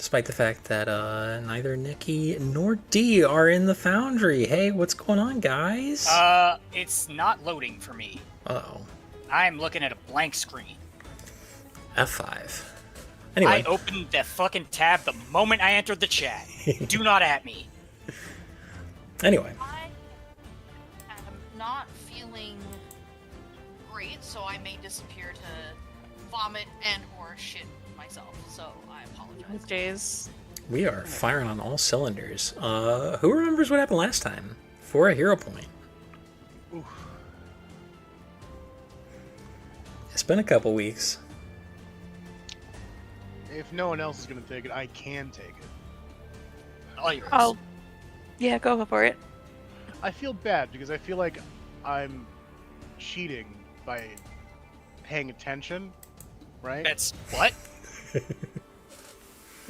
despite the fact that neither Nikki nor Dee are in the foundry. Hey, what's going on, guys? It's not loading for me. Uh-oh. I'm looking at a blank screen. F5. Anyway. I opened the fucking tab the moment I entered the chat. Do not at me. Anyway. I am not feeling great, so I may disappear to vomit and or shit myself, so I apologize. Days. We are firing on all cylinders. Who remembers what happened last time? For a hero point. Oof. It's been a couple weeks. If no one else is going to take it, I can take it. All yours. Oh, yeah, go for it. I feel bad because I feel like I'm cheating by paying attention, right? That's what?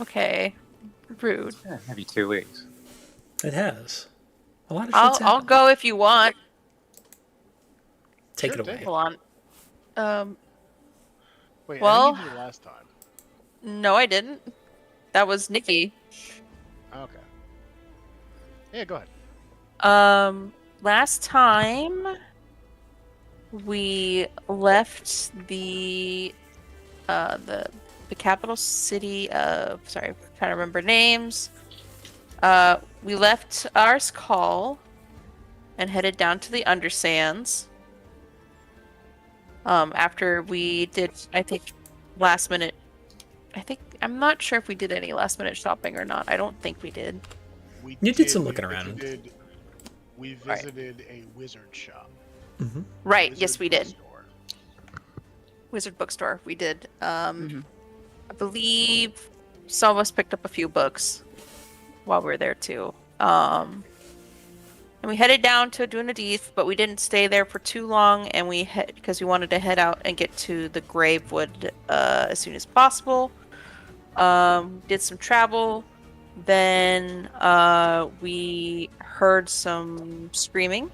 Okay, rude. Yeah, maybe 2 weeks. It has. A lot of I'll shit's happened. go if you want. Take Sure, it away. take Hold on. Wait, well- I didn't do it last time. No, I didn't. That was Nikki. Okay. Yeah, go ahead. Last time we left the capital city of, sorry, I'm trying to remember names. We left Ars Call and headed down to the Undersands. After we did, I think, last minute. I'm not sure if we did any last minute shopping or not. I don't think we did. You did some looking around. We visited a wizard shop. Mm-hmm. Right, Wizard yes we did. bookstore. Wizard bookstore, we did. I believe some of us picked up a few books while we were there too. And we headed down to Dunedith, but we didn't stay there for too long, and because we wanted to head out and get to the Gravewood as soon as possible. Did some travel, then we heard some screaming,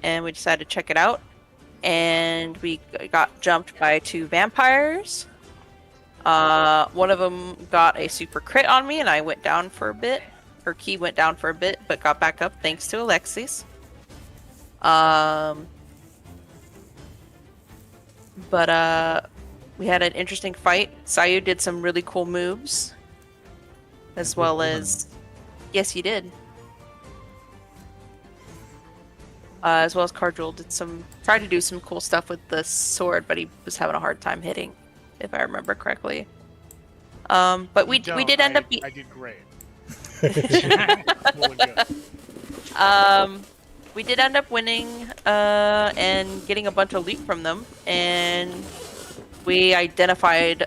and we decided to check it out. And we got jumped by 2 vampires. One of them got a super crit on me, and I went down for a bit. Her key went down for a bit, but got back up thanks to Alexis. We had an interesting fight. Sayu did some really cool moves. As well as... Yes, you did. As well as Cardrul tried to do some cool stuff with the sword, but he was having a hard time hitting, if I remember correctly. But we did end up... I did great. We did end up winning and getting a bunch of loot from them, and we identified...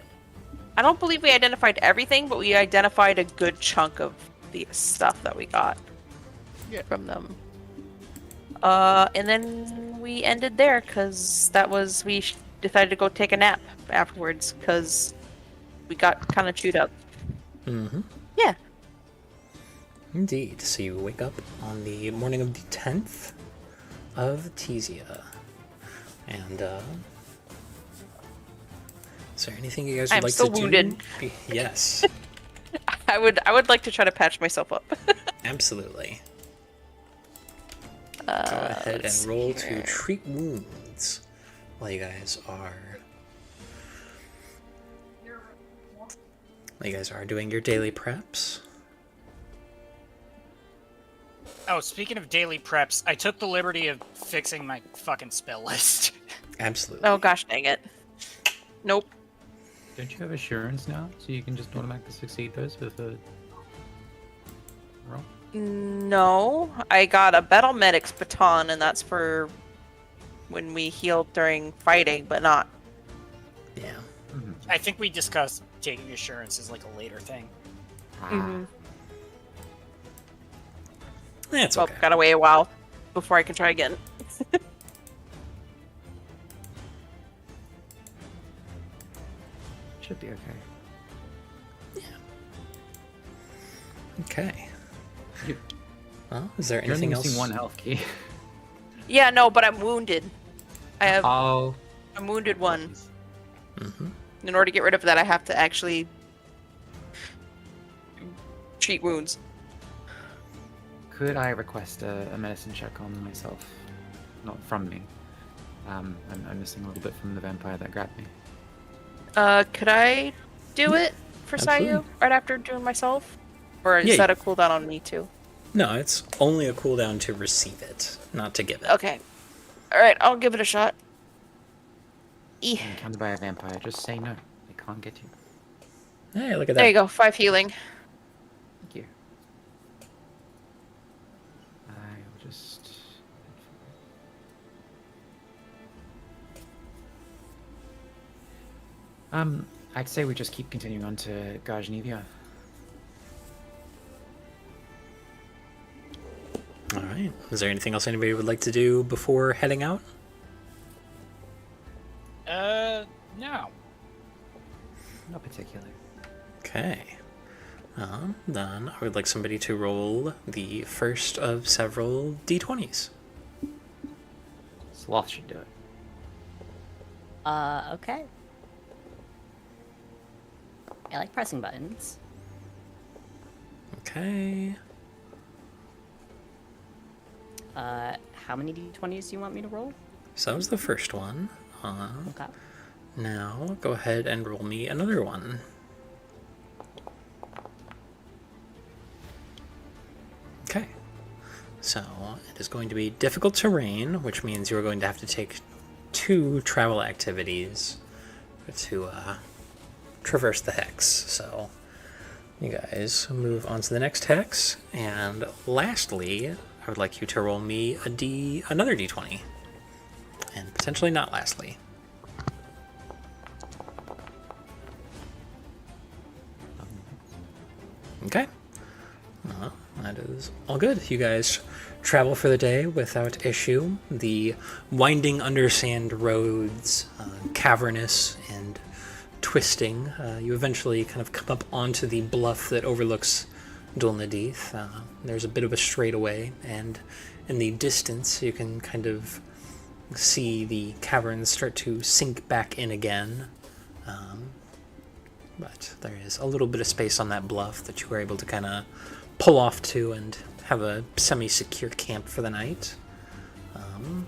I don't believe we identified everything, but we identified a good chunk of the stuff that we got from them. And then we ended there because we decided to go take a nap afterwards because we got kind of chewed up. Mm-hmm. Yeah. Indeed. So you wake up on the morning of the 10th of Tesia. And, is there anything you guys would I'm like still to wounded. do? Yes. I would like to try to patch myself up. Absolutely. Go ahead and roll to treat wounds while you guys are doing your daily preps. Oh, speaking of daily preps, I took the liberty of fixing my fucking spell list. Absolutely. Oh gosh dang it. Nope. Don't you have assurance now, so you can just automatically succeed those with a roll? No, I got a Battle Medic's baton, and that's for when we healed during fighting, but not. Yeah. I think we discussed taking assurance as like a later thing. Mm-hmm. That's Well, okay. gotta wait a while before I can try again. Should be okay. Okay. You- Well, is there You're only anything else? missing 1 health key. Yeah, no, but I'm wounded. I'm Oh. wounded 1. Mm-hmm. In order to get rid of that, I have to actually treat wounds. Could I request a medicine check on myself? Not from me. I'm missing a little bit from the vampire that grabbed me. Could I do it for Absolutely. Sayu right after doing myself? Or is Yeah, that a cooldown on me too? No, it's only a cooldown to receive it, not to give it. Okay. Alright, I'll give it a shot. I'm encountered by a vampire. Just say no. They can't get you. Hey, look at There that. you go, 5 healing. Thank you. I'll just... I'd say we just keep continuing on to Ghajnivya. All right. Is there anything else anybody would like to do before heading out? No. Not particularly. Okay. Then I would like somebody to roll the first of several d20s. Sloth should do it. Okay. I like pressing buttons. Okay. How many d20s do you want me to roll? So that was the first one. Okay. Now go ahead and roll me another one. Okay. So it is going to be difficult terrain, which means you are going to have to take 2 travel activities to traverse the hex. So you guys move on to the next hex, and lastly, I would like you to roll me another d20, and potentially not lastly. Okay. That is all good. You guys travel for the day without issue. The winding undersand roads, cavernous and twisting, you eventually kind of come up onto the bluff that overlooks Dol Nadith. There's a bit of a straightaway, and in the distance you can kind of see the caverns start to sink back in again. But there is a little bit of space on that bluff that you were able to kind of pull off to and have a semi-secure camp for the night. And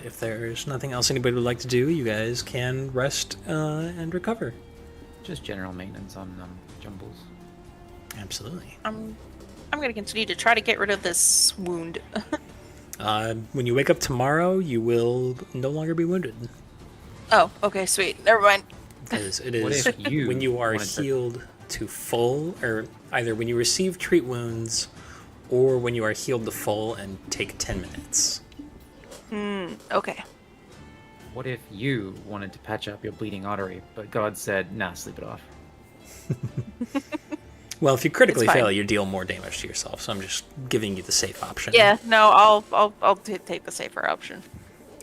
if there's nothing else anybody would like to do, you guys can rest and recover. Just general maintenance on jumbles. Absolutely. I'm gonna continue to try to get rid of this wound. When you wake up tomorrow, you will no longer be wounded. Oh, okay, sweet. Never mind. Because it What is if you when you are wanted to- healed to full, or either when you receive treat wounds, or when you are healed to full and take 10 minutes. Okay. What if you wanted to patch up your bleeding artery, but God said, nah, sleep it off? Well, if you critically It's fine. fail, you deal more damage to yourself, so I'm just giving you the safe option. Yeah, no, I'll take the safer option.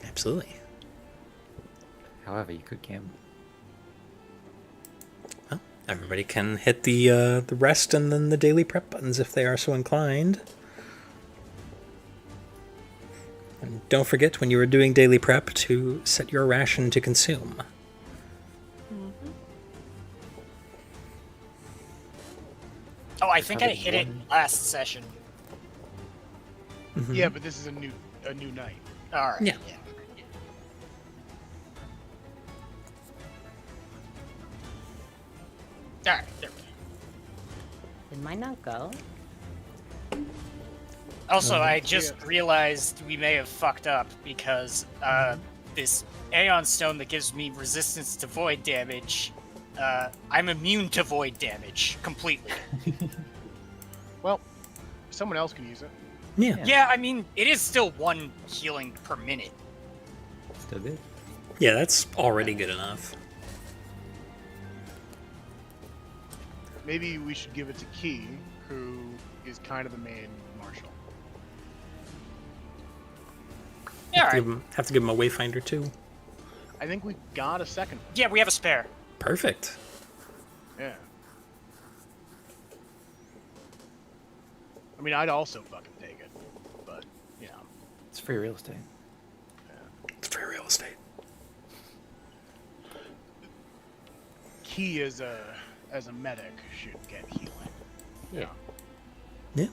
Absolutely. However, you could gamble. Well, everybody can hit the rest and then the daily prep buttons if they are so inclined. And don't forget, when you are doing daily prep, to set your ration to consume. Oh, I think I Probably hit it one. last session. Mhm. Yeah, but this is a new night. All right. Yeah. All right. There we go. It might not go. Also, I just realized we may have fucked up because this Aeon Stone that gives me resistance to void damage, I'm immune to void damage completely. Well, someone else can use it. Yeah. Yeah, I mean, it is still 1 healing per minute. Still good. Yeah, that's already good enough. Maybe we should give it to Key, who is kind of the main marshal. Yeah, all right. Have to give him a wayfinder too. I think we got a second. Yeah, we have a spare. Perfect. Yeah. I mean, I'd also fucking take it, but you know. It's free real estate. It's free real estate. Key is as a medic, should get healing. Yeah. Yeah.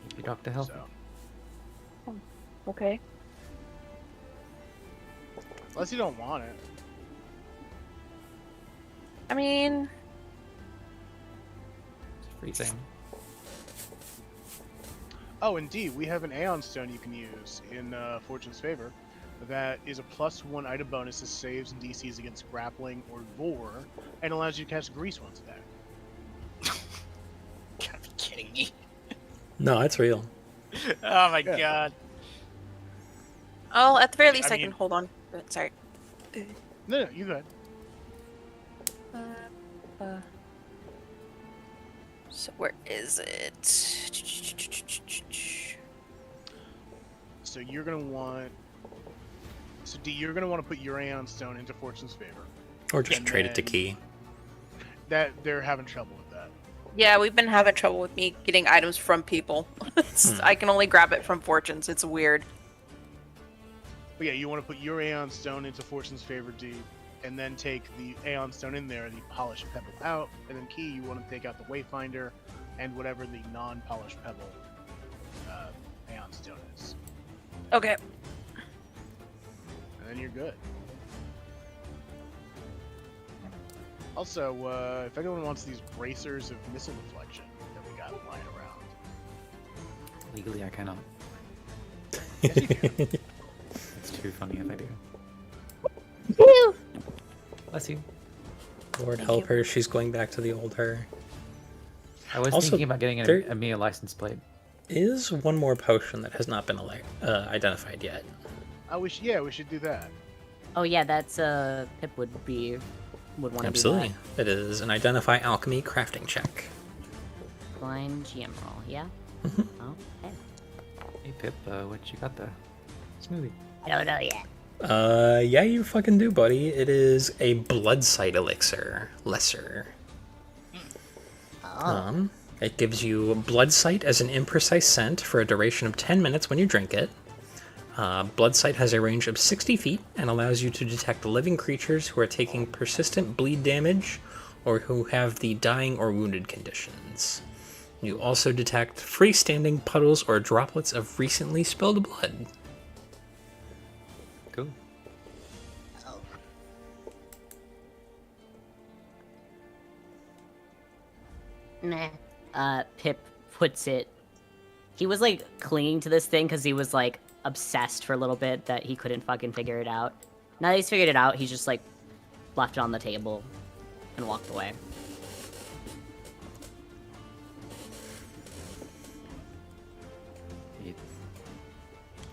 Keep your doctor healthy. So, Okay. unless you don't want it. I mean, It's a free thing. Oh, indeed, we have an Aeon Stone you can use in Fortune's Favor. That is a +1 item bonus to saves and DCs against grappling or lore, and allows you to cast Grease once a day. Gotta be kidding me. No, it's real. Oh my Yeah. god. oh, at the very least, I I can mean- hold on. Sorry. No, you go ahead. So where is it? So you're gonna want. So D, you're gonna want to put your Aeon Stone into Fortune's Favor. Or just And trade it to then- Key. That they're having trouble with that. Yeah, we've been having trouble with me getting items from people. I can only grab it from Fortunes. It's weird. But yeah, you want to put your Aeon Stone into Fortune's Favor, D, and then take the Aeon Stone in there, the Polished Pebble out, and then Key, you want to take out the Wayfinder and whatever the non-Polished Pebble Aeon Stone is. Okay. And then you're good. Also, if anyone wants these bracers of missile deflection that we got lying around, Legally, I cannot. yes, you can. It's too funny if I do. Bless you. Lord help her, she's going back to the old her. I was Also, thinking about getting there- a Mia license plate. Is one more potion that has not been identified yet. we should do that. Oh yeah, that's Pip would want to do Absolutely. It is an Identify Alchemy crafting check. that. Blind GM roll, yeah. Mhm. Oh, okay. Hey Pip, what you got there? Smoothie. I don't know yet. Yeah, you fucking do, buddy. It is a blood sight elixir. Lesser. Oh. It gives you blood sight as an imprecise scent for a duration of 10 minutes when you drink it. Blood sight has a range of 60 feet and allows you to detect living creatures who are taking persistent bleed damage or who have the dying or wounded conditions. You also detect freestanding puddles or droplets of recently spilled blood. Cool. Meh. Pip puts it. He was like clinging to this thing because he was like obsessed for a little bit that he couldn't fucking figure it out. Now that he's figured it out, he's just like left it on the table and walked away.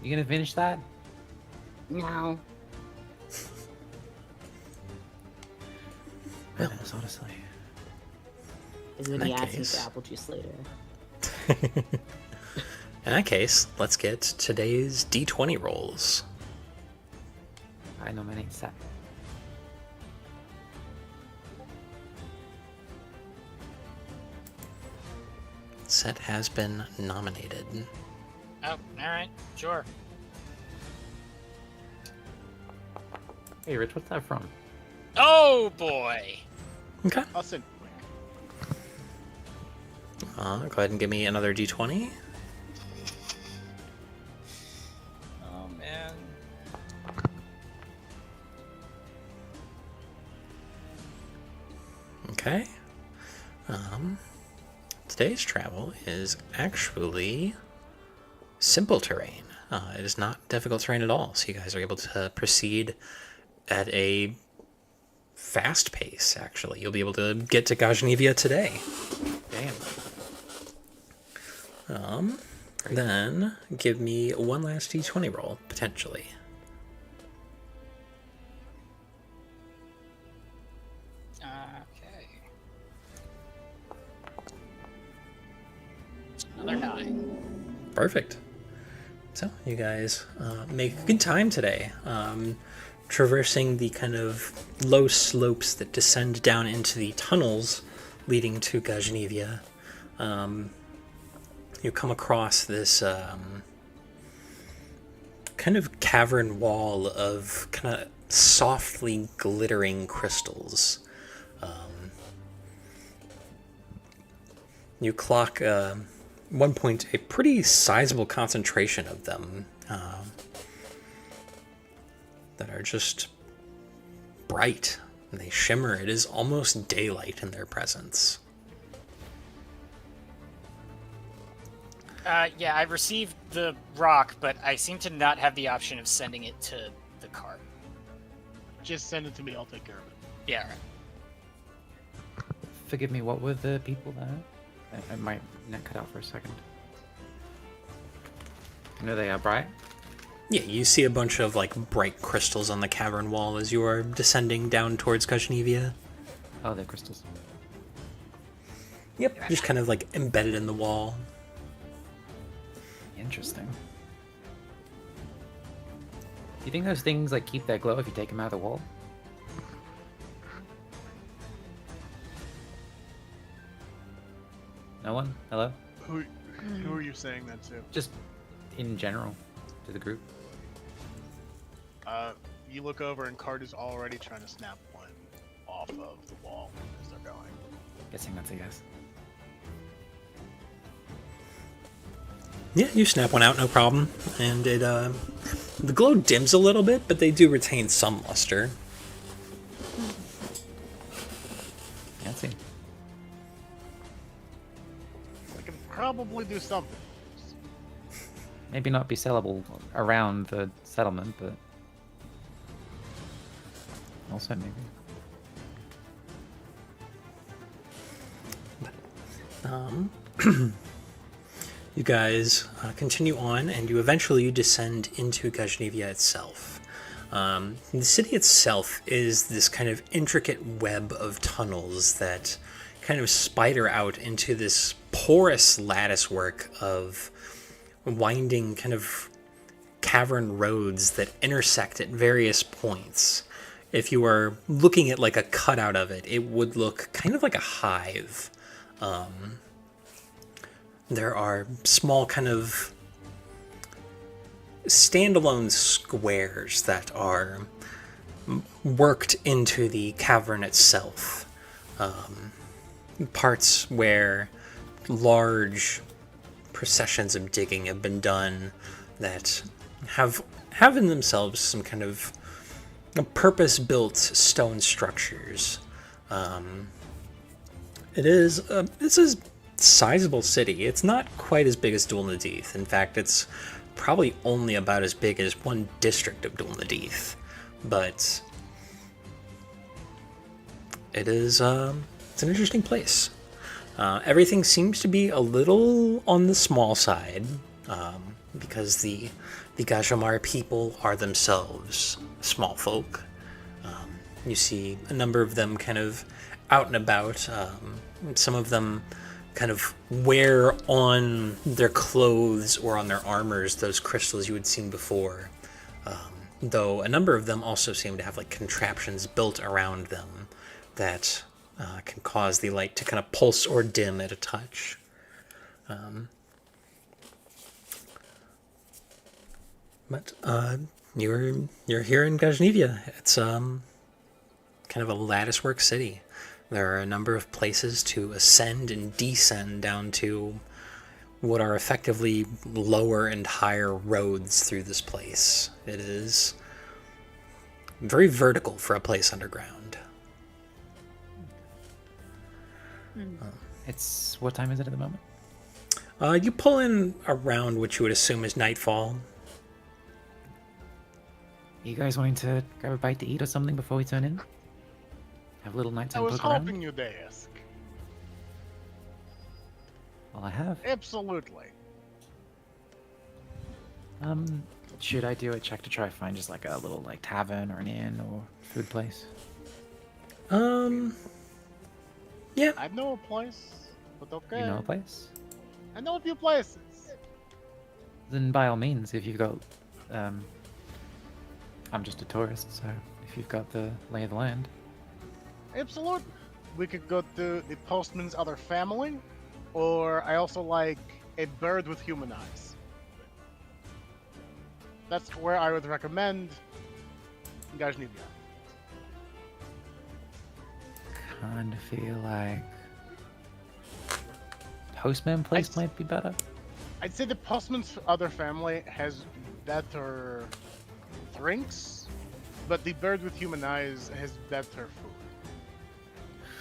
You gonna finish that? No. Goodness, honestly. Is when In he that asks me case- for apple juice later. In that case, let's get today's D20 rolls. I nominate Seth. Set has been nominated. Oh, alright, sure. Hey Rich, what's that from? Oh boy! Okay. I'll send you a link. Go ahead and give me another D20. Oh man. Okay. Today's travel is actually simple terrain. It is not difficult terrain at all, so you guys are able to proceed at a fast pace, actually. You'll be able to get to Ghajnivya today. Damn. Then give me one last D20 roll, potentially. Okay. Another 9. Perfect. So you guys make good time today, traversing the kind of low slopes that descend down into the tunnels leading to Ghajnivya. You come across this kind of cavern wall of kind of softly glittering crystals. You clock, one point, a pretty sizable concentration of them that are just bright. They shimmer. It is almost daylight in their presence. Yeah, I received the rock, but I seem to not have the option of sending it to the cart. Just send it to me. I'll take care of it. Yeah, right. Forgive me, what were the people there? I might net cut out for a second. I know they are bright. Yeah, you see a bunch of like bright crystals on the cavern wall as you are descending down towards Ghajnivya. Oh, they're crystals. Yep, just kind of like embedded in the wall. Interesting. Do you think those things like keep their glow if you take them out of the wall? No one? Hello? Who are you saying that to? Just in general, to the group. You look over and Cart is already trying to snap one off of the wall as they're going. Guessing that's a yes. Yeah, you snap one out, no problem. And it, the glow dims a little bit, but they do retain some luster. Fancy. We can probably do something. Maybe not be sellable around the settlement, but also maybe. You guys continue on, and you eventually descend into Ghajnivya itself. The city itself is this kind of intricate web of tunnels that kind of spider out into this porous latticework of winding kind of cavern roads that intersect at various points. If you were looking at like a cutout of it, it would look kind of like a hive. There are small kind of standalone squares that are worked into the cavern itself. Parts where large processions of digging have been done that have in themselves some kind of purpose-built stone structures. It's a sizable city. It's not quite as big as Dul Nadith. In fact, it's probably only about as big as one district of Dul Nadith. But it's an interesting place. Everything seems to be a little on the small side, because the Gajamar people are themselves small folk. You see a number of them kind of out and about. Some of them kind of wear on their clothes or on their armors those crystals you had seen before. Though a number of them also seem to have like contraptions built around them that can cause the light to kind of pulse or dim at a touch. But you're here in Ghajnivya. It's kind of a latticework city. There are a number of places to ascend and descend down to what are effectively lower and higher roads through this place. It is very vertical for a place underground. It's what time is it at the moment? You pull in around what you would assume is nightfall. You guys wanting to grab a bite to eat or something before we turn in? Have a little I nighttime was poke around? hoping you'd ask. Well, I have. Absolutely. Should I do a check to try to find just like a little like tavern or an inn or food place? Yeah. I know a place, but okay. You know a place? I know a few places. Then by all means, if you've got, I'm just a tourist, so if you've got the lay of the land. Absolutely. We could go to the postman's other family, or I also like a bird with human eyes. That's where I would recommend Ghajnivya. Kind of feel like postman place might be better. I'd say the postman's other family has better drinks, but the bird with human eyes has better food.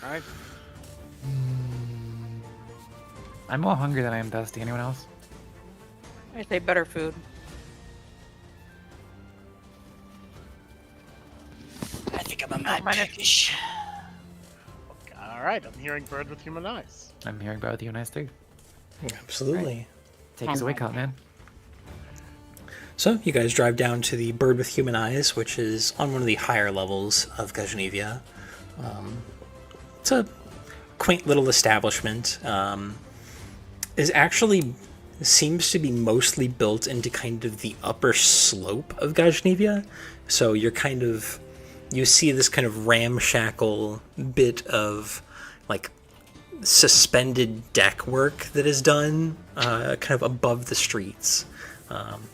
Right? I'm more hungry than I am thirsty. Anyone else? I say better food. I think I'm a mad minus- fish. All right, I'm hearing bird with human eyes. I'm hearing both you and I too. Absolutely. Take us away, Cartman. So you guys drive down to the Bird with Human Eyes, which is on one of the higher levels of Ghajnivya. It's a quaint little establishment. Is actually seems to be mostly built into kind of the upper slope of Ghajnivya. So you see this kind of ramshackle bit of like suspended deck work that is done kind of above the streets.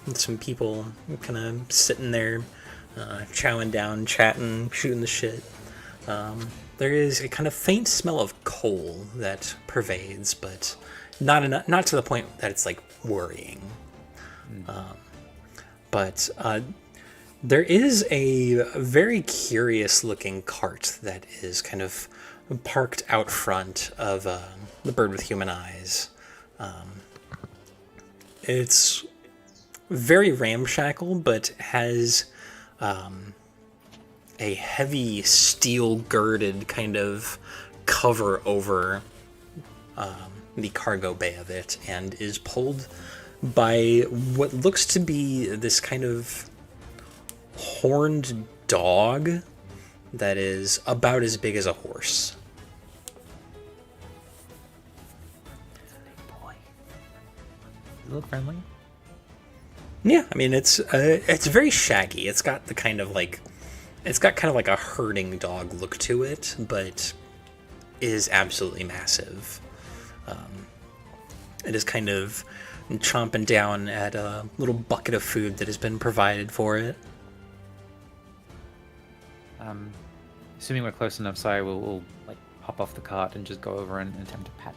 With some people kind of sitting there, chowing down, chatting, shooting the shit. There is a kind of faint smell of coal that pervades, but not to the point that it's like worrying. But there is a very curious looking cart that is kind of parked out front of the Bird with Human Eyes. It's very ramshackle, but has a heavy steel girded kind of cover over the cargo bay of it, and is pulled by what looks to be this kind of horned dog that is about as big as a horse. Boy. Does it look friendly? Yeah, I mean it's very shaggy. It's got kind of like a herding dog look to it, but is absolutely massive. It is kind of chomping down at a little bucket of food that has been provided for it. Assuming we're close enough, so we'll like hop off the cart and just go over and attempt to pat.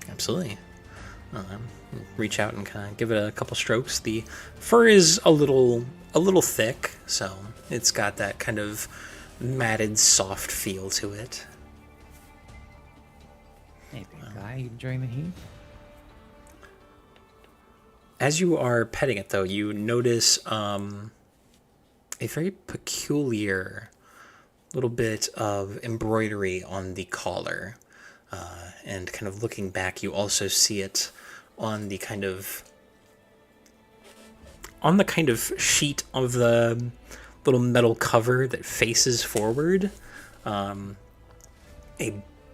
Absolutely. Reach out and kind of give it a couple strokes. The fur is a little thick, so it's got that kind of matted, soft feel to it. Hey, big guy, you enjoying the heat? As you are petting it, though, you notice a very peculiar little bit of embroidery on the collar. And kind of looking back, you also see it on the kind of sheet of the little metal cover that faces forward. A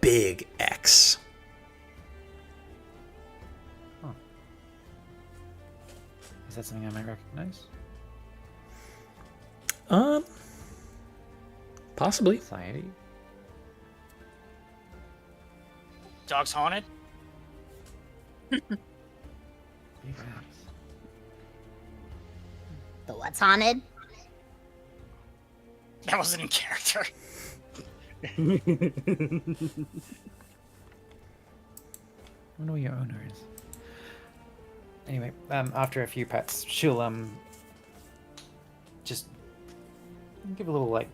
big X. Huh. Is that something I might recognize? Possibly. Society? Dog's haunted? Big ass. The what's haunted? That wasn't in character. I wonder where your owner is. Anyway, after a few pets, she'll just give a little like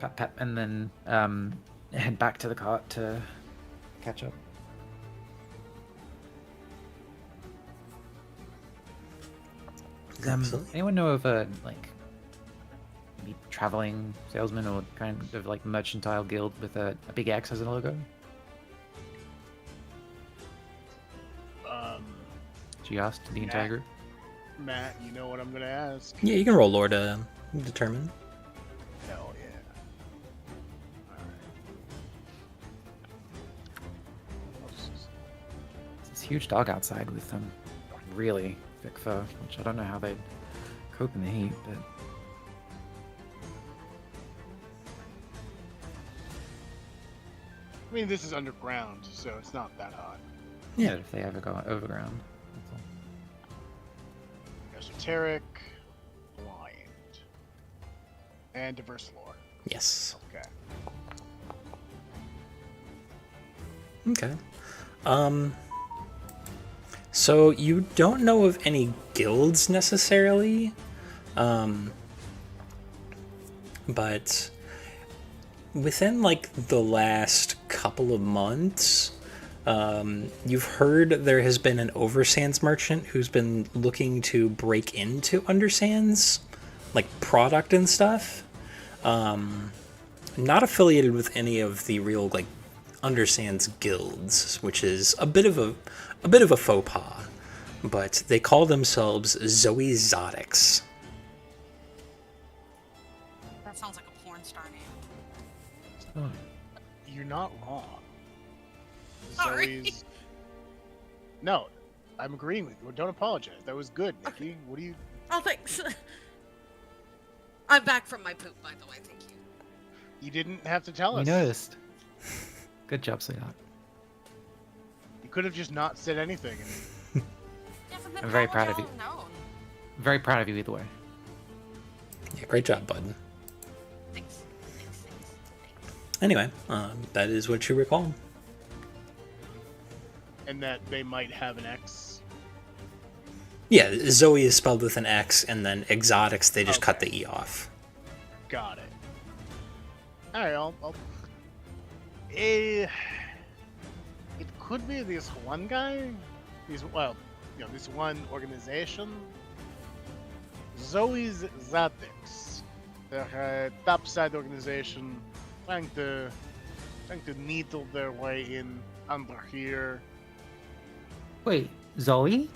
pat and then head back to the cart to catch up. Anyone know of a like maybe traveling salesman or kind of like mercantile guild with a big X as a logo? She asked the entire group. Matt, you know what I'm gonna ask? Yeah, you can roll lore to determine. Hell yeah. Alright. It's this huge dog outside with really thick fur, which I don't know how they'd cope in the heat, but I mean, this is underground, so it's not that hot. yeah, if they ever go overground. That's all. Esoteric, blind, and diverse lore. Yes. Okay. Okay. So you don't know of any guilds necessarily, but within like the last couple of months, you've heard there has been an Oversands merchant who's been looking to break into Undersands, like product and stuff. Not affiliated with any of the real like Undersands guilds, which is a bit of a faux pas, but they call themselves Zoe Zotics. That sounds like a porn star name. Oh, You're not wrong. Sorry. Zoe's... No, I'm agreeing with you. Don't apologize. That was good, Nikki. What do you... Oh, thanks. I'm back from my poop, by the way. Thank you. You didn't have to tell we us. noticed. Good job, sweetheart. You could have just not said anything. I'm very proud of you. Very proud of you either way. Yeah, great job, bud. Thanks. Anyway, that is what you recall. And that they might have an X. Yeah, Zoe is spelled with an X, and then exotics, they just cut the E off. Got it. Alright, it could be this one guy. This one organization. Zoe's Zatics. They're a topside organization trying to needle their way in under here. Wait, Zoe?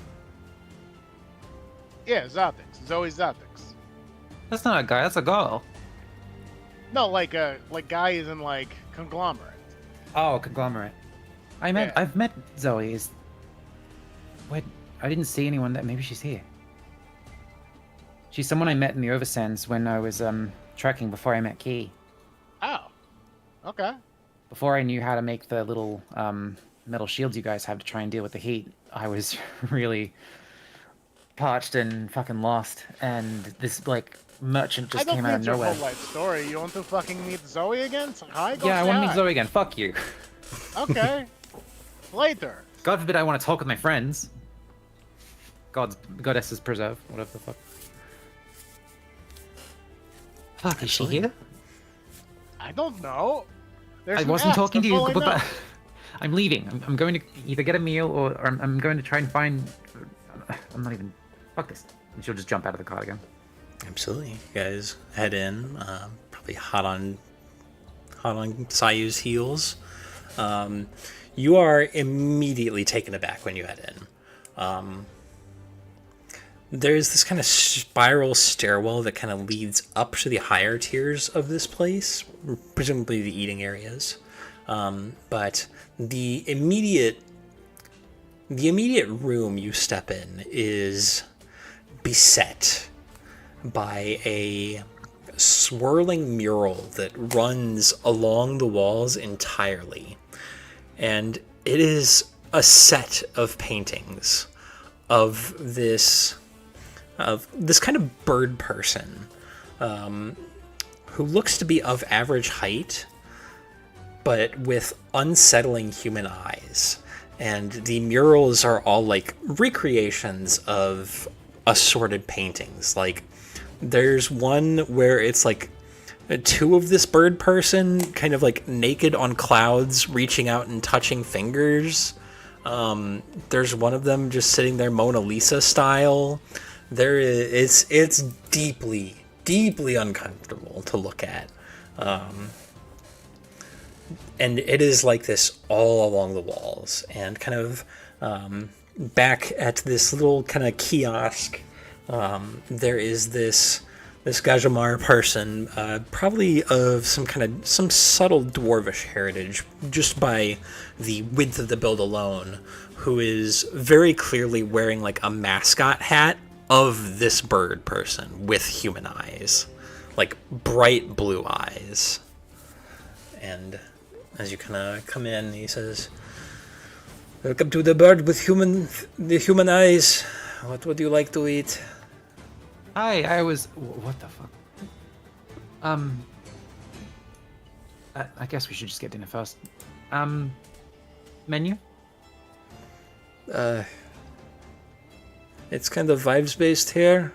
Yeah, Zatics. Zoe Zatics. That's not a guy, that's a girl. No, like guy is in like conglomerate. Oh, conglomerate. Yeah. I've met Zoe. Wait, I didn't see anyone that. Maybe she's here. She's someone I met in the Oversands when I was trekking before I met Key. Oh. Okay. Before I knew how to make the little metal shields you guys have to try and deal with the heat, I was really parched and fucking lost. And this like merchant just came out of nowhere. I don't need your whole life story. You want to fucking meet Zoe again? So hi, go Yeah, I say want to hi. meet Zoe again. Fuck you. Okay. Later. God forbid I want to talk with my friends. Goddesses preserve, whatever the fuck. Fuck, is she here? I don't know. There's I an wasn't X, talking to that's you, all I but know. I'm leaving. I'm going to either get a meal or I'm going to try and find. I'm not even. Fuck this. And she'll just jump out of the car again. Absolutely. You guys head in, probably hot on Sayu's heels. You are immediately taken aback when you head in. There's this kind of spiral stairwell that kind of leads up to the higher tiers of this place, presumably the eating areas. But the immediate room you step in is beset by a swirling mural that runs along the walls entirely. And it is a set of paintings of this kind of bird person who looks to be of average height, but with unsettling human eyes. And the murals are all like recreations of assorted paintings. Like there's one where it's like two of this bird person kind of like naked on clouds reaching out and touching fingers. There's one of them just sitting there Mona Lisa style. It's deeply uncomfortable to look at. And it is like this all along the walls. And kind of back at this little kind of kiosk, there is this Ghajnivya person, probably of some subtle dwarvish heritage, just by the width of the build alone, who is very clearly wearing like a mascot hat of this bird person with human eyes, like bright blue eyes. And as you kind of come in, he says, "Welcome to the bird with the human eyes. What would you like to eat?" Hi, what the fuck? I guess we should just get dinner first. Menu? It's kind of vibes-based here.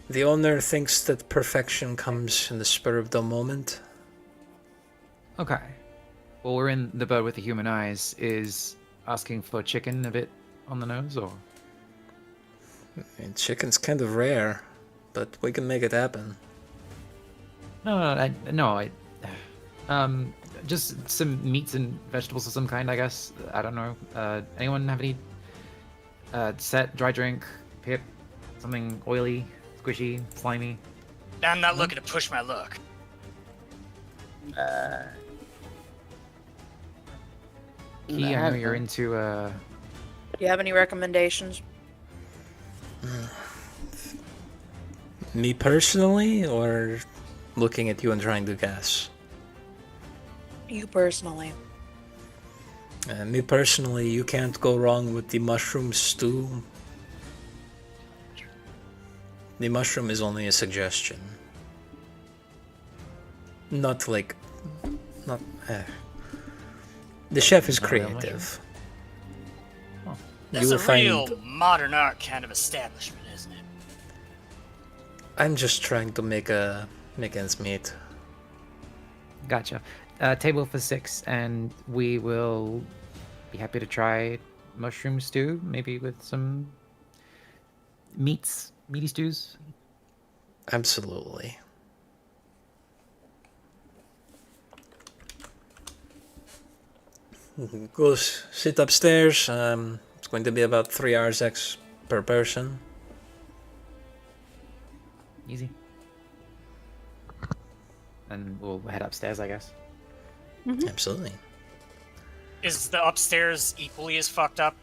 The owner thinks that perfection comes in the spur of the moment. Okay. Well, we're in the boat with the human eyes. Is asking for chicken a bit on the nose, or? And chicken's kind of rare, but we can make it happen. No, just some meats and vegetables of some kind, I guess. I don't know. Anyone have any set dry drink, pip, something oily, squishy, slimy? I'm not looking to push my luck. Key, I know you're into Do you have any recommendations? Me personally, or looking at you and trying to guess? You personally. Me personally, you can't go wrong with the mushroom stew. The mushroom is only a suggestion. Not like... Not... The chef is Not a real creative. Oh. That's You a will find... real modern art kind of establishment, isn't it? I'm just trying to make ends meet. Gotcha. Table for 6, and we will be happy to try mushroom stew, maybe with some meaty stews. Absolutely. Go sit upstairs. It's going to be about 3 hours X per person. Easy. And we'll head upstairs, I guess. Absolutely. Is the upstairs equally as fucked up?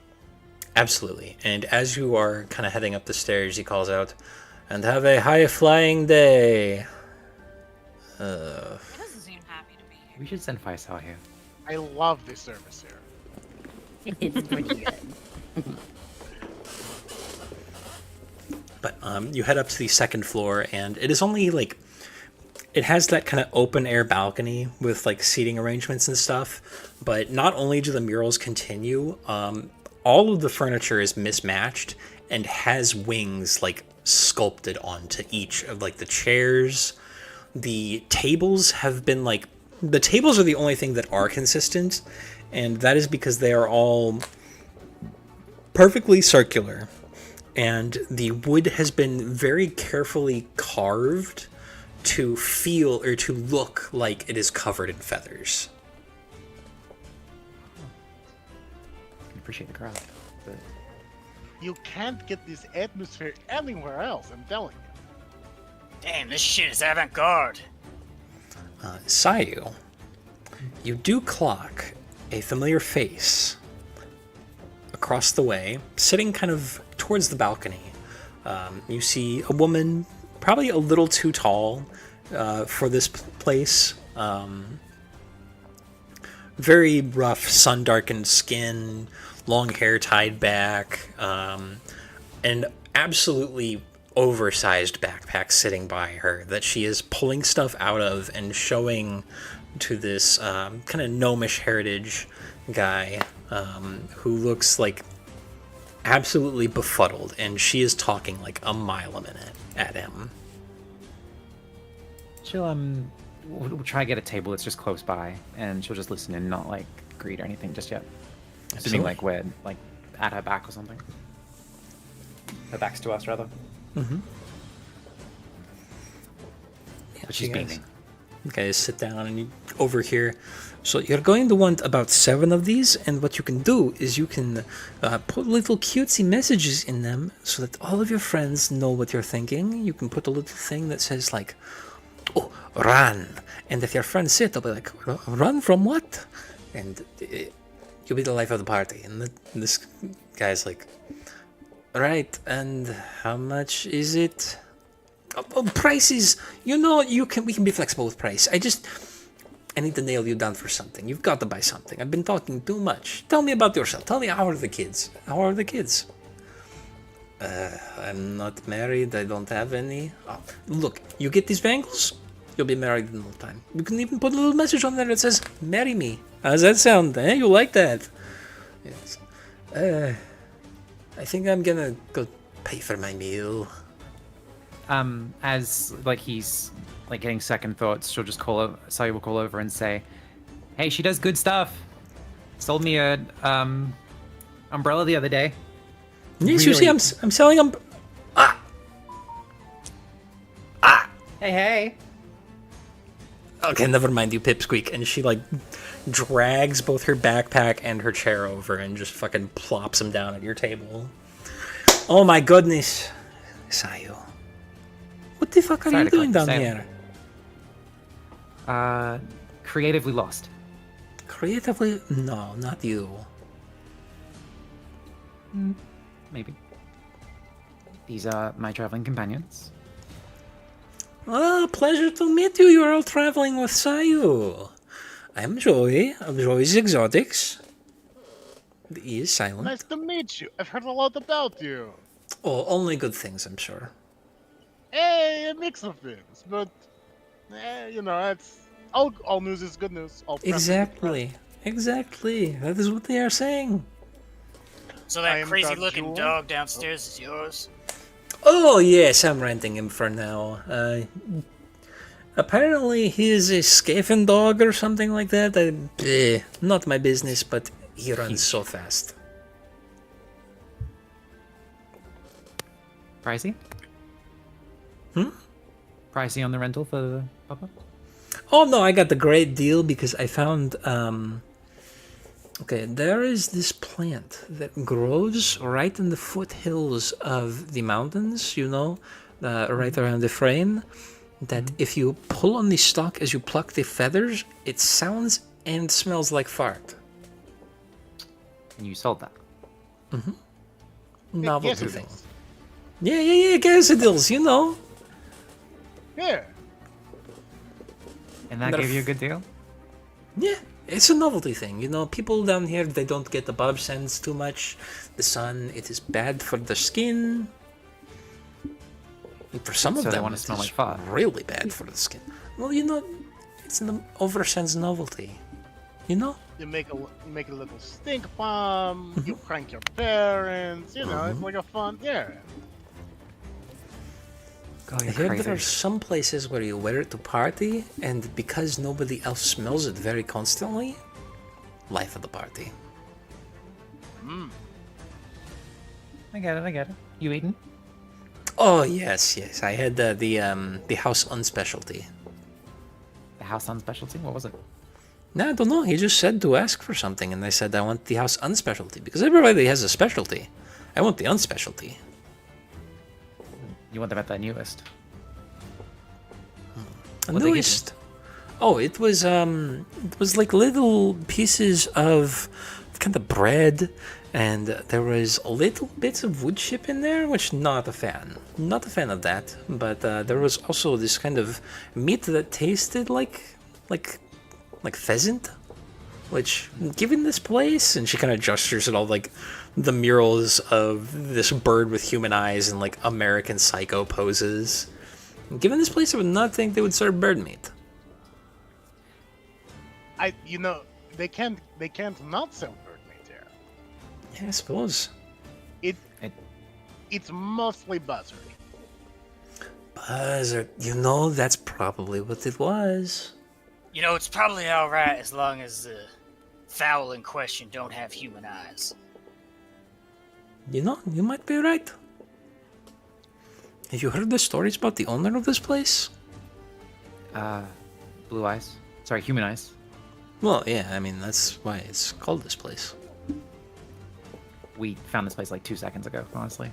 Absolutely. And as you are kind of heading up the stairs, he calls out, "And have a high-flying day." He doesn't seem happy to be here. We should send Faisal here. I love this service here. It's pretty good. But you head up to the second floor, and it is only like... It has that kind of open-air balcony with like seating arrangements and stuff. But not only do the murals continue, all of the furniture is mismatched and has wings like sculpted onto each of like the chairs. The tables have been like... The tables are the only thing that are consistent, and that is because they are all perfectly circular. And the wood has been very carefully carved to feel or to look like it is covered in feathers. I can appreciate the craft, but You can't get this atmosphere anywhere else, I'm telling you. Damn, this shit is avant-garde. Sayu, you do clock a familiar face across the way, sitting kind of towards the balcony. You see a woman, probably a little too tall for this place. Very rough, sun-darkened skin, long hair tied back, and absolutely oversized backpack sitting by her that she is pulling stuff out of and showing to this kind of gnomish heritage guy who looks like absolutely befuddled, and she is talking like a mile a minute at him. she'll we'll try to get a table that's just close by, and she'll just listen and not like greet or anything just yet. Assuming like we're like at her back or something. Her back's to us, rather. Mm-hmm. But she's beaming. You guys sit down and you overhear. So you're going to want about 7 of these, and what you can do is you can put little cutesy messages in them so that all of your friends know what you're thinking. You can put a little thing that says like, "Oh, run!" And if your friends sit, they'll be like, "Run from what?" And you'll be the life of the party. And this guy's like, "Right, and how much is it?" Prices, we can be flexible with price. I need to nail you down for something. You've got to buy something. I've been talking too much. Tell me about yourself. Tell me, how are the kids? How are the kids? I'm not married. I don't have any. Oh, look, you get these bangles, you'll be married in no time. You can even put a little message on there that says, "Marry me." How does that sound? You like that? Yes. I think I'm gonna go pay for my meal. As like he's like getting second thoughts, she'll just call over. Saya will call over and say, "Hey, she does good stuff. Sold me a umbrella the other day. Yes, you see, I'm selling them. Hey. Okay, never mind, you pipsqueak. And she, like, drags both her backpack and her chair over and just fucking plops them down at your table. Oh my goodness. Sayo. What the fuck are Sorry you to doing cut down you, here? Creatively lost. Creatively? No, not you. Maybe. These are my traveling companions. Ah, pleasure to meet you. You're all traveling with Sayu. I'm Joey of Joey's Exotics. The E is silent. Nice to meet you. I've heard a lot about you. Oh, only good things, I'm sure. Hey, a mix of things, but you know, it's all news is good news. All press is good press. Exactly. That is what they are saying. So I that am crazy-looking Ghajnivya. dog downstairs is yours? Oh, yes, I'm renting him for now. Apparently he is a Skaven dog or something like that. Not my business, but he runs so fast. Pricey? Pricey on the rental for the papa? Oh, no, I got the great deal because I found... Okay, there is this plant that grows right in the foothills of the mountains, you know, right around the frame, that if you pull on the stalk as you pluck the feathers, it sounds and smells like fart. And you sold that. Novelty Yes, it thing. is. Yeah, Gasadils, you know. Yeah. And that But gave you a if- good deal? Yeah, it's a novelty thing. You know, people down here, they don't get above sense too much. The sun, it is bad for the skin. And for some of So they them, wanna it smell is like fart. really bad for the skin. Well, you know, it's an oversense novelty. You know? You make a little stink bomb. You prank your parents. You know, it's like a fun. Yeah. Oh, I you're hear crazy. there are some places where you wear it to party, and because nobody else smells it very constantly, life of the party. I get it. You eating? Oh yes. I had the house unspecialty. The house on specialty? What was it? No, I don't know. He just said to ask for something, and I said I want the house unspecialty because everybody has a specialty. I want the unspecialty. You want them at the newest. The What'd they give you? newest. Oh, it was like little pieces of kind of bread, and there was little bits of wood chip in there, which not a fan. Not a fan of that. But there was also this kind of meat that tasted like pheasant, which given this place, and she kind of gestures at all like the murals of this bird with human eyes and like American Psycho poses. Given this place, I would not think they would serve bird meat. You know, they can't not sell bird meat here. Yeah, I suppose. It's mostly buzzard. Buzzard, you know, that's probably what it was. You know, it's probably alright as long as the fowl in question don't have human eyes. You know, you might be right. Have you heard the stories about the owner of this place? Blue eyes. Sorry, human eyes. Well, yeah, I mean, that's why it's called this place. We found this place like 2 seconds ago, honestly.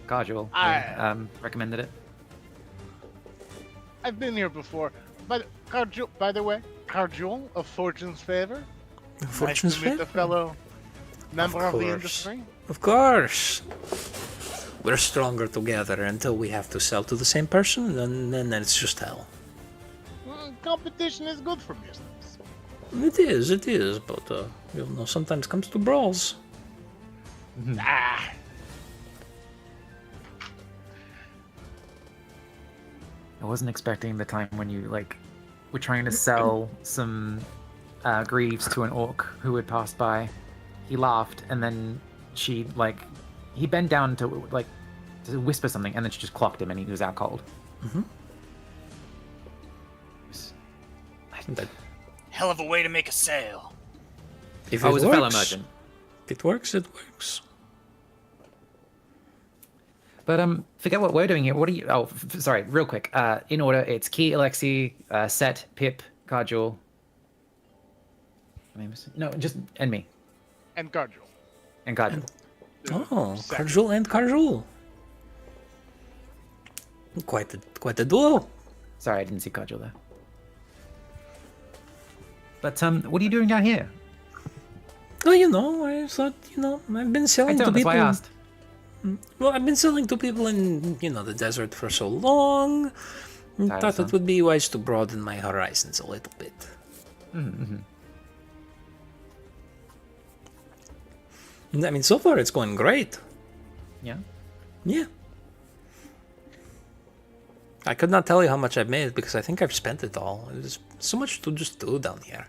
Casual. Recommended it. I've been here before. But by the way, Carjul of Fortune's Favor. Fortune's nice to meet favor? a fellow member of the course. industry. Of course. We're stronger together until we have to sell to the same person, and then it's just hell. Competition is good for business. It is, but, you know, sometimes comes to brawls. Ah. I wasn't expecting the time when you, like, were trying to sell some greaves to an orc who had passed by. He laughed, and then she like he bent down to like to whisper something, and then she just clocked him, and he was out cold. Mm-hmm. Hell of a way to make a sale. If I it was a fellow works, merchant. if it works, it works. But forget what we're doing here. What are you? Oh, sorry. Real quick. In order, it's Key, Alexi, Set, Pip, Cardjul. Am I missing? No, just and me And Gargil. and Cardjul. Oh, Second. Carjul and Carjul. Quite the duo. Sorry, I didn't see Cardjul there. But what are you doing down here? Well, I thought, I've been I selling to don't. That's people. why I asked. Well, I've been selling to people in, the desert for so long. Thought Tiresome. it would be wise to broaden my horizons a little bit. Mm-hmm. I mean, so far it's going great. Yeah. Yeah. I could not tell you how much I've made because I think I've spent it all. There's so much to just do down here.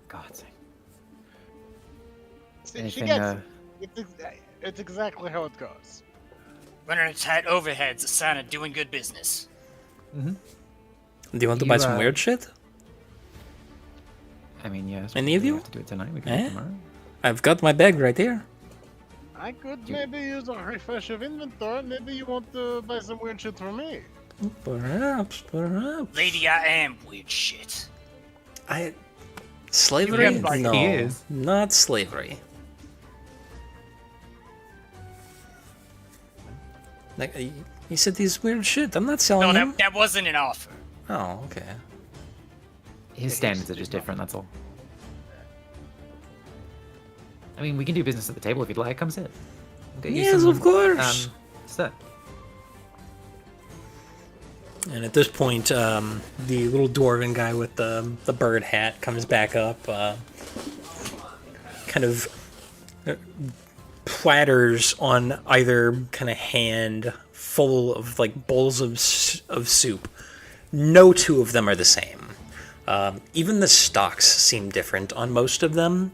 God's sake. She Anything, gets it. It's exactly how it goes. Running a tight overhead's a sign of doing good business. Do you want to buy some You, weird shit? I mean, yes. Any of we you? have to do it tonight. We can do Eh? it tomorrow. I've got my bag right here. I could maybe use a refresh of inventory. Maybe you want to buy some weird shit from me. Perhaps. Lady, I am weird shit. Slavery? You have like- No, He is. not slavery. Like, you said these weird shit. I'm not selling No, them. that wasn't an offer. Oh, okay. His standards are just different. That's all. I mean, we can do business at the table if you'd like. Come sit. We'll get you Yes, some, of course. Sit. And at this point, the little dwarven guy with the bird hat comes back up, kind of platters on either kind of hand, full of like bowls of soup. No two of them are the same. Even the stocks seem different on most of them,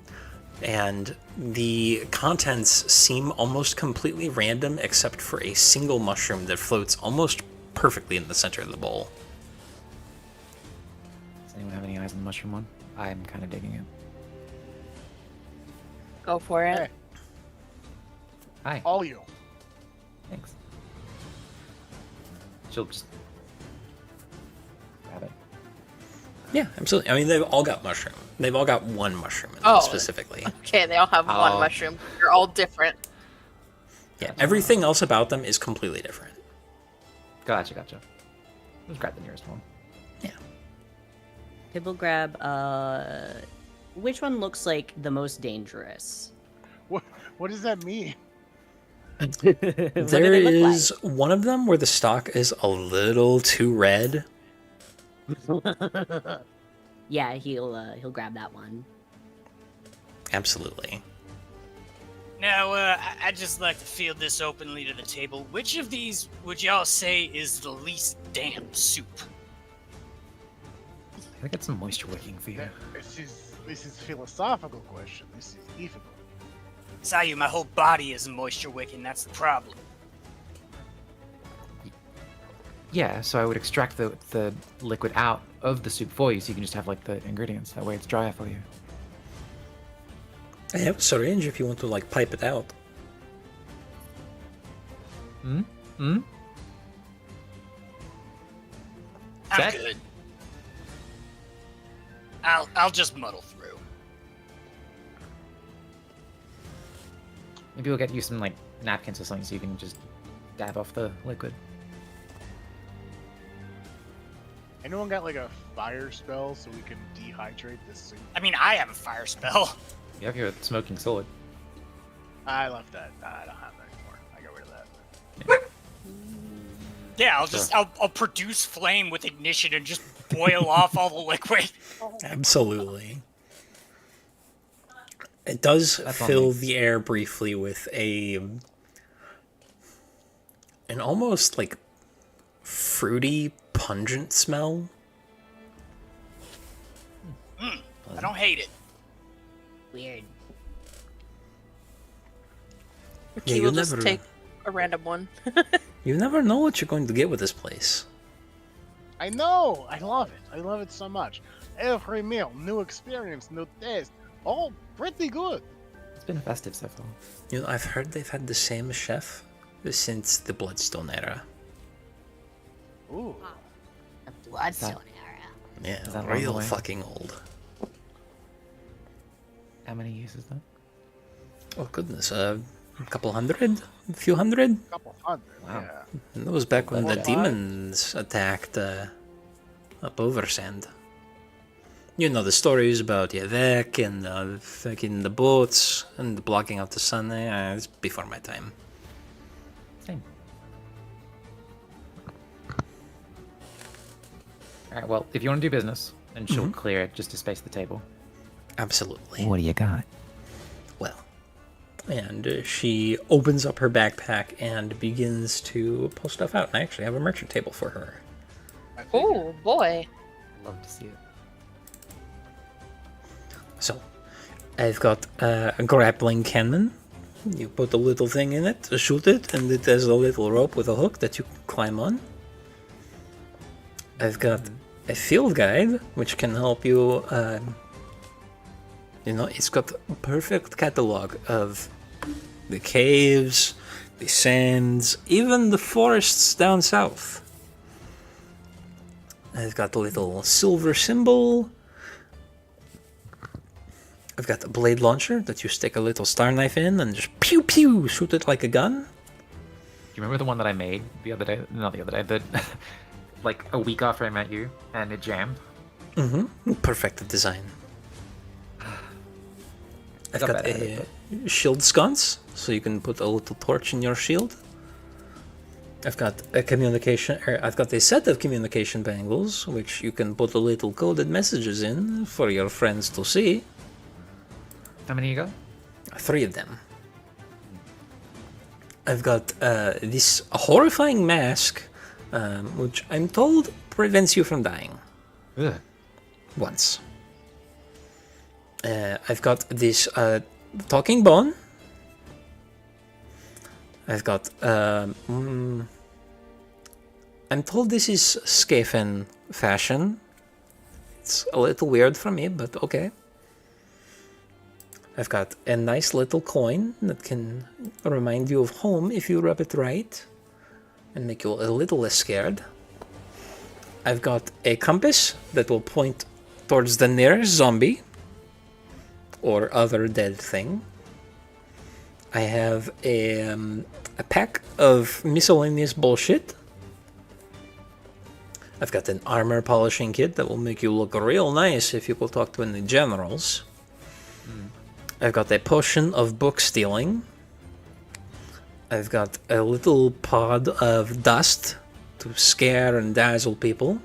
and the contents seem almost completely random except for a single mushroom that floats almost perfectly in the center of the bowl. Does anyone have any eyes on the mushroom one? I'm kind of digging it. Go for it. Hey. Hi. All you. Thanks. She'll just grab it. Yeah, absolutely. I mean, they've all got mushroom. They've all got one mushroom Oh. specifically. Okay, they all have one Oh. mushroom. They're all different. Yeah, everything else about them is completely different. Gotcha. Just grab the nearest one. Yeah. Pip will grab, which one looks like the most dangerous? What does that mean? What do There they look is one of them where the stock is a little too red. Yeah, he'll grab that one. Absolutely. Now, I'd just like to field this openly to the table. Which of these would y'all say is the least damn soup? I got some moisture wicking for you. This is a philosophical question. This is ethical. Sayu, my whole body is moisture wicking. That's the problem. Yeah, so I would extract the liquid out of the soup for you, so you can just have like the ingredients. That way, it's drier for you. I have a syringe if you want to like pipe it out. Hmm. I'm Zach? good. I'll just muddle through. Maybe we'll get you some like napkins or something, so you can just dab off the liquid. Anyone got like a fire spell so we can dehydrate this soup? I mean, I have a fire spell. You have your smoking sword. I left that. I don't have that anymore. I got rid of that. Yeah, I'll produce flame with ignition and just boil off all the liquid. Absolutely. It does That's on fill me. the air briefly with an almost like fruity, pungent smell. I don't hate it. Weird. Yeah, He you will just never, take a random one. you never know what you're going to get with this place. I know. I love it. I love it so much. Every meal, new experience, new taste. All pretty good. It's been festive so far. You know, I've heard they've had the same chef since the Bloodstone era. Ooh. The Bloodstone era. Yeah, Is that real long way? fucking old. How many years is that? Oh goodness, a couple hundred, a few hundred. Couple hundred. Wow. Yeah. And that was back when the What? demons attacked up Oversand. You know the stories about Yavek and fucking the boats and blocking out the sun. It's before my time. Same. Alright, well, if you want to do business, then she'll clear it just to space the table. Absolutely. What do you got? Well, and she opens up her backpack and begins to pull stuff out. I actually have a merchant table for her. I figured. Oh boy. Love to see it. So, I've got a grappling cannon. You put a little thing in it, shoot it, and it has a little rope with a hook that you climb on. I've got a field guide, which can help you. It's got a perfect catalog of the caves, the sands, even the forests down south. I've got a little silver symbol. I've got a blade launcher that you stick a little star knife in and just pew pew shoot it like a gun. Do you remember the one that I made the other day? Not the other day, but like a week after I met you, and it jammed? Mm-hmm. Perfect design. I've Got got better, a shield sconce, so you can put a little torch in your shield. I've got I've got a set of communication bangles, which you can put a little coded messages in for your friends to see. How many you got? 3 of them. I've got this horrifying mask, which I'm told prevents you from dying. Ugh. Once. I've got this talking bone. I've got I'm told this is Skafen fashion. It's a little weird for me, but okay. I've got a nice little coin that can remind you of home if you rub it right and make you a little less scared. I've got a compass that will point towards the nearest zombie or other dead thing. I have a pack of miscellaneous bullshit. I've got an armor polishing kit that will make you look real nice if you will talk to any generals. I've got a potion of book stealing. I've got a little pod of dust to scare and dazzle people.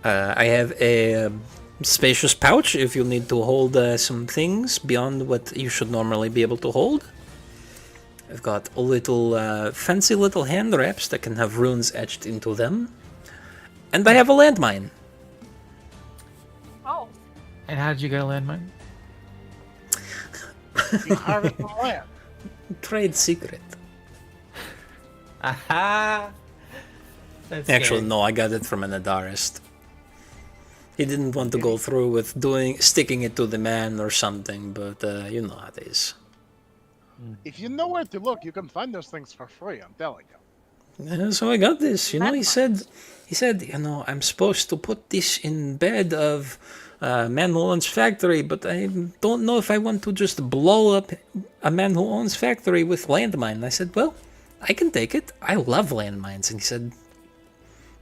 I have a spacious pouch if you need to hold some things beyond what you should normally be able to hold. I've got a little fancy little hand wraps that can have runes etched into them. And I have a landmine. Oh. And how did you get a landmine? You harvest the land. Trade secret. Aha! That's Actually, scary. no, I got it from an Adarist. He didn't want to go through with sticking it to the man or something, but you know how it is. If you know where to look, you can find those things for free. I'm telling you. So I got this. He said, I'm supposed to put this in bed of man who owns factory, but I don't know if I want to just blow up a man who owns factory with landmine. I said, well, I can take it. I love landmines. And he said,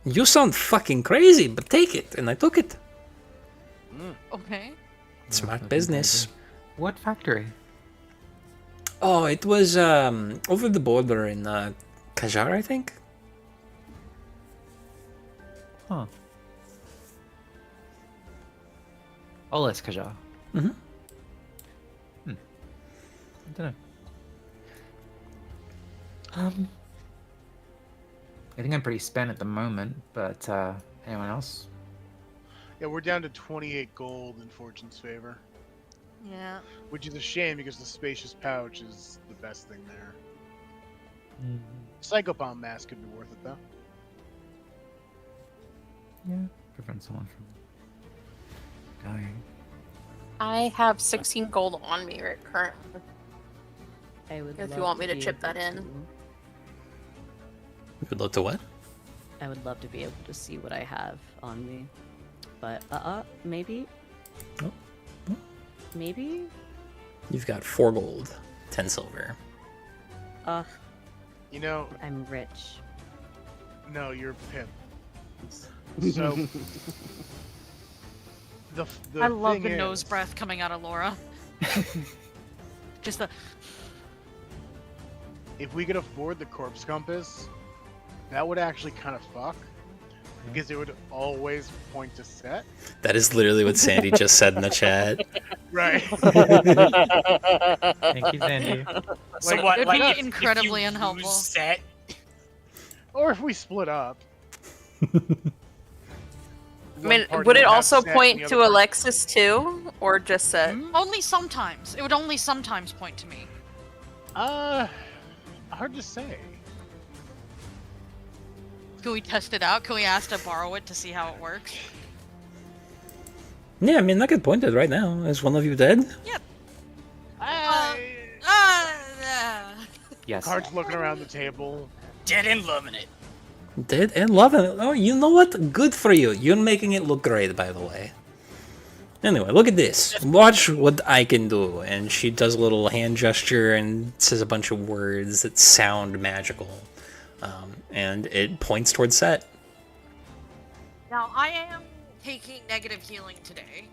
you sound fucking crazy, but take it. And I took it. Okay. Smart business. What factory? Oh, it was over the border in Kajar, I think. Huh. Oh, that's Kajar. Mhm. I don't know. I think I'm pretty spent at the moment, but anyone else? Yeah, we're down to 28 gold in Fortune's favor. Yeah. which is a shame because the spacious pouch is the best thing there. Psychopomb mask could be worth it though. Yeah. Prevent someone from dying. I have 16 gold on me right currently. I would If you love want me to be chip that able in. to- You would love to what? I would love to be able to see what I have on me. But, maybe? Oh. Maybe? You've got 4 gold, 10 silver. You know, I'm rich. no, you're Pip. So the I love thing the nose is- breath coming out of Laura. Just the. If we could afford the corpse compass, that would actually kind of fuck. Because it would always point to set. That is literally what Sandy just said in the chat. Right. Thank you, Sandy. So Like, what? it'd Like be if incredibly you unhelpful. lose set, Or if we split up. I mean, would it also point to Alexis too, or just Set? Only sometimes. It would only sometimes point to me. Hard to say. Can we test it out? Can we ask to borrow it to see how it works? Yeah, I mean, I could point it right now. Is one of you dead? Yes. Card's looking around the table. dead and loving it. Dead and loving it. Oh, you know what? Good for you. You're making it look great, by the way. Anyway, look at this. Watch what I can do. And she does a little hand gesture and says a bunch of words that sound magical. And it points towards Set. Now, I am taking negative healing today.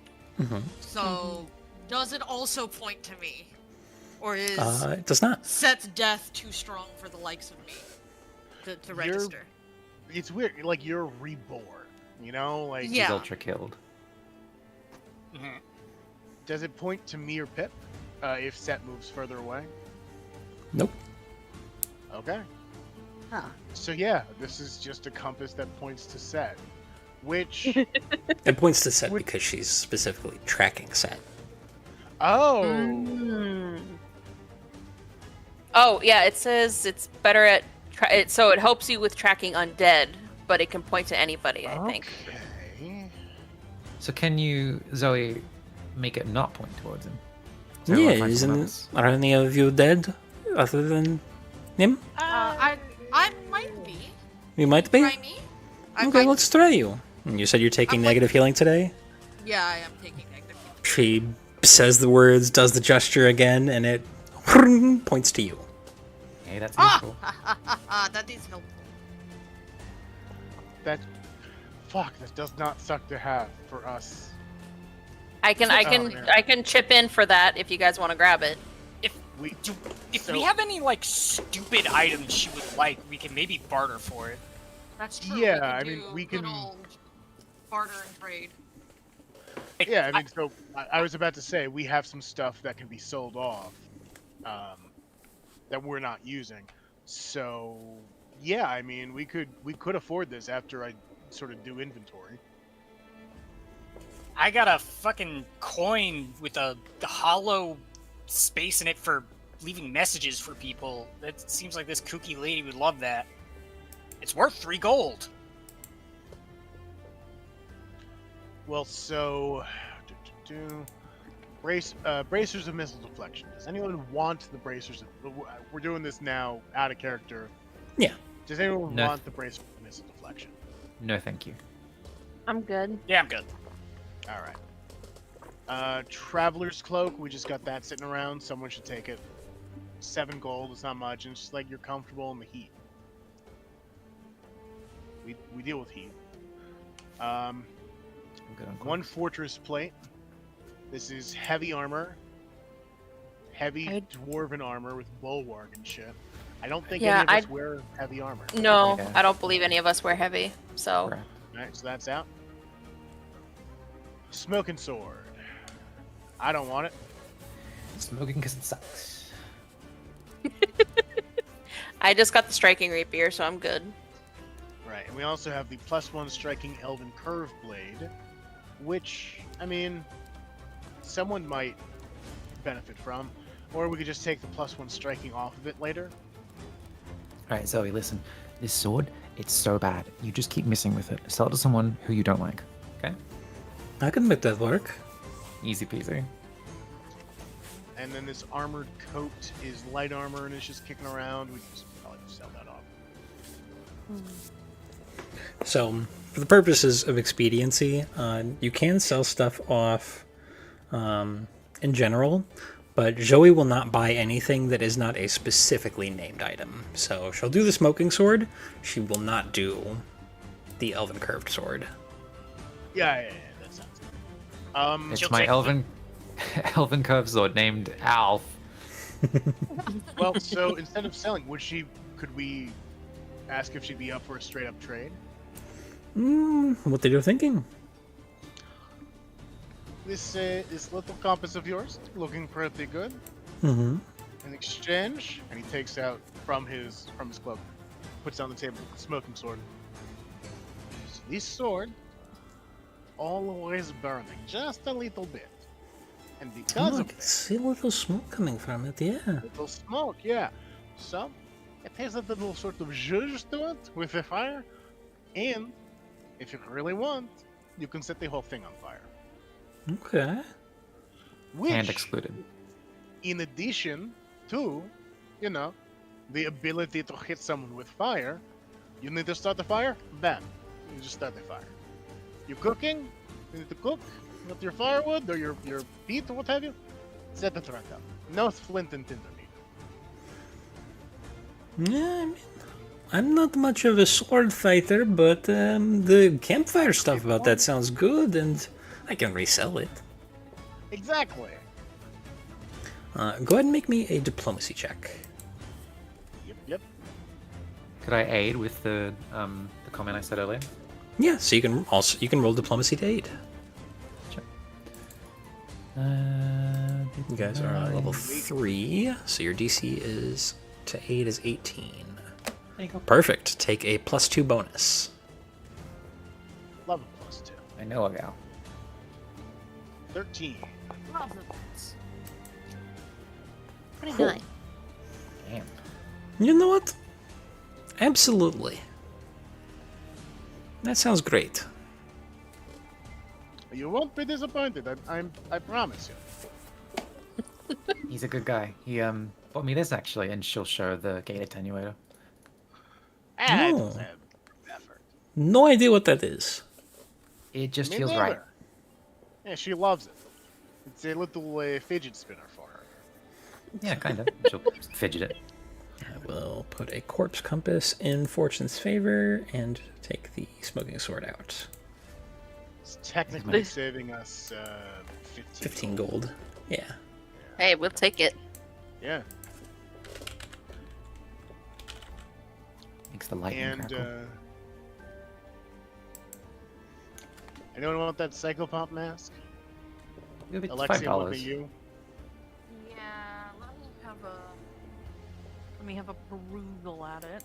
So, does it also point to me? Or is It does not. Set's death too strong for the likes of me to register? It's weird. Like, you're reborn. You know? Like, Yeah. He's ultra killed. Does it point to me or Pip if Set moves further away? Nope. Okay. Huh. So yeah, this is just a compass that points to Set, which It points to Set because she's specifically tracking Set. oh, Oh yeah, it says it's better at. So it helps you with tracking undead, but it can point to anybody. I think. okay. So can you, Zoe, make it not point towards him? So we'll Yeah, find someone else. are any of you dead other than him? I might be. You might be? Try me? I Okay, might- let's try you. And you said you're taking I'm like- negative healing today? Yeah, I am taking negative healing. She says the words, does the gesture again, and it points to you. Hey, that's useful. That is helpful. That does not suck to have for us. I can man. I can chip in for that if you guys want to grab it. If We if we have any like stupid items she would like, we can maybe barter for it. That's true. Yeah, we I can mean, do we good can- old barter and trade. Like, Yeah, I mean, so I was about to say we have some stuff that can be sold off, that we're not using. So yeah, I mean, we could afford this after I sort of do inventory. I got a fucking coin with a hollow space in it for leaving messages for people. That seems like this kooky lady would love that. It's worth 3 gold. Well, so bracers of missile deflection. Does anyone want the bracers? We're doing this now out of character. Yeah. Does anyone No. want the bracers of missile deflection? No, thank you. I'm good. Yeah, I'm good. All right. Traveler's cloak. We just got that sitting around. Someone should take it. 7 gold. It's not much. And it's just like you're comfortable in the heat. We deal with heat. I'm good on 1 clothes. fortress plate. This is heavy armor. Heavy I- dwarven armor with bulwark and shit. I don't think Yeah, any of us wear heavy armor. No, Yeah. I don't believe any of us wear heavy. So Crap. Alright, so that's out. Smoking sword. I don't want it. Smoking because it sucks. I just got the striking rapier, so I'm good. Right, and we also have the +1 striking elven curve blade, which, I mean, someone might benefit from, or we could just take the +1 striking off of it later. All right, Zoe, listen. This sword, it's so bad. You just keep messing with it. Sell it to someone who you don't like. Okay? I can make that work. Easy peasy. And then this armored coat is light armor and it's just kicking around. We can probably just sell that off. So, for the purposes of expediency, you can sell stuff off in general, but Zoe will not buy anything that is not a specifically named item. So she'll do the smoking sword, she will not do the elven curved sword. Yeah, that sounds good. It's She'll my take elven curve sword named Alf. Well, so instead of selling, could we ask if she'd be up for a straight up trade? What they do thinking? This little compass of yours, looking pretty good. Mm-hmm. In exchange, and he takes out from his cloak, puts on the table the smoking sword. So this sword, always burning, just a little bit, and because I of can this, see a little smoke coming from it, yeah. little smoke, yeah. So it has a little sort of zhuzh to it with the fire, and if you really want, you can set the whole thing on fire. Okay. Which, And excluded. in addition to, the ability to hit someone with fire, you need to start the fire, bam, you just start the fire. You're cooking, you need to cook, with your firewood or your peat or what have you, set it right up. No flint and tinder needed. Yeah, I mean, I'm not much of a sword fighter, but the campfire stuff about that sounds good, and I can resell it. Exactly. Go ahead and make me a diplomacy check. Yep. Could I aid with the comment I said earlier? Yeah, so you can roll diplomacy to aid. Sure. You guys are on level 3, so your DC is to aid is 18. There you go. Perfect. Take a +2 bonus. Love a +2. I know a gal. 13. Love the bits. 29. Damn. You know what? Absolutely. That sounds great. You won't be disappointed. I promise you. He's a good guy. He bought me this actually, and she'll show the gate attenuator. I Oh. don't have effort. No idea what that is. It just Me feels neither. right. Yeah, she loves it. It's a little fidget spinner for her. Yeah, kind of. She'll fidget it. I will put a corpse compass in Fortune's favor and take the smoking sword out. It's technically saving us 15 gold. Yeah. Hey, we'll take it. Yeah. Makes the lightning And crackle. anyone want that psychopomp mask? It's Alexia, what about $5. you? Yeah, let me have a perusal at it.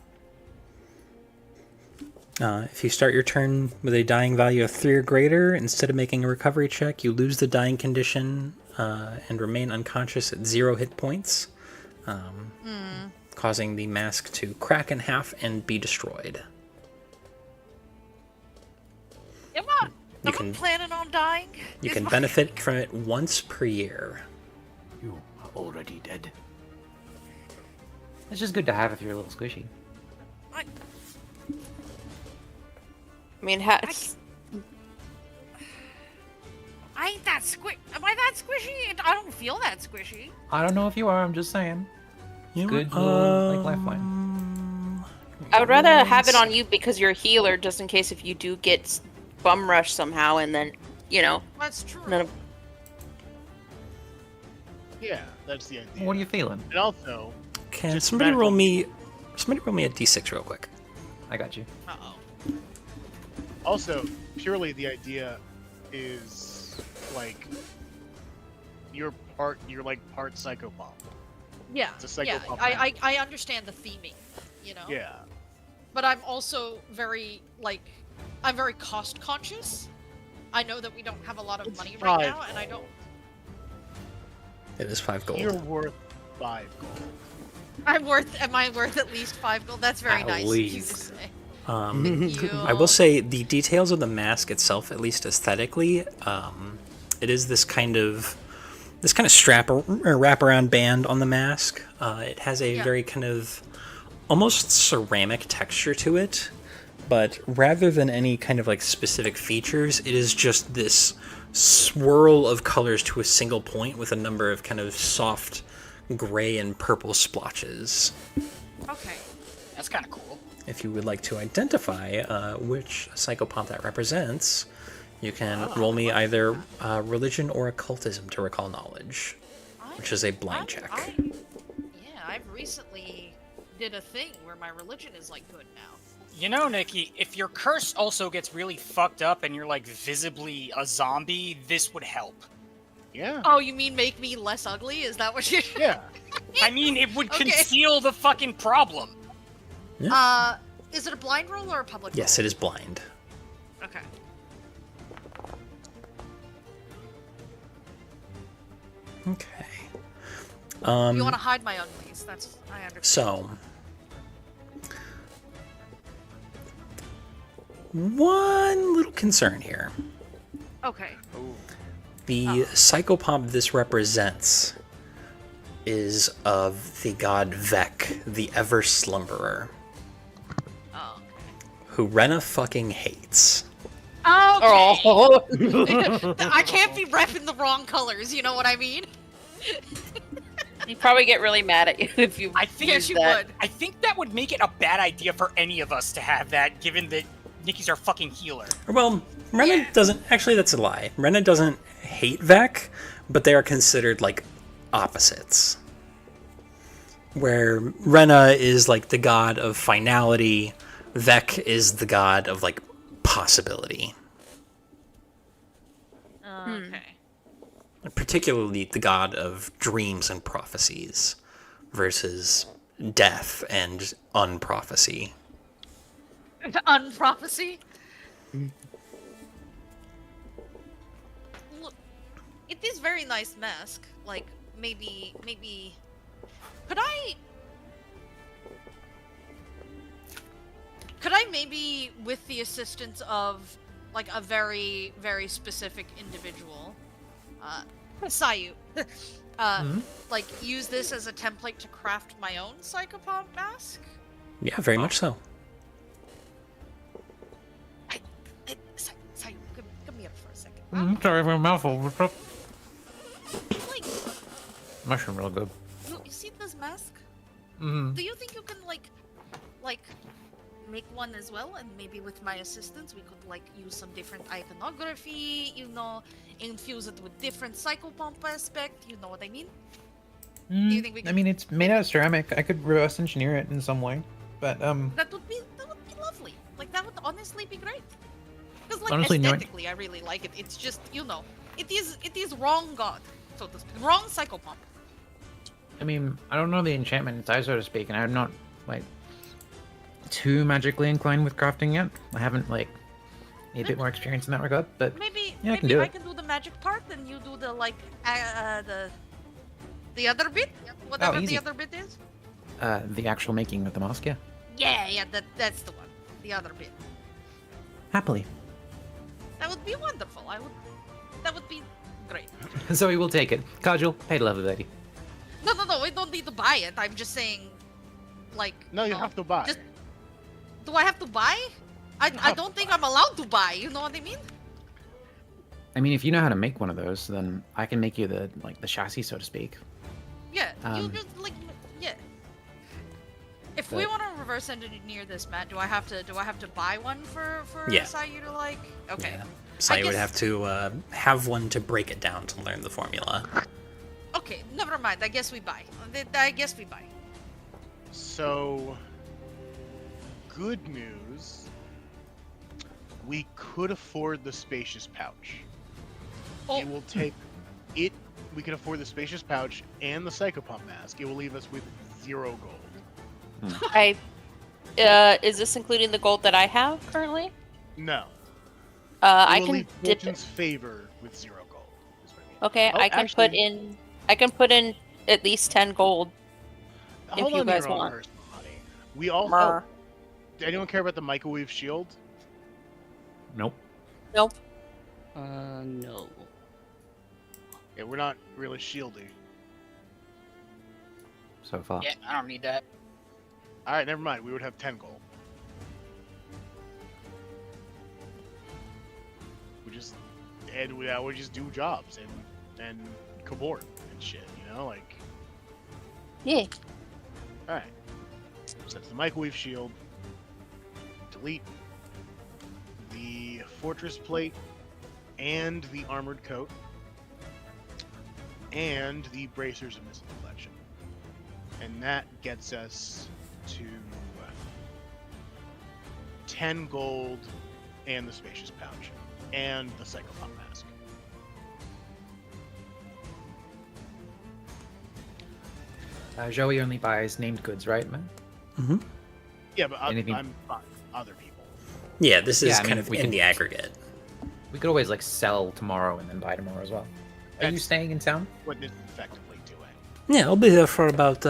If you start your turn with a dying value of 3 or greater, instead of making a recovery check, you lose the dying condition and remain unconscious at 0 hit points, causing the mask to crack in half and be destroyed. Am You I can planning on dying? you Is can my- benefit from it once per year. You are already dead. It's just good to have if you're a little squishy. I- I mean, I ain't that squish. Am I that squishy? I don't feel that squishy. I don't know if you are, I'm just saying. You know Good what? little, like, lifeline. I would rather have it on you because you're a healer, just in case if you do get bum rush somehow, and then That's true. none of Yeah, that's the idea. What are you feeling? And also, Can Just somebody roll magical. me? Somebody roll me a d6 real quick. I got you. also, purely the idea is like you're part psychopomp. Yeah. It's a Yeah. psychopomp I understand the theming, Yeah. But I'm also I'm very cost conscious. I know that we don't have a lot of It's money right now, five. and I don't. It is 5 gold. You're worth 5 gold. Am I worth at least 5 gold? That's very At nice of you to least. say. I You- will say the details of the mask itself, at least aesthetically, it is this kind of wraparound band on the mask. It has a Yeah. very kind of almost ceramic texture to it, but rather than any kind of like specific features, it is just this swirl of colors to a single point with a number of kind of soft gray and purple splotches. Okay. That's kind of cool. If you would like to identify which psychopomp that represents, you can roll me either religion or occultism to recall knowledge, which is a blind check. I've recently did a thing where my religion is like good now. You know, Nikki, if your curse also gets really fucked up and you're like visibly a zombie, this would help. Yeah. Oh, you mean make me less ugly? Is that what you? Yeah. I mean, it would Okay. conceal the fucking problem. Is it a blind roll or a public? Yes, it is blind. Roll? Okay. Okay. You want to hide my uglies? That's I understand. So, one little concern here. Okay. The psychopomp this represents is of the god Vec, the ever slumberer, Oh. Okay. who Rena fucking hates. Okay. Oh. I can't be repping the wrong colors. You know what I mean? He'd probably get really mad at you if you. I think Yes, you that. would. I think that would make it a bad idea for any of us to have that, given that Nikki's our fucking healer. Well, Rena Yeah. doesn't. Actually, that's a lie. Rena doesn't hate Vec, but they are considered like opposites. Where Rena is like the god of finality, Vec is the god of like possibility. Okay. Particularly the god of dreams and prophecies versus death and unprophecy. Unprophecy. Look, it is very nice mask. Like maybe. Could I maybe, with the assistance of like a very, very specific individual, Sayu, like use this as a template to craft my own psychopomp mask? Yeah, very much so. Sayu, come here for a second. Sorry for a mouthful. What's up? Like, Mushroom real good. you see this mask? Mm-hmm. Do you think you can like make one as well, and maybe with my assistance we could like use some different iconography, infuse it with different psychopomp aspect, you know what I mean? Do you think we I could... mean, it's made out of ceramic. I could reverse engineer it in some way, but that would be lovely. Like that would honestly be great. Because like Honestly, no, aesthetically I really like it. It's just, it is wrong god, so to speak. Wrong psychopomp. I mean, I don't know the enchantment inside, so to speak, and I'm not like too magically inclined with crafting yet. I haven't like need a bit more experience in that regard, but Maybe yeah, I can maybe do I it. can do the magic part, and you do the like the other bit, whatever the easy. other bit is. The actual making of the mask, yeah. Yeah, that's the one. The other bit. Happily. That would be wonderful. That would be great. Zoe will take it. Kajal, pay the lovely lady. No, we don't need to buy it. I'm just saying, like. No, you have to buy. Just, do I have to buy? I don't think I'm allowed to buy. You know what I mean? I mean, if you know how to make one of those, then I can make you the chassis, so to speak. Yeah. You Um, just like yeah. If we but- want to reverse engineer this, Matt, do I have to buy one for Yeah. Sayu to like? Okay. Yeah. So you would guess- have to have one to break it down to learn the formula. Okay, never mind. I guess we buy. I guess we buy. So, good news. We could afford the spacious pouch. Oh, It will take it. We can afford the spacious pouch and the psychopomp mask. It will leave us with 0 gold. Is this including the gold that I have currently? No. I It will can leave dip. Fortune's favor with 0 gold. is what I mean. Okay, Oh, I can put actually- in. I can put in at least 10 gold. Hold you on guys your own want. personal money. We also. Mer. Does anyone care about the microwave shield? Nope. Nope. No. Yeah, we're not really shieldy. So far. Yeah, I don't need that. All right, never mind. We would have 10 gold. We just do jobs and cabort and shit. You know, like. Yeah. All right. So that's the microwave shield. Delete the fortress plate and the armored coat and the bracers of missile deflection, and that gets us to 10 gold and the spacious pouch and the psychopath mask. Joey only buys named goods, right, man? Mm-hmm. Yeah, but Anything- I'm fine. Other people. Yeah, this is Yeah, I kind mean, of we in can- the aggregate. We could always like sell tomorrow and then buy tomorrow as well. Are you That's- staying in town? What it's effectively doing. Yeah, I'll be there for about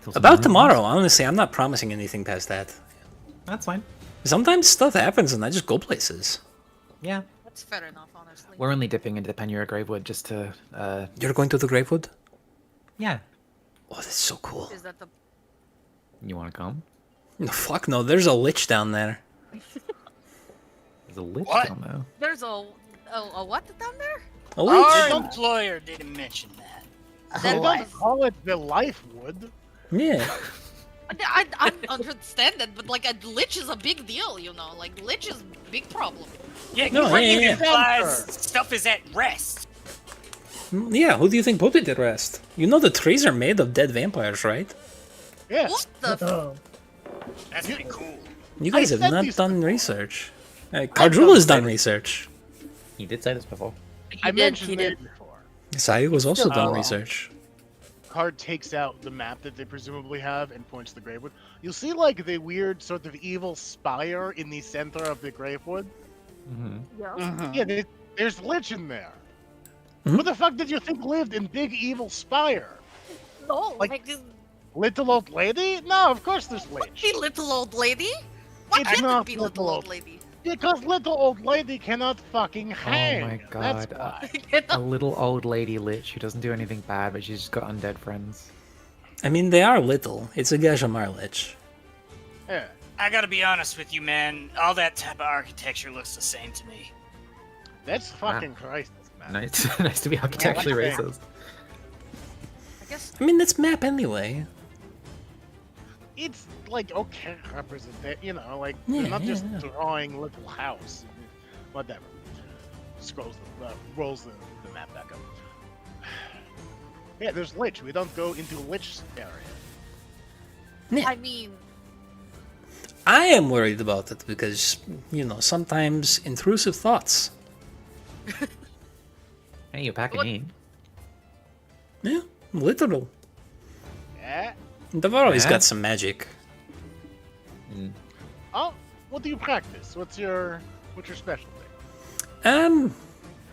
Till about tomorrow. Honestly, I'm not promising anything past that. That's fine. Sometimes stuff happens and I just go places. Yeah. That's fair enough, honestly. We're only dipping into Penura Gravewood just to. You're going to the Gravewood? Yeah. Oh, that's so cool. Is that the You want to come? No, fuck no. There's a lich down there. There's a lich What? down there. there's a what down there? A lich? Our employer didn't mention that. They Then don't call it the life wood. Yeah. I understand that, but like a lich is a big deal, you know. Like lich is a big problem. Yeah, No, no, yeah, yeah. implies stuff is at rest. Yeah, who do you think put it at rest? You know the trees are made of dead vampires, right? Yeah. What the? That's pretty cool. You guys I have said not these done research. Cardrula's done research. He did say this before. I mentioned he did. it before. Sayu was also done Oh. research. Card takes out the map that they presumably have and points to the Gravewood. You'll see like the weird sort of evil spire in the center of the Gravewood. Mm-hmm. Yeah, there's lich in there. Mhm. What the fuck did you think lived in big evil spire? No, Like- like Little old lady? No, of course there's lich. the little old lady. Why It's can't not it be little little old- old lady? Because little old lady cannot fucking hang. my That's God, why. A little old lady lich who doesn't do anything bad, but she's just got undead friends. I mean, they are little. It's a Gajamar lich. Yeah. I gotta be honest with you, man. All that type of architecture looks the same to me. That's fucking Christ, man. Nice, nice to be architecturally Yeah, racist. I guess I mean, it's map anyway. It's like okay representation, you know, like Yeah, they're not just yeah. drawing little house, whatever. Rolls the map back up. Yeah, there's lich. We don't go into lich area. Yeah. I mean, I am worried about it because, you know, sometimes intrusive thoughts. Hey, you pack a What? need. Yeah, literal. Yeah. They've always Yeah. got some magic. Oh, what do you practice? What's your specialty? Um,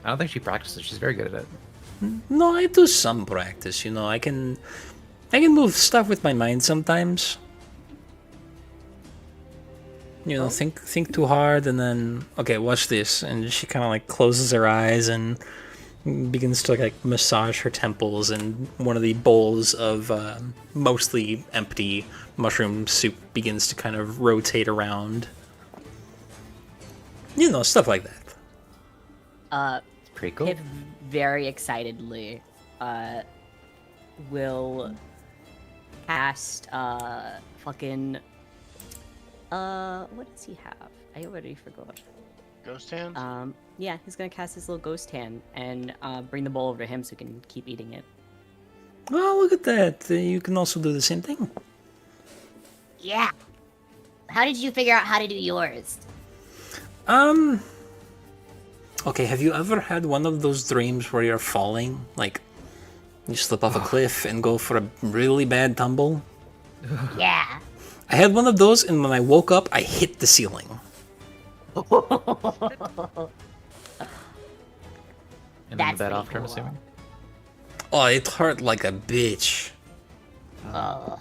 I don't think she practices. She's very good at it. no, I do some practice. You know, I can move stuff with my mind sometimes. You know, think too hard, and then okay, watch this, and she kind of like closes her eyes and begins to like massage her temples, and one of the bowls of mostly empty mushroom soup begins to kind of rotate around. You know, stuff like that. Pretty cool. Pip very excitedly will cast fucking what does he have? I already forgot. Ghost hands? Yeah, he's gonna cast his little ghost hand and bring the bowl over to him so he can keep eating it. Oh, look at that! You can also do the same thing. Yeah. How did you figure out how to do yours? Okay, have you ever had one of those dreams where you're falling? Like, you slip off a cliff and go for a really bad tumble? Yeah. I had one of those, and when I woke up, I hit the ceiling. And then That's the bed pretty after, I'm cool. assuming. Oh, it hurt like a bitch. Oh.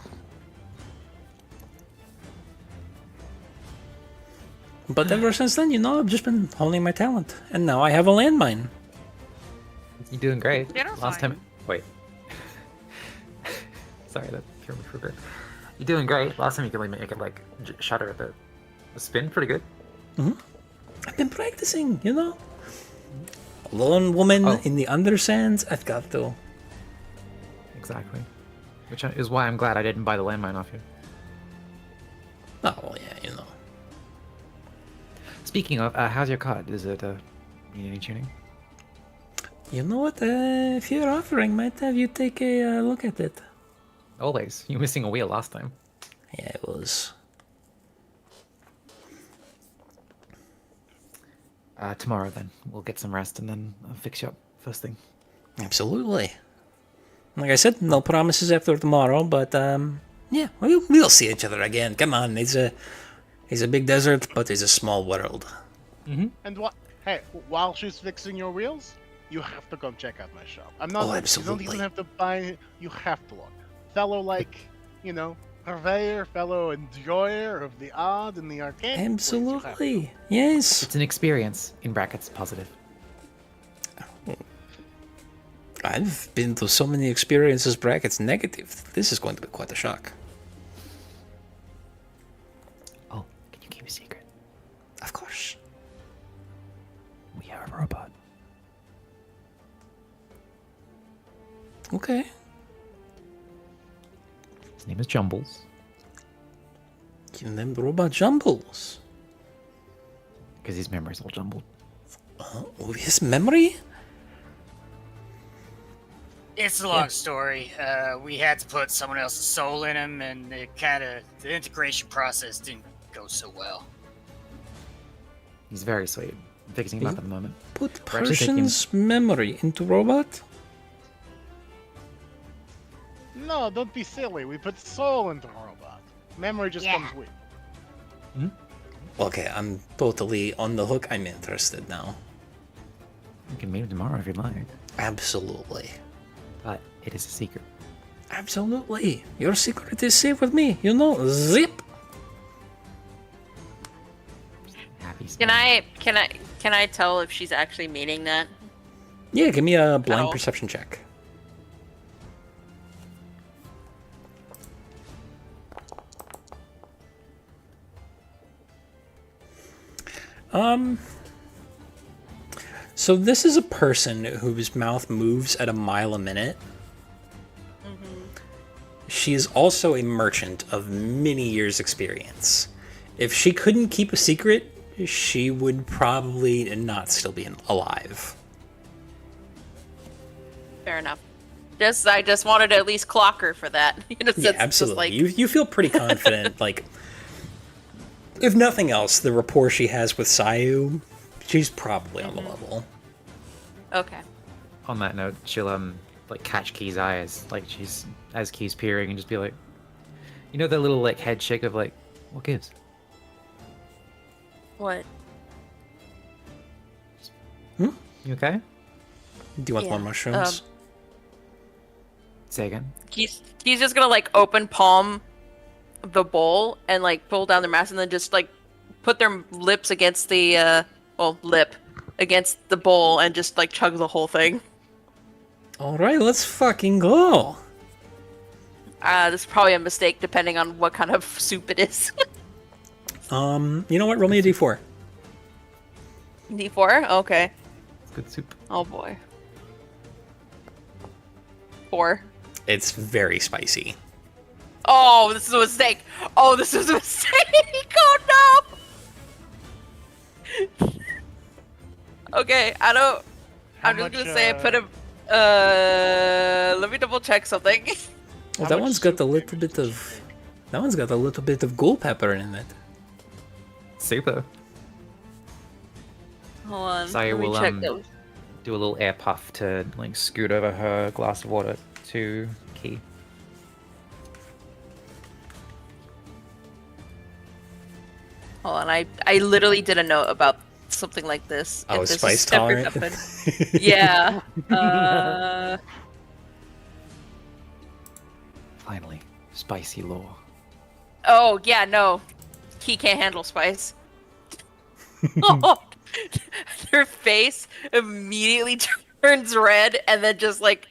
But ever since then, I've just been honing my talent. And now I have a landmine. You're doing great. They're Last fine. time. Wait. Sorry, that threw me for a bit. You're doing great. Last time you could like, make it like shudder a bit. The spin, pretty good. I've been practicing, Lone woman Oh. in the undersands, I've got to. Exactly. Which is why I'm glad I didn't buy the landmine off you. Oh, well, yeah, Speaking of, how's your card? Does it need any tuning? You know what? If you're offering, might have you take a look at it. Always. You were missing a wheel last time. Yeah, it was. Tomorrow then. We'll get some rest and then I'll fix you up first thing. Absolutely. Like I said, no promises after tomorrow, but yeah, we'll see each other again. Come on, it's a big desert, but it's a small world. And what? Hey, while she's fixing your wheels, you have to come check out my shop. I'm not. Oh, You don't absolutely. even have to buy. You have to look. Fellow, purveyor, fellow enjoyer of the odd and the arcane. Absolutely, yes. It's an experience, in brackets, positive. I've been to so many experiences brackets negative. This is going to be quite a shock. Oh, can you keep a secret? Of course. We have a robot. Okay. His name is Jumbles. Give them robot jumbles. Because his memory's all jumbled. Oh, his memory? It's a long story. We had to put someone else's soul in him, and the integration process didn't go so well. He's very sweet. I'm fixing him up at the moment. Put We're actually taking- person's memory into robot? No, don't be silly. We put soul into a robot. Memory just Yeah. comes with. Okay, I'm totally on the hook. I'm interested now. You can meet him tomorrow if you'd like. Absolutely. But it is a secret. Absolutely. Your secret is safe with me. Zip. Happy Can I tell if she's actually meaning that? Yeah, give me a blind all. perception check. So this is a person whose mouth moves at a mile a minute. She is also a merchant of many years' experience. If she couldn't keep a secret, she would probably not still be alive. Fair enough. I just wanted to at least clock her for that. Yeah, since it's just absolutely. like- You feel pretty confident. Like, if nothing else, the rapport she has with Sayu, she's probably on the level. Okay. On that note, she'll like catch Key's eyes, like she's as Key's peering, and just be like, the little like head shake of like, what gives? What? You okay? Do you want more Yeah, mushrooms? Say again. He's just gonna like open palm the bowl and like pull down their mask and then just like put their lips against the lip against the bowl and just like chug the whole thing. All right, let's fucking go. This is probably a mistake depending on what kind of soup it is. You know what? Roll me a d4. D4? Okay. It's good soup. Oh boy. 4. It's very spicy. Oh, this is a mistake. Oh, this is a mistake. Oh no. Okay, I'm just much, gonna say I put him. Let me double check something. Well, How that much one's got soup a do you little bit of. That one's got a little bit of ghoul pepper in it. Super. Hold on. Saya let me will, check those. Do a little air puff to like scoot over her glass of water to Key. Hold on, I literally did a note about something like this. Oh, If this spice is ever tolerant? happened. Yeah. Finally, spicy lore. Oh, yeah, no. He can't handle spice. Their face immediately turns red and then just, like,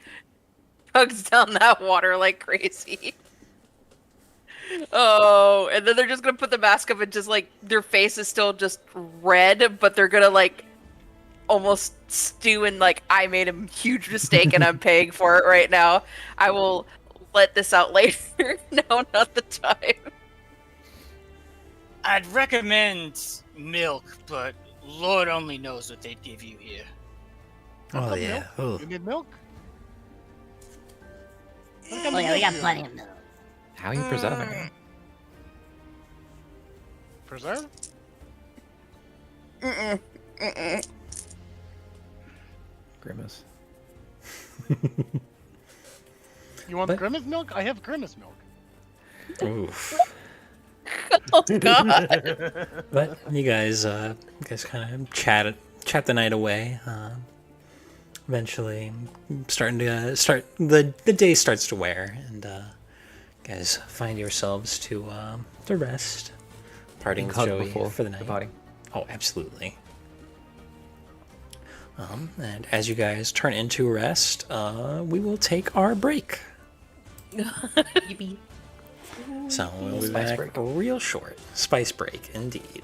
chugs down that water like crazy. Oh, and then they're just gonna put the mask up and just, like, their face is still just red, but they're gonna, like, almost stew in, like, I made a huge mistake and I'm paying for it right now. I will let this out later. No, not the time. I'd recommend milk, but Lord only knows what they'd give you here. Oh yeah. Oh. You get milk? Oh yeah, we got plenty of milk. How are you preserving it? Preserve? Grimace. You want But- Grimace milk? I have Grimace milk. Oof. Oh, God. But you guys kind of chat the night away. Eventually, the day starts to wear, and you guys find yourselves to rest, parting with Hug Joey before for the night. departing. Oh, absolutely. And as you guys turn into rest, we will take our break. Yippee. So we'll be Spice back break. real short. Spice break, indeed.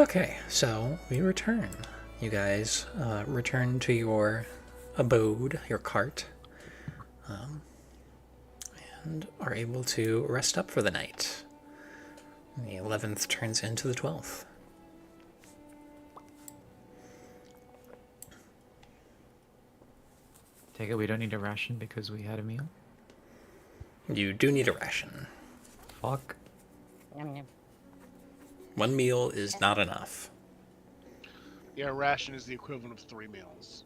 Okay, so we return. You guys return to your abode, your cart, and are able to rest up for the night. The 11th turns into the 12th. Take it we don't need a ration because we had a meal? You do need a ration. Fuck. One meal is not enough. Yeah, a ration is the equivalent of 3 meals.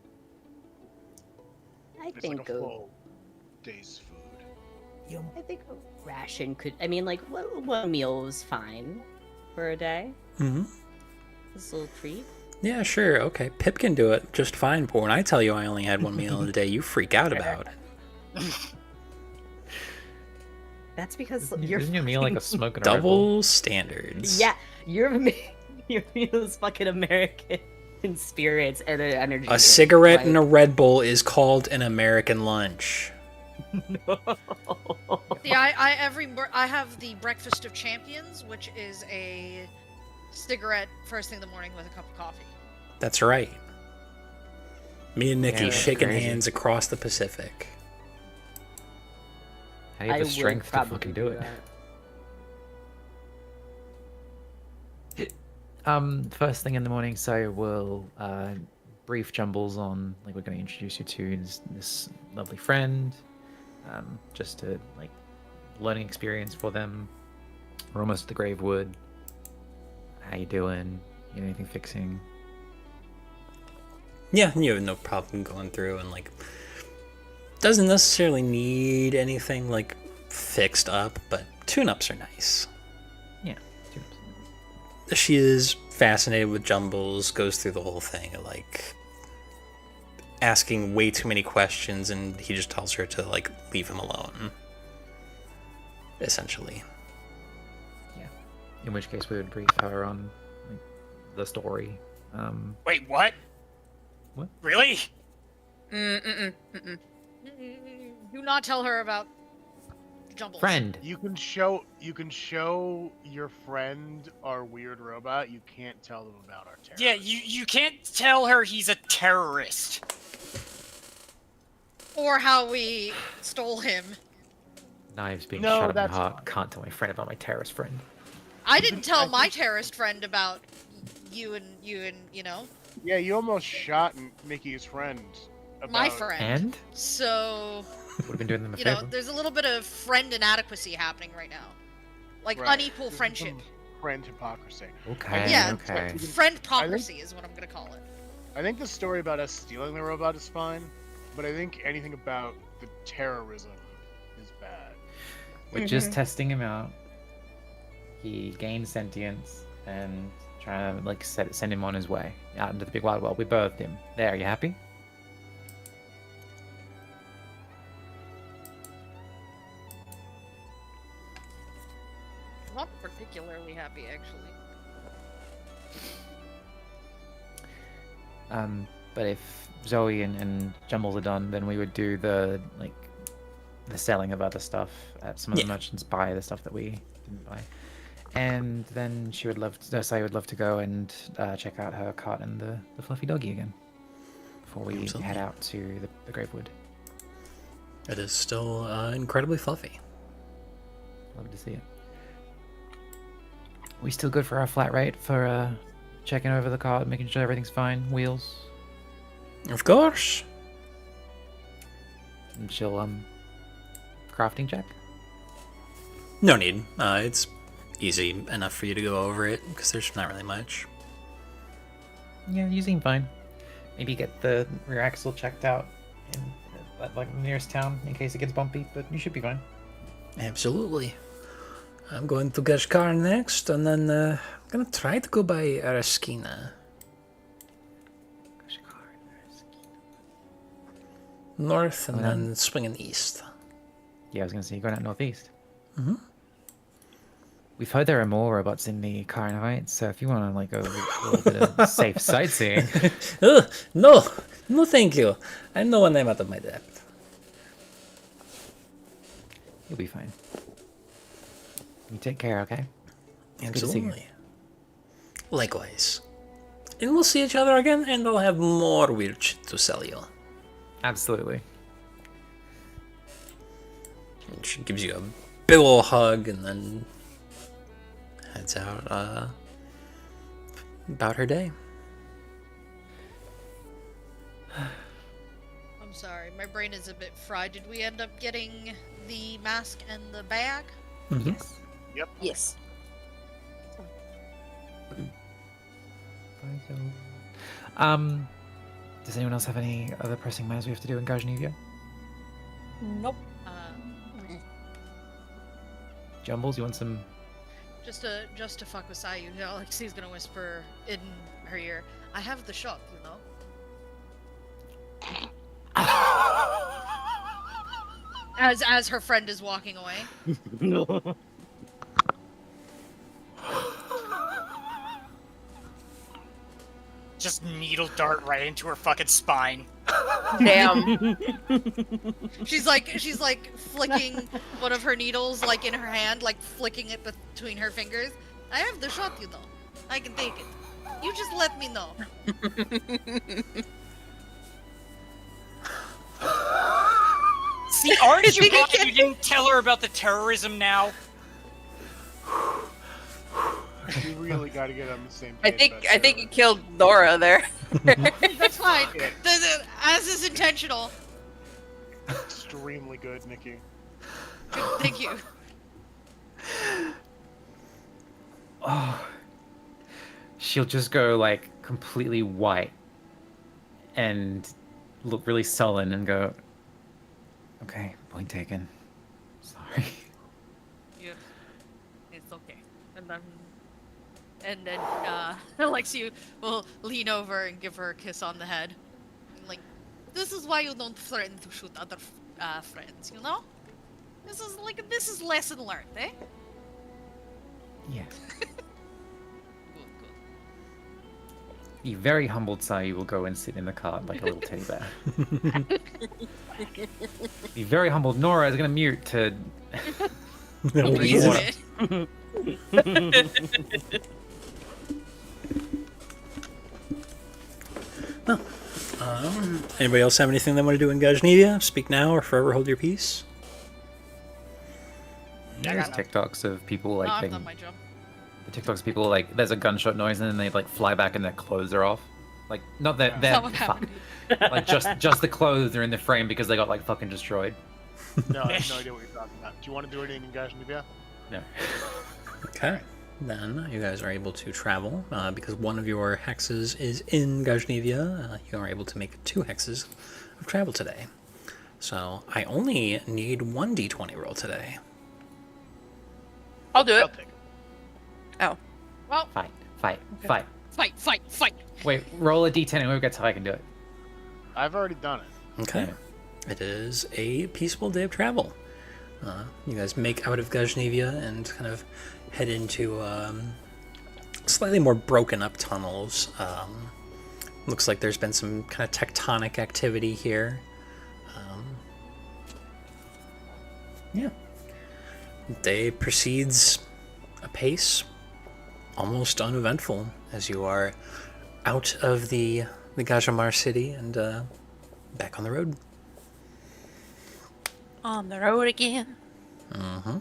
I It's think like a full day's food. I think a ration could. I mean, like one meal was fine for a day. Mm-hmm. This little treat. Yeah, sure. Okay, Pip can do it just fine. But when I tell you I only had one meal a day, you freak out about it. That's because Isn't you're your meal like a smoke and a Red Bull? Double standards. Yeah, your meal is fucking American spirits and an energy. A drink, cigarette like- and a Red Bull is called an American lunch. No. Yeah, I have the breakfast of champions, which is a cigarette first thing in the morning with a cup of coffee. That's right. Me and Nikki Yeah, that's shaking crazy. hands across the Pacific. How do you have the would strength to probably fucking do it? that. First thing in the morning, so we'll brief Jumbles on, like, we're going to introduce you to this lovely friend, just to, like, learning experience for them. We're almost at the Gravewood. How you doing? Need anything fixing? Yeah, you have no problem going through and, like, doesn't necessarily need anything, like, fixed up, but tune-ups are nice. Yeah. She is fascinated with Jumbles, goes through the whole thing of, like, asking way too many questions, and he just tells her to, like, leave him alone. Essentially. In which case we would brief her on, like, the story. Wait, what? What? Really? Do not tell her about Jumbles. Friend! You can show your friend our weird robot. You can't tell them about our terror. Yeah, you can't tell her he's a terrorist. Or how we stole him. Knives being No, shot up my that's heart. fine. Can't tell my friend about my terrorist friend. I didn't tell my terrorist friend about you and you know, Yeah, you almost shot Mickey's friend. my about- friend. And? So, Would have been doing them a you know, favor. there's a little bit of friend inadequacy happening right now. Like Right. unequal There's friendship. some Friend hypocrisy. Okay, Yeah. okay. Friendpocracy is what I'm gonna call it. I think the story about us stealing the robot is fine, but I think anything about the terrorism is bad. We're just testing him out. He gained sentience and trying to, like, send him on his way out into the big wide world. We birthed him. There, you happy? Not particularly happy, actually. But if Zoe and Jumbles are done, then we would do the selling of other stuff at some of the Yeah. merchants buy the stuff that we didn't buy. And then she would love to, Zoe would love to go and check out her cart and the fluffy doggy again before we Absolutely. head out to the Gravewood. It is still incredibly fluffy. Love to see it. We still good for our flat rate for checking over the cart, making sure everything's fine, wheels, Of course. and she'll crafting check. No need. It's easy enough for you to go over it because there's not really much. Yeah, you seem fine. Maybe get the rear axle checked out in like the nearest town in case it gets bumpy, but you should be fine. Absolutely. I'm going to Gashkar next, and then I'm gonna try to go by Araskina. North, and Oh, then swinging east. Yeah, I was gonna say you're going out northeast. Mhm. We've heard there are more robots in the Cairn Heights, so if you want to like go a little bit of safe sightseeing, No, thank you. I know when I'm out of my depth. you'll be fine. You take care, okay? It's good to see you. Absolutely. Likewise. And we'll see each other again, and I'll have more weird shit to sell you. Absolutely. And she gives you a big ol' hug, and then heads out about her day. I'm sorry, my brain is a bit fried. Did we end up getting the mask and the bag? Mm-hmm. Yes. Yep. Yes. Does anyone else have any other pressing matters we have to do in Ghajnivya? Nope. Jumbles, you want some? Just to fuck with Sayu, Alexi's gonna whisper in her ear, "I have the shop, you know." As her friend is walking away. No. Just needle dart right into her fucking spine. Damn. She's like flicking one of her needles like in her hand, like flicking it between her fingers. I have the shot, you know. I can take it. You just let me know. See, aren't you glad you didn't tell her about the terrorism now? You really got to get on the same I page. think you killed Nora there. That's fine. Yeah. As is intentional. Extremely good, Nikki. Thank you. Oh. She'll just go like completely white and look really sullen and go, "Okay, point taken. Sorry." Yeah, it's okay. And then Alexia will lean over and give her a kiss on the head. Like, this is why you don't threaten to shoot other friends, you know? This is lesson learned, eh? Yes. Good. The very humbled Sayu will go and sit in the cart like a little teddy bear. The very humbled Nora is going to mute to... Please, Water. Anybody else have anything they want to do in Ghajnivya? Speak now or forever hold your peace. There's TikToks of people like... No, I've being- done my job. The TikToks of people like there's a gunshot noise and then they like fly back and their clothes are off. Like not that That's not they're what fuck. happened. Like just the clothes are in the frame because they got like fucking destroyed. No, I have no idea what you're talking about. Do you want to do anything in Ghajnivya? No. Okay. Then you guys are able to travel because one of your hexes is in Ghajnivya. You are able to make 2 hexes of travel today. So I only need 1 d20 roll today. I'll do I'll it. take it. Oh. Well, Fight. fight. Wait, roll a d10 and whoever gets high can do it. I've already done it. Okay. It is a peaceful day of travel. You guys make out of Ghajnivya and kind of head into slightly more broken up tunnels. Looks like there's been some kind of tectonic activity here. Yeah. Day proceeds apace, almost uneventful, as you are out of the Gajamar city and back on the road. On the road again. Mm-hmm.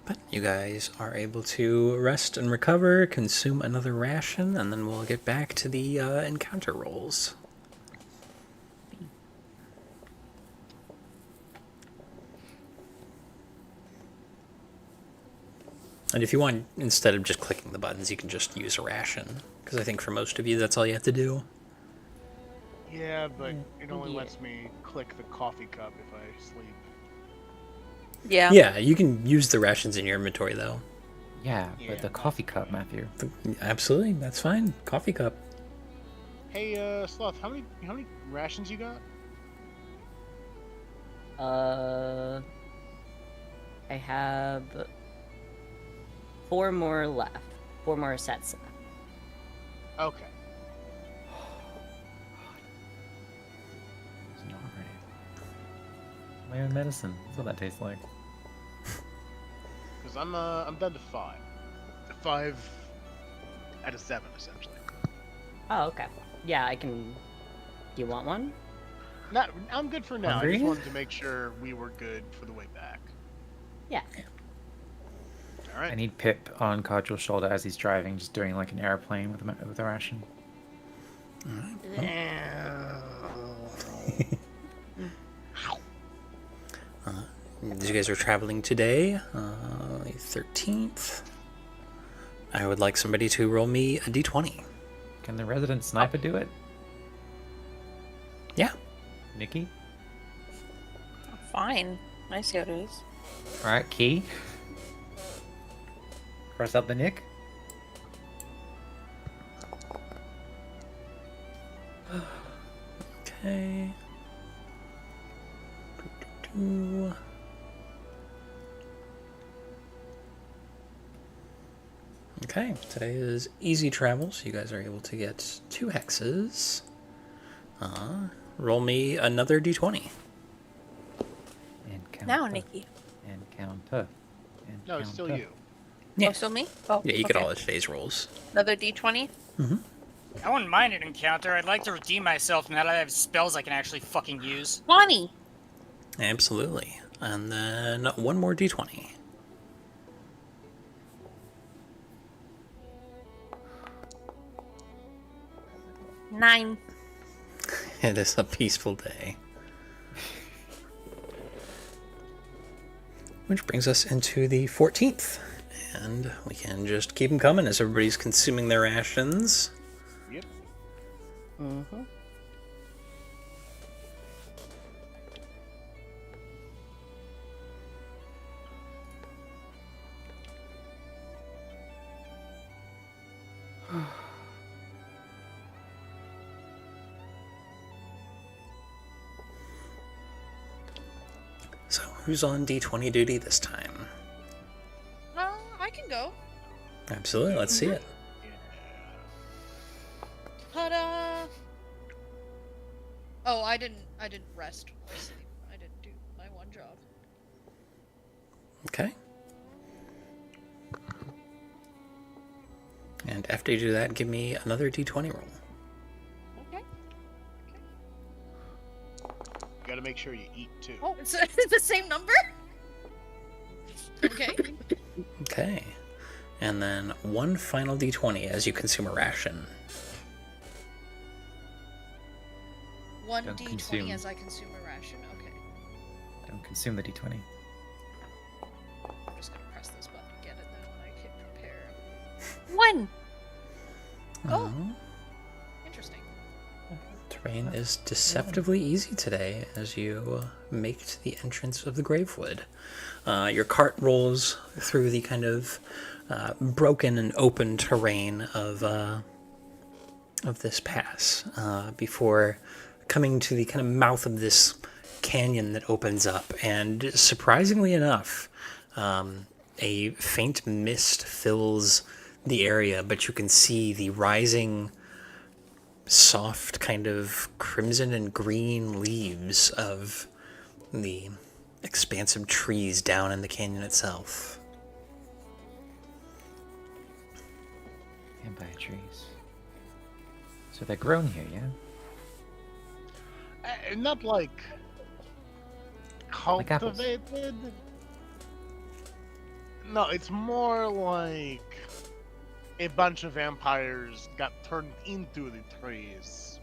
But you guys are able to rest and recover, consume another ration, and then we'll get back to the encounter rolls. And if you want, instead of just clicking the buttons, you can just use a ration. Because I think for most of you, that's all you have to do. Yeah, but it only lets me click the coffee cup if I sleep. Yeah. Yeah, you can use the rations in your inventory, though. Yeah, Yeah. but the coffee cup, Matthew. Absolutely, that's fine. Coffee cup. Hey, Sloth, how many rations you got? I have 4 more left. 4 more sets left. Okay. It's not ready. My own medicine. That's what that tastes like. Because I'm down to 5. 5 out of 7, essentially. Oh, okay. Yeah, I can. Do you want one? Not, I'm good for now. I Hungry? just wanted to make sure we were good for the way back. Yeah. All right. I need Pip on Cardrill's shoulder as he's driving, just doing like an airplane with a ration. As you guys are traveling today, 13th, I would like somebody to roll me a d20. Can the resident sniper do it? Yeah. Nikki? Fine. I see how it is. Alright, Key. Press up the Nick. Okay. Doo-doo-doo. Okay, today is easy travel, so you guys are able to get 2 hexes. Roll me another d20. And counter. Now, Nikki. And counter. And No, it's still counter. you. Yeah. Oh, still me? Oh, Yeah, you get okay. all of today's rolls. Another d20? I wouldn't mind an encounter. I'd like to redeem myself now that I have spells I can actually fucking use. 20! Absolutely. And then one more d20. Nine. It is a peaceful day. Which brings us into the 14th. And we can just keep them coming as everybody's consuming their rations. Yep. So, who's on d20 duty this time? I can go. Absolutely, let's see it. Ta-da! Oh, I didn't rest or sleep. I didn't do my one job. Okay. And after you do that, give me another d20 roll. Okay. You gotta make sure you eat too. Oh, it's the same number? Okay. Okay. And then one final d20 as you consume a ration. One Don't D20 consume. as I consume a ration. Okay. Don't consume the d20. I'm just gonna press this button and get it then when I hit prepare. 1! Oh. Interesting. Terrain is deceptively easy today as you make to the entrance of the Gravewood. Your cart rolls through the kind of broken and open terrain of this pass before coming to the kind of mouth of this canyon that opens up. And surprisingly enough, a faint mist fills the area, but you can see the rising soft kind of crimson and green leaves of the expansive trees down in the canyon itself. Vampire trees. So they're grown here, yeah? Not like Like apples. cultivated. No, it's more like a bunch of vampires got turned into the trees,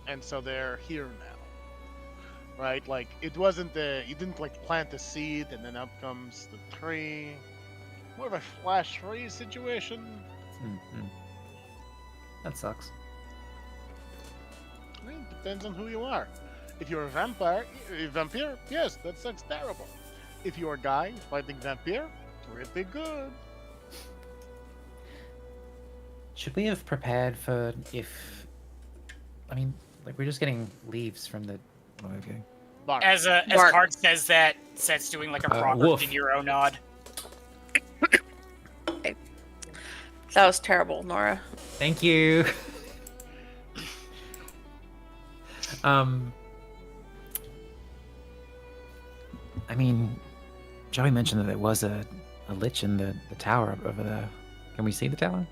and so they're here now. Right? Like it wasn't you didn't like plant a seed and then up comes the tree. More of a flash freeze situation. Mm-hmm. That sucks. I mean, depends on who you are. If you're a vampire, yes, that sucks terrible. If you're a guy fighting vampire, pretty good. Should we have prepared for if... I mean, like, we're just getting leaves from the... What are we getting? Bark. As Mark. Card says that, Set's doing like a proper woof. De Niro nod. That was terrible, Nora. Thank you! I mean, Joey mentioned that there was a a lich in the tower over there. Can we see the tower?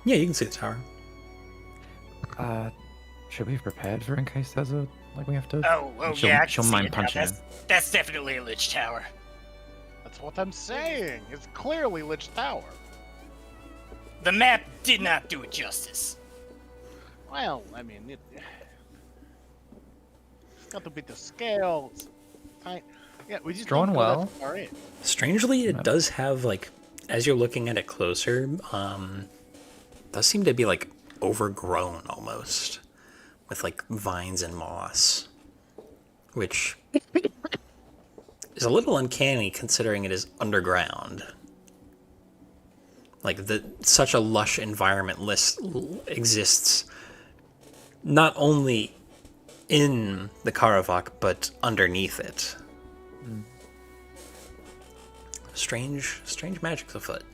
Yeah, you can see the tower. Should we have prepared for in case there's a we have to? Oh She'll- yeah, I she'll can see mind it now. punching That's definitely a lich tower. That's what I'm saying. It's clearly Lich Tower. The map did not do it justice. Well, I mean, it's got a bit of scale. It's tiny. Yeah, we just Drawn don't know well. that's far in. Strangely, it does have as you're looking at it closer, does seem to be overgrown almost, with vines and moss, which is a little uncanny considering it is underground. Such a lush environment exists not only in the Karavak but underneath it. Strange magic's afoot.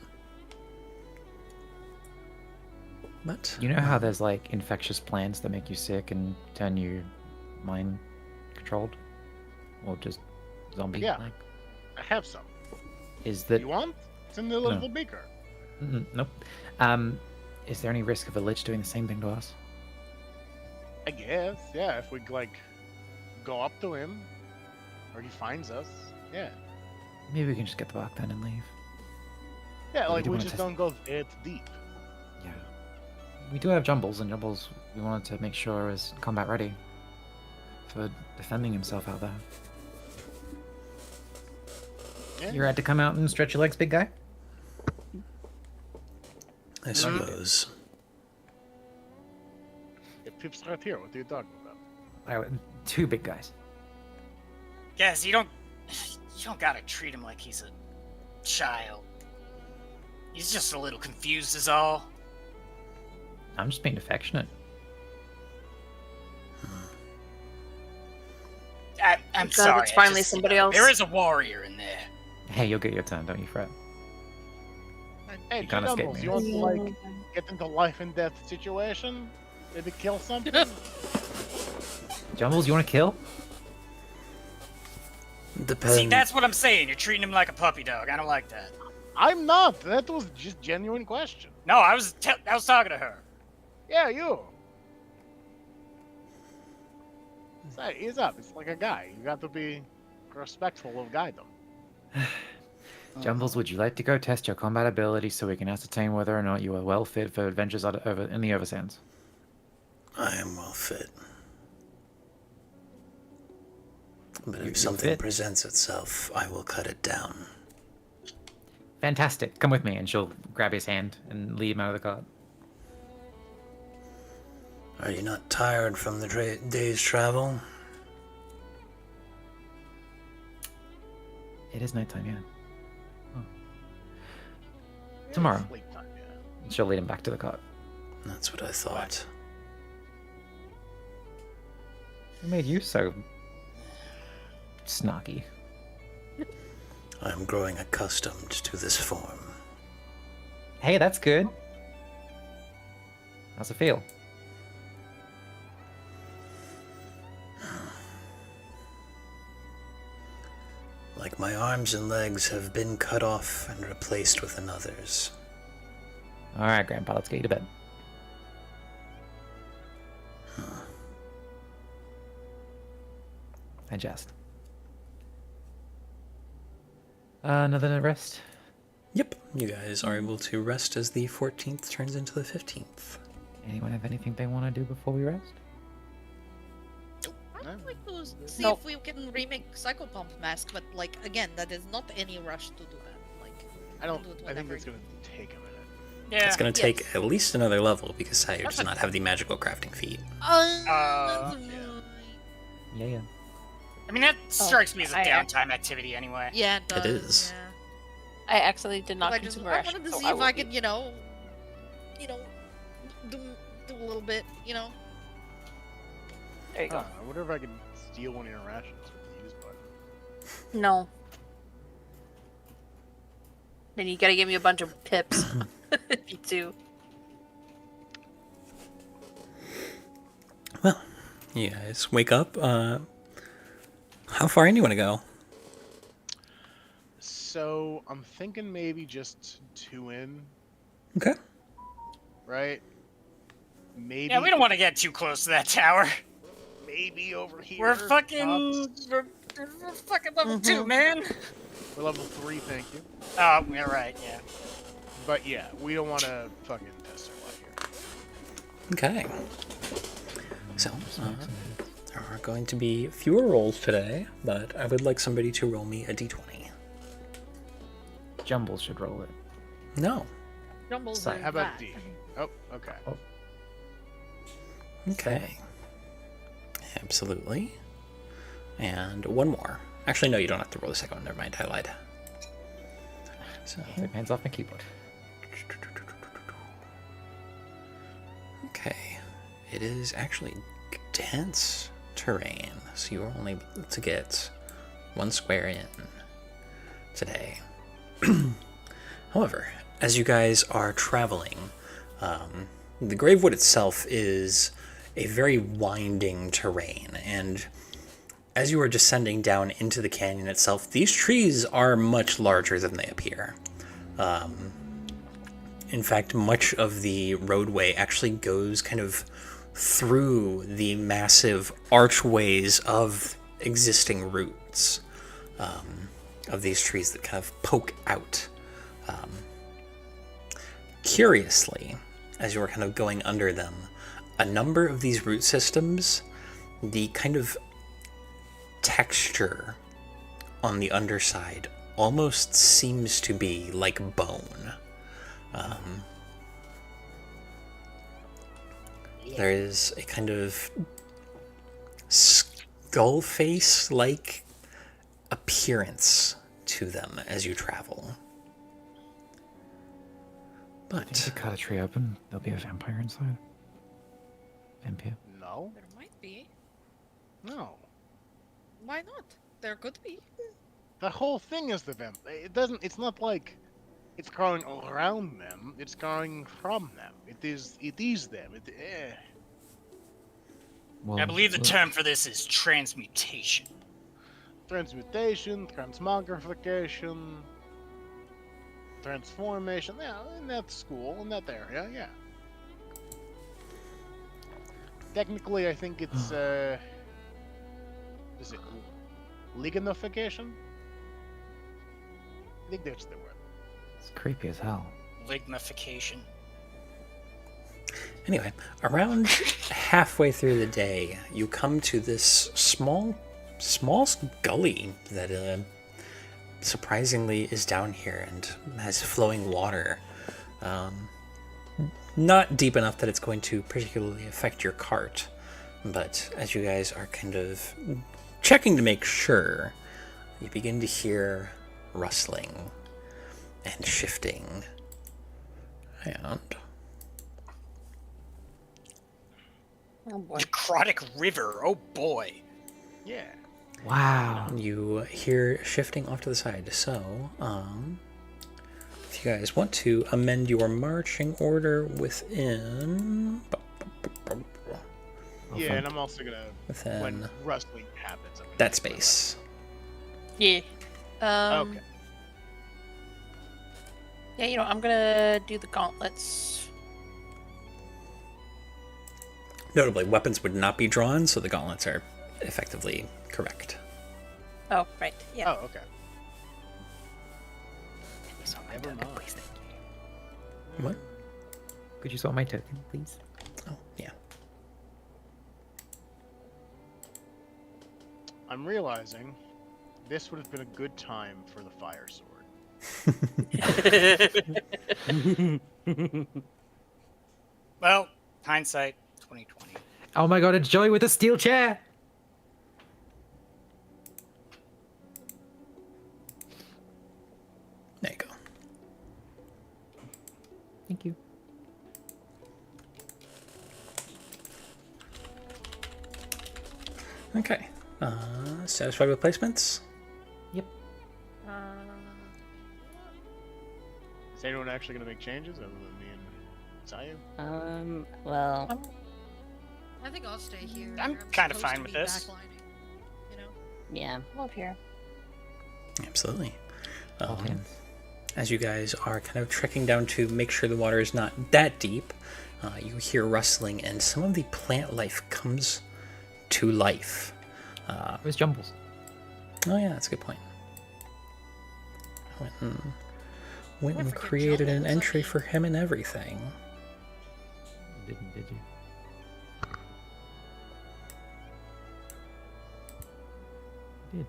But You know how there's infectious plants that make you sick and turn you mind controlled, or just zombie? Yeah. I have some. Is that You want? It's in the little beaker. Nope. Is there any risk of a lich doing the same thing to us? I guess. Yeah, if we go up to him, or he finds us. Yeah. Maybe we can just get the bark then and leave. Yeah, We do we wanna just test- don't go that deep. Yeah. We do have Jumbles, and Jumbles we wanted to make sure is combat ready for defending himself out there. Yeah. You're had to come out and stretch your legs, big guy? I suppose. If Pip's right here, what are you talking about? Two big guys. Guys, you don't gotta treat him like he's a child. He's just a little confused is all. I'm just being affectionate. I'm God, sorry. it's finally I just, somebody else. There is a warrior in there. Hey, you'll get your turn, don't you fret. Hey, You can't escape Jumbles, me. you want to get into life and death situation? Maybe kill something? Jumbles, you want to kill? Depends. See, that's what I'm saying. You're treating him like a puppy dog. I don't like that. I'm not. That was just genuine question. No, I was talking to her. Yeah, you. Say, ease up. It's like a guy. You got to be respectful of guydom. Jumbles, would you like to go test your combat ability so we can ascertain whether or not you are well fit for adventures over in the Oversands? I am well fit. But You're if something fit? presents itself, I will cut it down. Fantastic. Come with me, and she'll grab his hand and lead him out of the cart. Are you not tired from the day's travel? It is nighttime, yeah. Oh. Tomorrow. Sleep time, yeah. She'll lead him back to the cart. That's what I thought. Who made you so snarky? I am growing accustomed to this form. Hey, that's good. How's it feel? Like my arms and legs have been cut off and replaced with another's. All right, Grandpa, let's get you to bed. I jest. Another rest. Yep, you guys are able to rest as the 14th turns into the 15th. Anyone have anything they want to do before we rest? I'd like to see Nope. if we can remake Psychopomp Mask, but again, that is not any rush to do that. I don't. do it I think whenever it's you- gonna take a minute. Yeah. It's going to take Yes. at least another level because Sayu does not have the magical crafting feat. That's yeah. right. Yeah. I mean, that strikes me as a I- downtime activity anyway. Yeah, it does. is. Yeah. I actually did not I just consume I ration, wanted to so see I if will I be- could, do a little bit, There you go. I wonder if I can steal one of your rations with the use button. No. Then you gotta give me a bunch of pips. You too. Well, you guys wake up. How far in do you want to go? So I'm thinking maybe just 2 in, Okay. right? Maybe. Yeah, we don't want to get too close to that tower. Maybe over here. We're fucking. tops. We're fucking level 2, Mhm. man. We're level 3, thank you. Oh, yeah, right, yeah. But yeah, we don't want to fucking test our luck here. Okay. So, there are going to be fewer rolls today, but I would like somebody to roll me a d20. Jumbles should roll it. No. Jumbles Sorry, is How about that. D? Oh, okay. Okay. Absolutely. And one more. Actually, no, you don't have to roll the second one. Never mind, I lied. So, Take my hands off my keyboard. okay. It is actually dense terrain, so you're only able to get 1 square in today. However, as you guys are traveling, the Gravewood itself is a very winding terrain, and as you are descending down into the canyon itself, these trees are much larger than they appear. In fact, much of the roadway actually goes kind of through the massive archways of existing roots of these trees that kind of poke out. Curiously, as you're kind of going under them, a number of these root systems, the kind of texture on the underside almost seems to be like bone. There is a kind of skull face-like appearance to them as you travel. If But you cut a tree open, there'll be a vampire inside. Vampire. No, There might be. no. Why not? There could be. The whole thing is the vamp. It doesn't. It's not like it's growing around them. It's growing from them. It is them. Well, I believe the term for this is transmutation. Transmutation, transmogrification, transformation. Yeah, in that school, in that area, yeah. Technically, I think it's is it lignification? I think that's the word. It's creepy as hell. Lignification. anyway, around halfway through the day, you come to this small gully that surprisingly is down here and has flowing water. Not deep enough that it's going to particularly affect your cart, but as you guys are kind of checking to make sure, you begin to hear rustling and shifting. And Necrotic river, oh boy. Yeah. Wow. you hear shifting off to the side. So, if you guys want to amend your marching order within Yeah, and I'm also gonna within when rustling happens. I'm gonna that use my space. Yeah. Okay. Yeah, I'm gonna do the gauntlets. Notably, weapons would not be drawn, so the gauntlets are effectively correct. Oh, right. Yeah. Oh, okay. Never mind. What? Could you swap my token, please? Oh, yeah. I'm realizing this would have been a good time for the fire sword. Well, hindsight 2020. Oh my god, it's Joey with a steel chair! There you go. Thank you. Okay. Satisfied with placements? Yep. Is anyone actually gonna make changes other than me and Sayu? Well, I think I'll stay here. I'm You're kinda supposed fine to with be this. backlining, you know? yeah. Love here. Absolutely. All hands. As you guys are kind of trekking down to make sure the water is not that deep, you hear rustling, and some of the plant life comes to life. Where's Jumbles? Oh yeah, that's a good point. Went and forget created an Jumbles, entry I mean. for him and everything. Did you?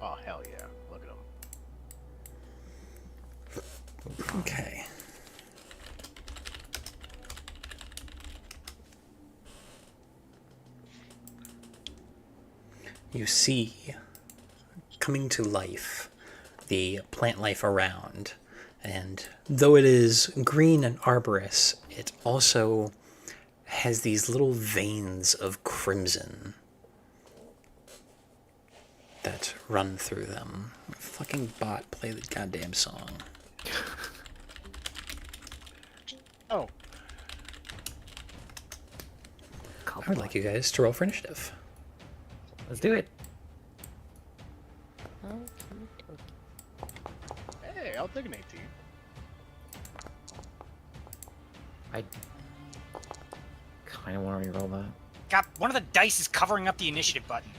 Oh hell yeah! Look at him. Okay. You see, coming to life, the plant life around, and though it is green and arborous, it also has these little veins of crimson that run through them. Fucking bot, play the goddamn song. Oh, I would like you guys to roll for initiative. Let's do it. hey, I'll take an 18. I kind of want to reroll that. God, one of the dice is covering up the initiative button.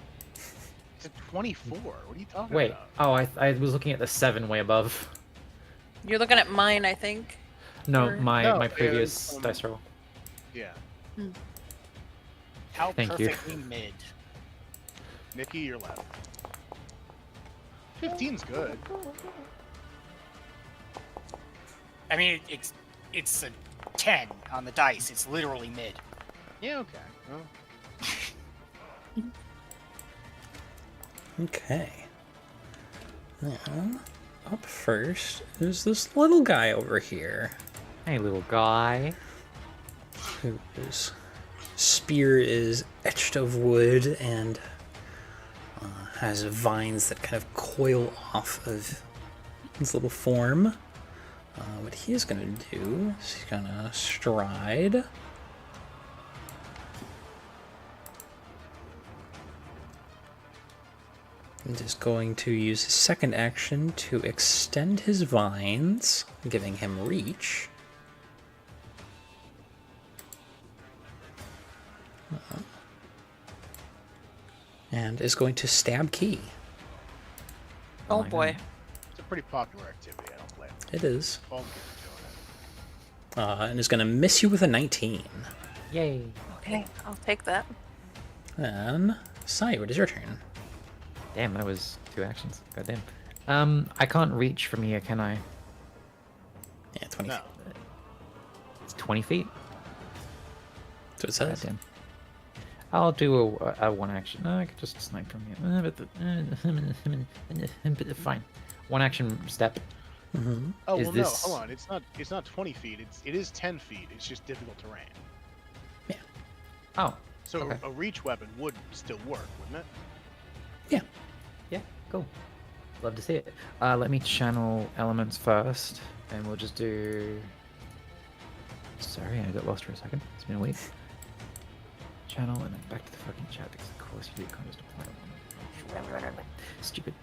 It's a 24. What are you talking Wait. about? Oh, I was looking at the 7 way above. You're looking at mine, I think. No, Or- my No, my it previous was, dice roll. Yeah, How Thank you. perfectly mid. Nikki, you're left. 15's good. I mean, it's a 10 on the dice. It's literally mid. Yeah, okay. Well, Okay. Now, up first is this little guy over here, Hey, little guy. whose spear is etched of wood and has vines that kind of coil off of his little form. What he is going to do is he's going to stride. And is going to use his second action to extend his vines, giving him reach. And is going to stab Key. Oh my boy. God. it's a pretty popular activity. I don't play it. It is. All the kids are doing it. And is going to miss you with a 19. Yay. Okay, I'll take that. And Sai, what is your turn? Damn, that was 2 actions. Goddamn. I can't reach from here, can I? Yeah, 20 No. feet. It's 20 feet. That's what it says. Goddamn. I'll do a 1 action. No, I could just snipe from here. But fine. 1 action step. Mm-hmm. Oh Is well, this- no. Hold on. It's not 20 feet. It is 10 feet. It's just difficult terrain. Oh, So Okay. a reach weapon would still work, wouldn't it? Yeah. yeah, cool. Love to see it. Let me channel elements first, and we'll just do. Sorry, I got lost for a second. It's been a week. Channel and then back to the fucking chat because of course you can't just apply. Stupid.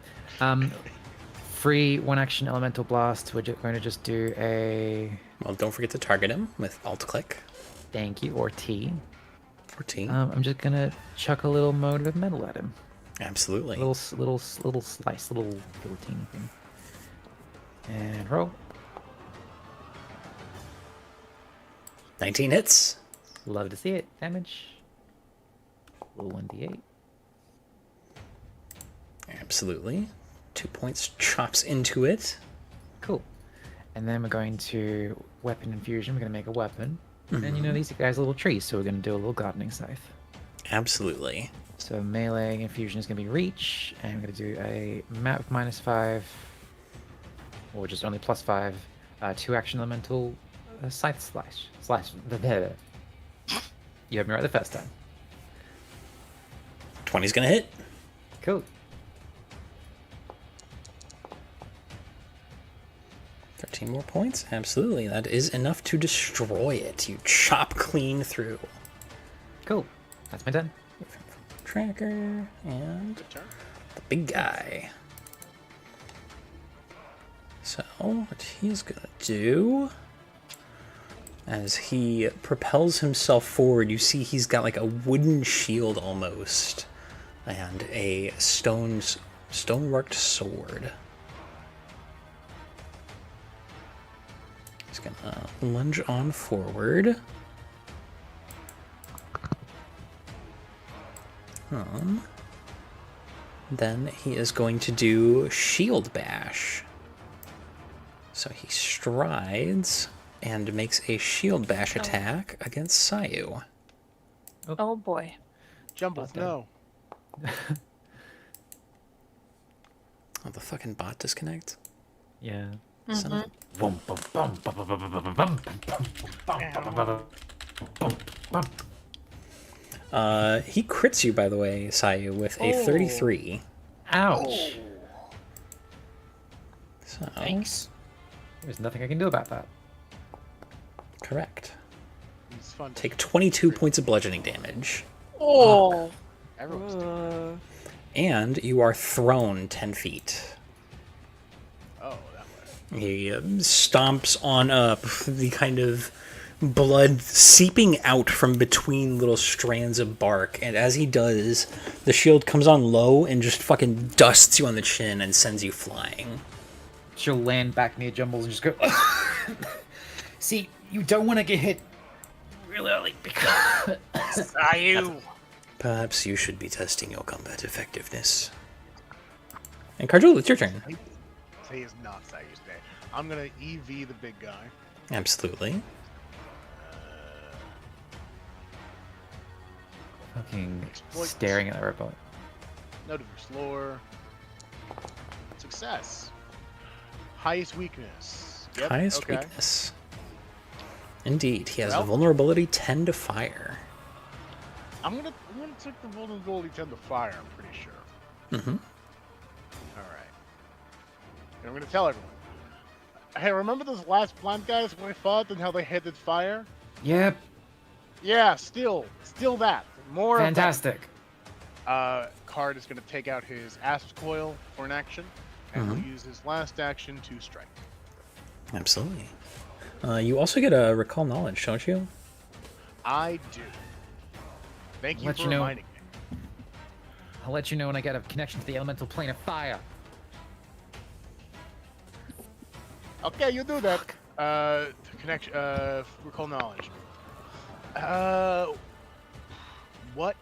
Free 1 action elemental blast. We're going to just do a Well, don't forget to target him with alt-click. thank you or T. 14. I'm just gonna chuck a little mode of metal at him. Absolutely. Little slice, little teeny thing. And roll. 19 hits. Love to see it. Damage. Little 1d8. Absolutely. 2 points chops into it. Cool. And then we're going to weapon infusion. We're gonna make a weapon. And you know these guys are little trees, so we're gonna do a little gardening scythe. Absolutely. So melee infusion is gonna be reach, and we're gonna do a map of -5, or just only +5. 2 action elemental scythe slash. You had me right the first time. 20's gonna hit. Cool. 13 more points. Absolutely. That is enough to destroy it. You chop clean through. Cool. That's my turn. Tracker and Good turn. the big guy. So, what he's gonna do, as he propels himself forward, you see he's got like a wooden shield almost, and a stoneworked sword. He's gonna lunge on forward. Then he is going to do shield bash. So he strides and makes a shield bash attack against Sayu. Oh boy. Jumbles, no. Oh, the fucking bot disconnect? Yeah. Son of he crits you, by the way, Sayu, with a 33. Ouch. So, Thanks. There's nothing I can do about that. correct. It's fun. Take 22 points of bludgeoning damage. Oh. Everyone's doing And you are thrown 10 feet. that. Oh, that way. He stomps on up, the kind of blood seeping out from between little strands of bark, and as he does, the shield comes on low and just fucking dusts you on the chin and sends you flying. She'll land back near Jumbles and just go. See, you don't want to get hit really early because. Sayu. Perhaps you should be testing your combat effectiveness. And Carjul, it's your turn. Today is not Sayu's day. I'm gonna EV the big guy. Absolutely. Fucking Exploit. staring at the robot. No diverse lore. Success. Highest weakness. Yep, Highest okay. weakness. Indeed, he has Well- vulnerability 10 to fire. I'm gonna take the vulnerability 10 to fire. I'm pretty sure. Mm-hmm. All right. And I'm gonna tell everyone. Hey, remember those last plant guys when we fought and how they headed fire? Yep. Yeah, still that. More of that. Fantastic. Card is gonna take out his asp coil for an action, and will use his last action to strike. Absolutely. You also get a recall knowledge, don't you? I do. Thank you Let for you know. reminding me. I'll let you know when I get a connection to the elemental plane of fire. Okay, you do that. Connection. Recall knowledge. What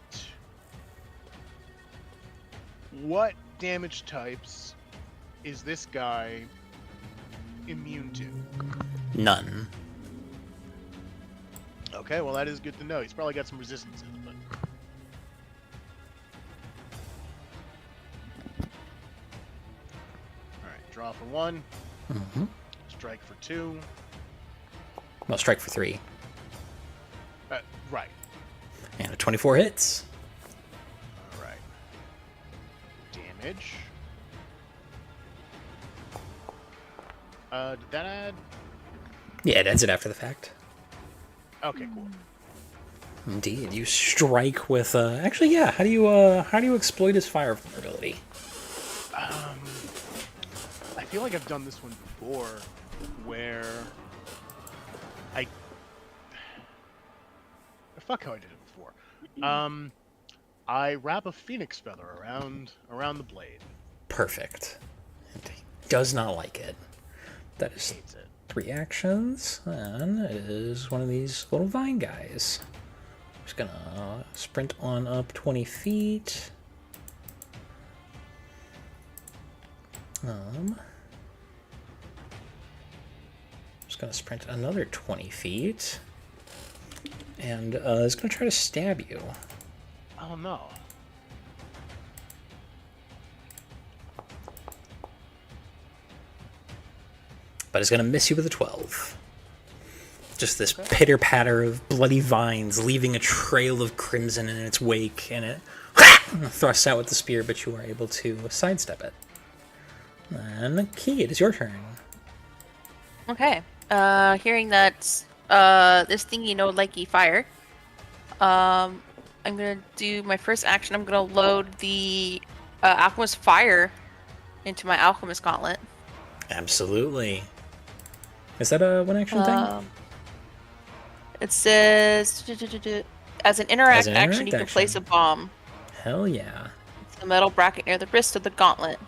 damage types is this guy immune to? None. Okay, well that is good to know. He's probably got some resistances, but. Alright, draw for 1. Mm-hmm. Strike for 2. Well, strike for 3. Right. And a 24 hits. Alright. Damage. Did that add? Yeah, it ends it after the fact. Okay, cool. Indeed, you strike with. Actually, yeah. How do you exploit his fire vulnerability? I feel like I've done this one before, where fuck how I did it before. I wrap a phoenix feather around the blade. Perfect. And he does not like it. That is Hates it. 3 actions, and it is one of these little vine guys. Just gonna sprint on up 20 feet. Just gonna sprint another 20 feet. And is gonna try to stab you. Oh no. But it's gonna miss you with a 12. Just this pitter patter of bloody vines leaving a trail of crimson in its wake, and it thrusts out with the spear, but you are able to sidestep it. And Key, it is your turn. Okay. Hearing that this thingy no likey fire, I'm gonna do my first action. I'm gonna load the alchemist fire into my alchemist gauntlet. Absolutely. Is that a one action thing? It says, as an interact action, interact you can action. place a bomb. Hell yeah. The metal bracket near the wrist of the gauntlet.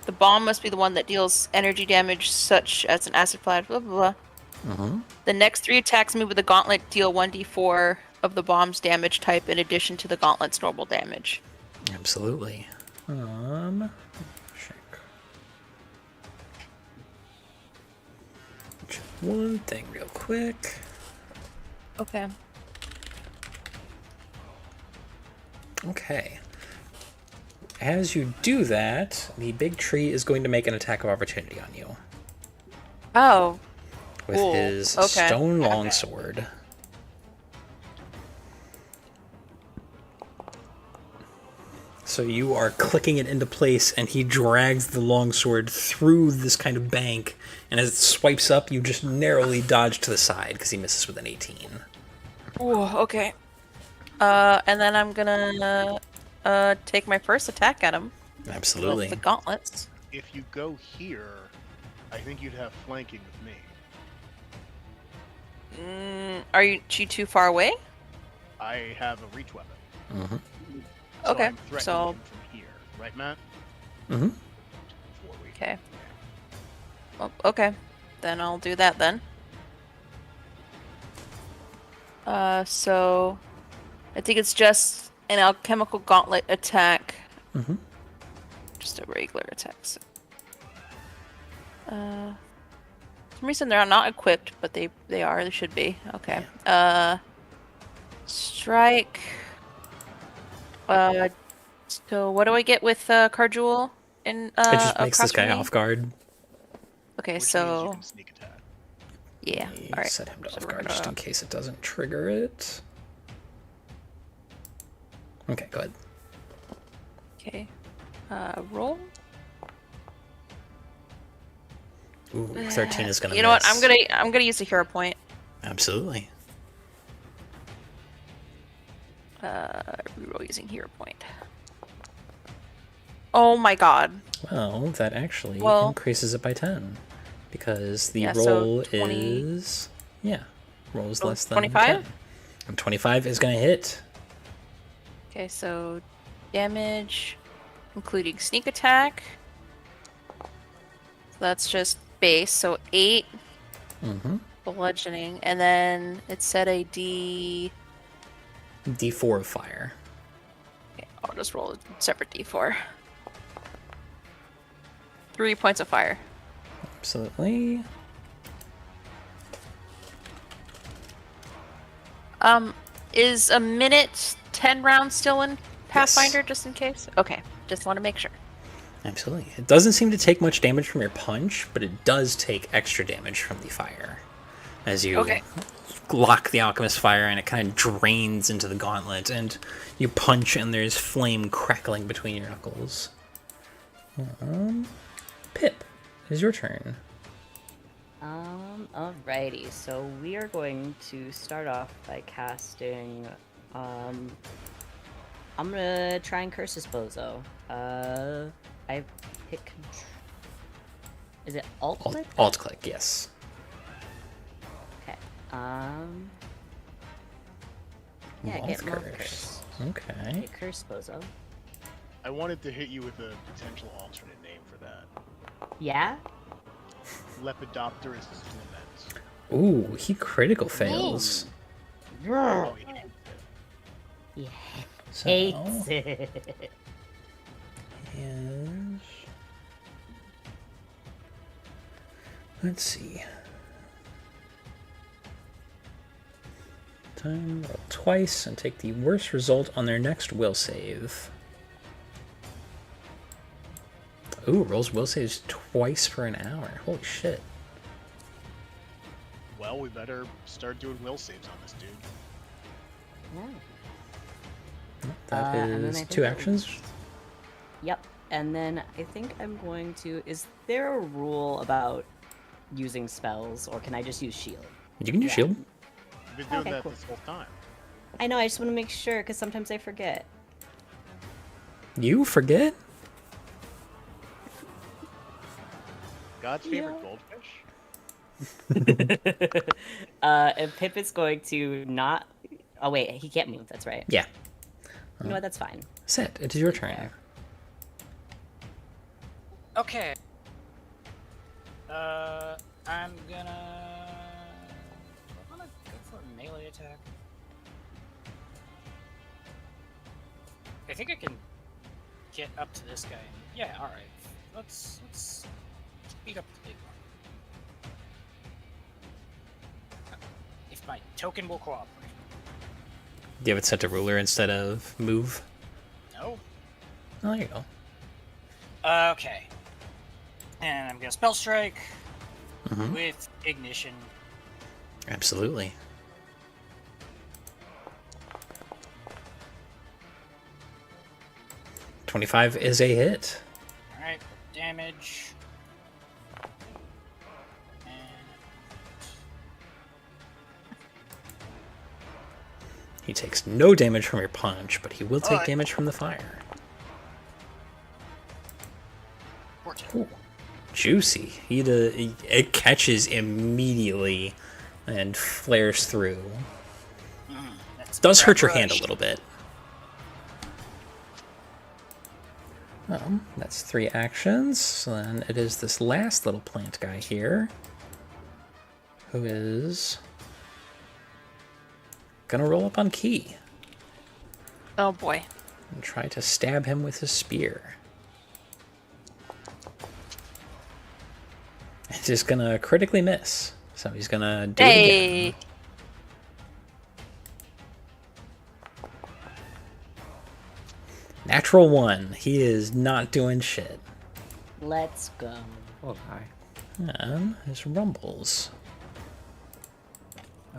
The bomb must be the one that deals energy damage, such as an acid flash, blah blah blah. The next 3 attacks made with the gauntlet deal 1d4 of the bomb's damage type in addition to the gauntlet's normal damage. Absolutely. Check. Check one thing real quick. Okay. Okay. As you do that, the big tree is going to make an attack of opportunity on you Oh. with Cool. his Okay. stone longsword. So you are clicking it into place, and he drags the longsword through this kind of bank, and as it swipes up, you just narrowly dodge to the side because he misses with an 18. Ooh, okay. And then I'm gonna take my first attack at him. Absolutely. With the gauntlets. If you go here, I think you'd have flanking with me. Are you too far away? I have a reach weapon. Mm-hmm. So Okay, I'm threatening so- him from here, right, Matt? Mm-hmm. 4 reach. Okay. Well, okay. Then I'll do that then. So I think it's just an alchemical gauntlet attack. Mm-hmm. Just a regular attack. So. For some reason they're not equipped, but they are. They should be. Okay. Strike. So what do I get with Carjewel? In It just makes this across guy from me? off guard. Okay, Which means you so can sneak attack. yeah. You All right. set him to So off we're guard just gonna- in case it doesn't trigger it. Okay, go ahead. Okay. Roll. Ooh, 13 is gonna You know what? miss. I'm gonna use a hero point. Absolutely. Reroll using hero point. Oh my god. Well, that actually Well- increases it by 10. Because the Yeah, so roll 20 is... Yeah, roll is Oh, less than 25? 10. And 25 is going to hit. Okay, so damage, including sneak attack. So that's just base. So 8 Mm-hmm. bludgeoning, and then it said a D. D4 of fire. Okay, I'll just roll a separate D4. 3 points of fire. Absolutely. Is a minute 10 rounds still in Pathfinder, just in case? Okay, just want to make sure. Absolutely. It doesn't seem to take much damage from your punch, but it does take extra damage from the fire. As you Okay. lock the alchemist fire and it kind of drains into the gauntlet, and you punch and there's flame crackling between your knuckles. Pip, it is your turn. Alrighty, so we are going to start off by casting, I'm gonna try and curse this bozo. I pick is it alt click? Alt click, yes. Okay, yeah, get Alt more curse. Okay. Get curse bozo. I wanted to hit you with a potential alternate name for that. Yeah? Lepidopterous Lament. Ooh, he critical fails. Oh, yeah. Yeah. So, Hates it. is... Let's see. Time roll twice and take the worst result on their next will save. Ooh, rolls will saves twice for an hour. Holy shit. Well, we better start doing will saves on this dude. Yeah. That And then I is think 2 that actions. Yep. And then I think I'm going to. Is there a rule about using spells, or can I just use shield? You can use Yeah. shield. You've been doing Okay, that cool. this whole time. I know. I just want to make sure because sometimes I forget. You forget? God's favorite goldfish? And Pip is going to not. Oh wait, he can't move. That's right. Yeah. You know what? That's fine. Sit. It is your turn. There. Okay. I'm gonna go for a melee attack. I think I can get up to this guy. Yeah, all right. Let's beat up the big one. If my token will cooperate. Do you have it set to ruler instead of move? No. Oh, there you go. Okay. And I'm gonna spell strike with ignition. Absolutely. $25 is a hit. All right, damage. And He takes no damage from your punch, but he will take Alright. damage from the fire. 14. Ooh, juicy. It catches immediately and flares through. Does hurt your hand a little bit. That's 3 actions. And it is this last little plant guy here who is gonna roll up on Key Oh boy. and try to stab him with his spear. It's just gonna critically miss. So he's gonna do it again. Hey. Natural 1. He is not doing shit. Let's go. Oh, hi. And his rumbles.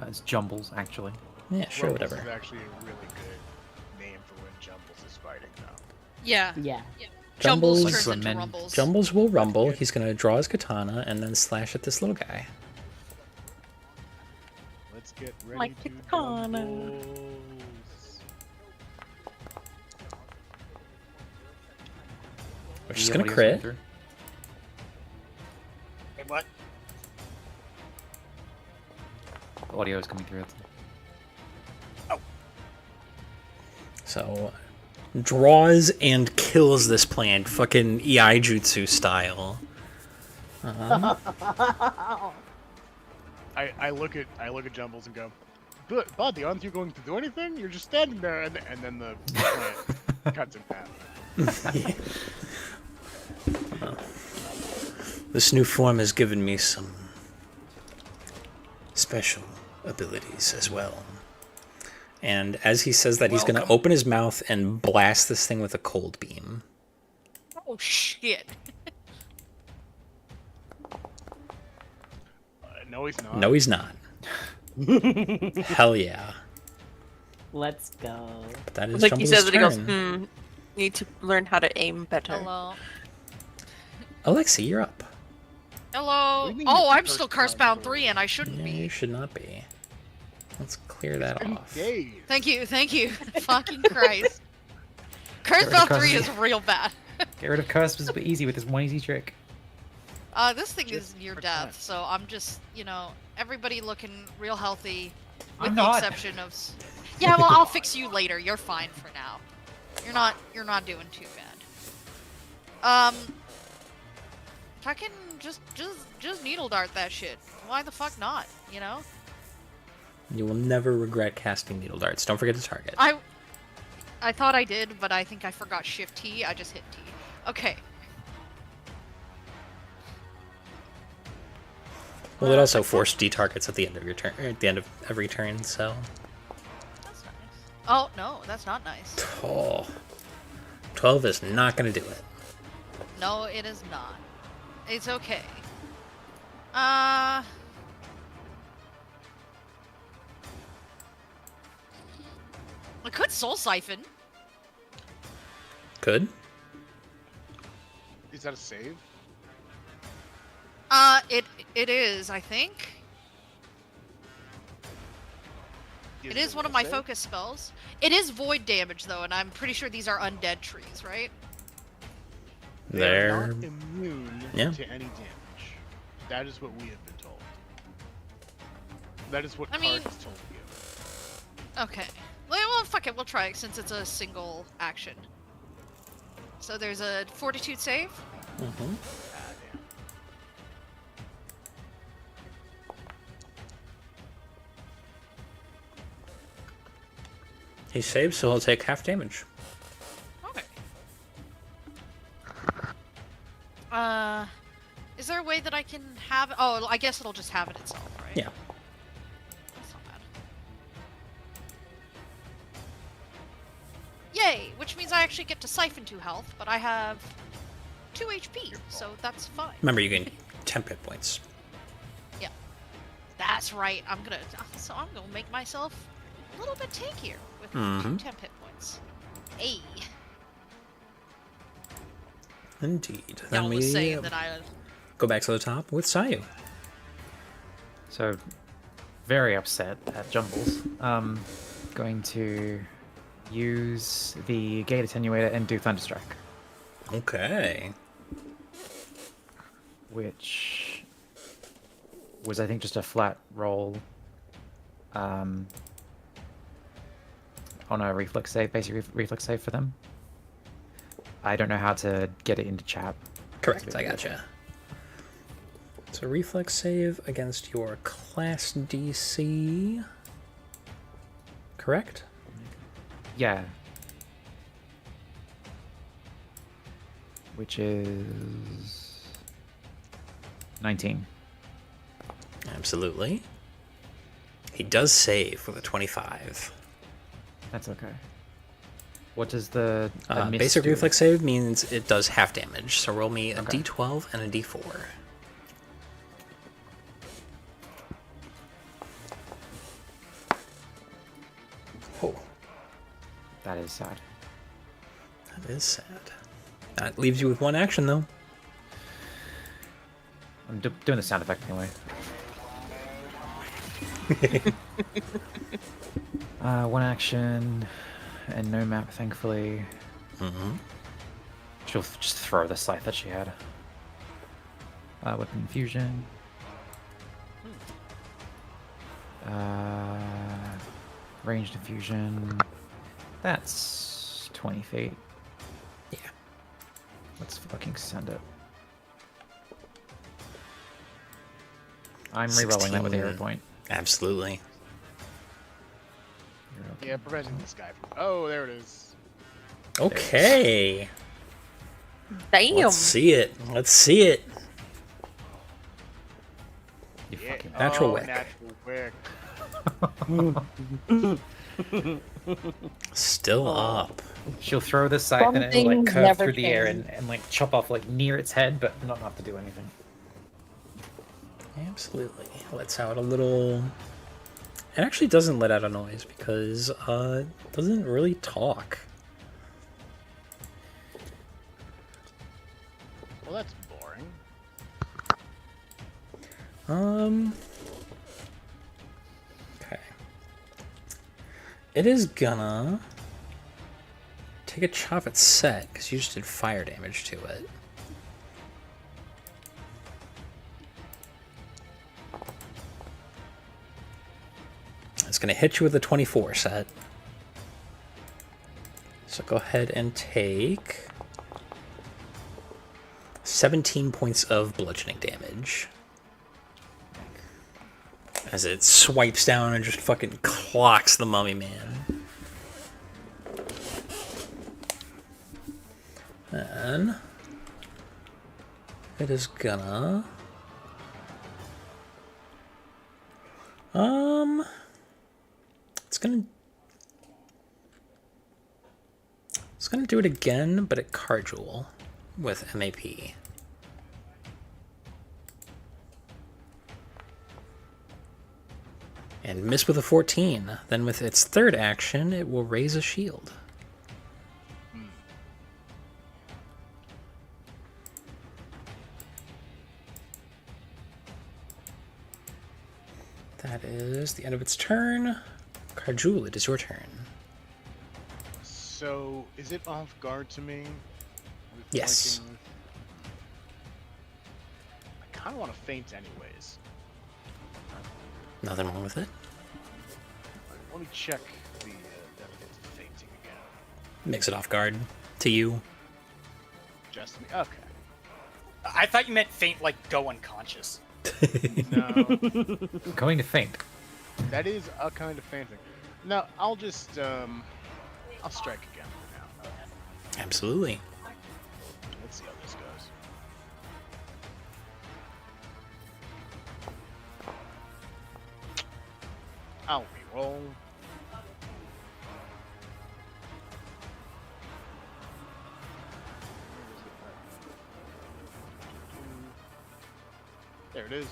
It's Jumbles, actually. Yeah, sure, Rumbles whatever. is actually a really good name for when Jumbles is fighting, though. Yeah. Yeah. Jumbles Jumbles- turns into Men- rumbles. Jumbles will rumble. He's gonna draw his katana and then slash at this little guy. Let's get ready My to katana. Jumbles. Which is The gonna audio's crit. coming through. Wait, what? The audio is coming through. So, draws and kills this plant, fucking EI Jutsu style. I look at Jumbles and go, Buddy, aren't you going to do anything? You're just standing there, and then the plant cuts in half. This new form has given me some special abilities as well. And as he says that, he's going to open his mouth and blast this thing with a cold beam. Oh shit. No, he's not. No, he's not. Hell yeah. Let's go. But that is Like he says Jumbles' that he goes, turn. need to learn how to aim better. Hello. Alexi, you're up. Hello. What do you mean Oh, you're I'm still curse Curse-bound bound 3 and I shouldn't Yeah, be. you should not be. Let's clear that off. Days. Thank you. Fucking Christ. Curse-bound 3 is real bad. Get rid of Curse was easy with this one easy trick. This thing is near for death, time. so I'm just, everybody looking real healthy, with I'm the not. exception of. Yeah, well, I'll fix you later. You're fine for now. You're not doing too bad. Fucking just needle dart that shit. Why the fuck not? You will never regret casting needle darts. Don't forget to target. I thought I did, but I think I forgot Shift T. I just hit T. Okay. Well, it also forced D targets at the end of your turn, at the end of every turn. So, That's nice. Oh no, that's not nice. 12 is not going to do it. No, it is not. It's okay. I could soul siphon. Could. Is that a save? It is, I think. It is one of my focus spells. It is void damage though, and I'm pretty sure these are undead trees, right? They're They're not immune Yeah. to any damage. That is what we have been told. That is what I mean- cards told you. Okay. Well, fuck it. We'll try it since it's a single action. So there's a fortitude save. Mm-hmm. He saves, so he'll take half damage. Okay. Is there a way that I can have? Oh, I guess it'll just have it itself, right? Yeah. That's not bad. Yay! Which means I actually get to siphon 2 health, but I have 2 HP, so that's fine. Remember, you gain 10 hit points. That's right. I'm gonna make myself a little bit tankier with 2 Mhm. temp hit points. Hey. Indeed. Y'all Then was we saying that I. go back to the top with Sayu. So, very upset at Jumbles. Going to use the gate attenuator and do Thunderstrike, Okay. which was, I think, just a flat roll on a reflex save, basic reflex save for them. I don't know how to get it into chat. Correct, I gotcha. It's a reflex save against your class DC. Correct? Yeah. Which is 19. Absolutely. He does save with a 25. That's okay. What does the miss Basic do? reflex save means it does half damage, so roll me a Okay. d12 and a d4. Oh, That is sad. that is sad. That leaves you with 1 action, though. I'm doing the sound effect anyway. 1 action and no map, thankfully. Mm-hmm. She'll just throw the scythe that she had. Weapon fusion. Ranged infusion. That's 20 feet. Yeah. Let's fucking send it. I'm re-rolling that with 16. hero point. Absolutely. Hero Yeah, preventing this guy from. Oh, there it is. Okay. Damn. Let's see it. Let's see it. You Yeah. fucking Natural oh, wick. Natural wick. Still up. She'll throw the scythe Some and it'll like things curve never through the air change. and like chop off like near its head, but not enough to do anything. Absolutely. Lets out a little... It actually doesn't let out a noise because it doesn't really talk. Well, that's boring. Okay. It is gonna take a chop at set because you just did fire damage to it. It's gonna hit you with a 24 set. So go ahead and take 17 points of bludgeoning damage. As it swipes down and just fucking clocks the mummy man. And it is gonna... It's gonna do it again, but at Cardjewel with MAP. And miss with a 14. Then with its third action, it will raise a shield. That is the end of its turn. Cardjewel, it is your turn. So, is it off guard to me? Yes. I kind of want to faint anyways. Nothing wrong with it. Let me check the benefits of fainting again. Makes it off guard to you. Just me. Okay. I thought you meant faint, like go unconscious. No, Going to faint. that is a kind of fainting. No, I'll just I'll strike again for now. Absolutely. Let's see how this goes. I'll re-roll. There it is.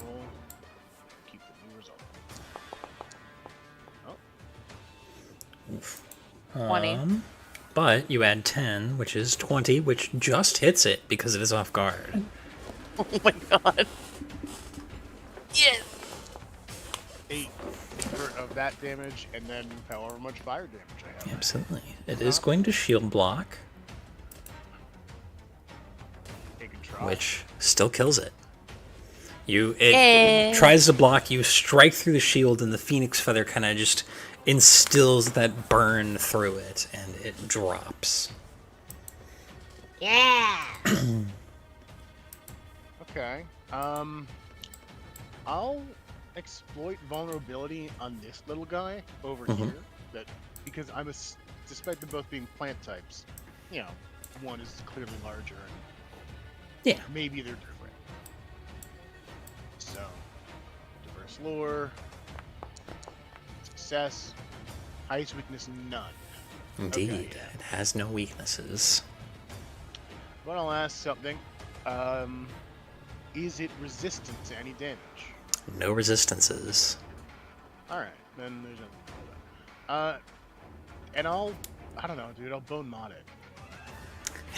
Roll. Keep the new result. Oh, 20. But you add 10, which is 20, which just hits it because it is off guard. Oh my god. Yes. 8 of that damage, and then however much fire damage I have. Absolutely. It is going to shield block, Take a try. which still kills it. It Yay. tries to block you, strike through the shield, and the phoenix feather kind of just instills that burn through it, and it drops. Yeah. Okay. I'll exploit vulnerability on this little guy over here. Because despite them both being plant types, you know, one is clearly larger and Yeah. maybe they're different. So, diverse lore, success, highest weakness none. Indeed. Okay. It has no weaknesses. But I'll ask something. Is it resistant to any damage? No resistances. Alright, then there's nothing for that. And I don't know, dude, I'll bone mod it.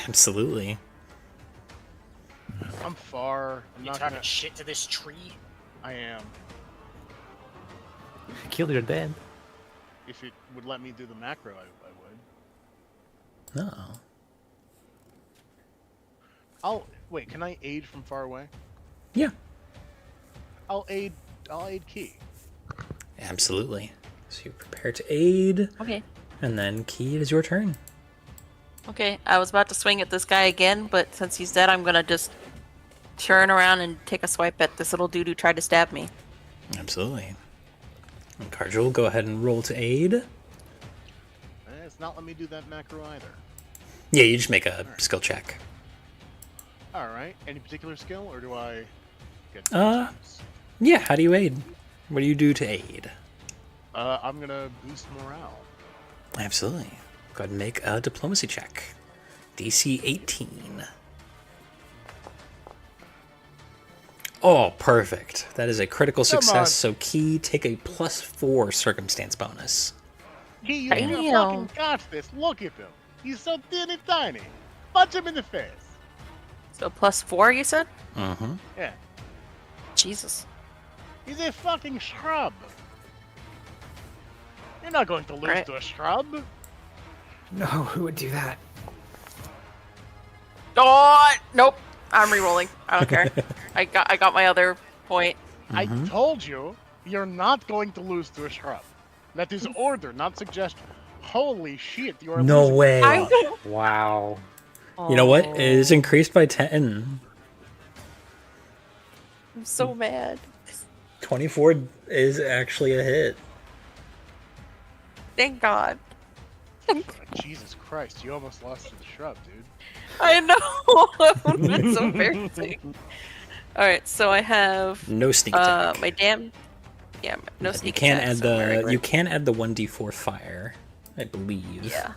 Absolutely. I'm far. I'm You not talking gonna. shit to this tree? I am. Kill your dead. If it would let me do the macro, I would. No. Wait, can I aid from far away? Yeah. I'll aid Key. Absolutely. So you prepare to aid, Okay. and then Key, it is your turn. Okay, I was about to swing at this guy again, but since he's dead, I'm gonna just turn around and take a swipe at this little dude who tried to stab me. Absolutely. And Karjul, go ahead and roll to aid. It's not letting me do that macro either. Yeah, you just make a skill check. Alright, any particular skill, or do I get chance? Yeah, how do you aid? What do you do to aid? I'm gonna boost morale. Absolutely. Go ahead and make a diplomacy check. DC 18. Oh, perfect. That is a critical Come on. success, so Key, take a +4 circumstance bonus. Key, you Damn. fucking got this. Look at him. He's so teeny tiny. Punch him in the face. So +4, you said? Mm-hmm. Yeah. Jesus. He's a fucking shrub. You're not going to lose Right. to a shrub. No, who would do that? Oh, nope. I'm re-rolling. I don't care. I got my other point. I told you, you're not going to lose to a shrub. That is order, not suggestion. Holy shit, you are No losing. way. I don't. Wow. You know what? It is increased by 10. I'm so mad. 24 is actually a hit. Thank God. Jesus Christ, you almost lost to the shrub, dude. I know. That's so embarrassing. All right, so I have No sneak attack. my damn. Yeah, no You sneak can attack, add so where I you can add the 1d4 fire, I believe. Yeah.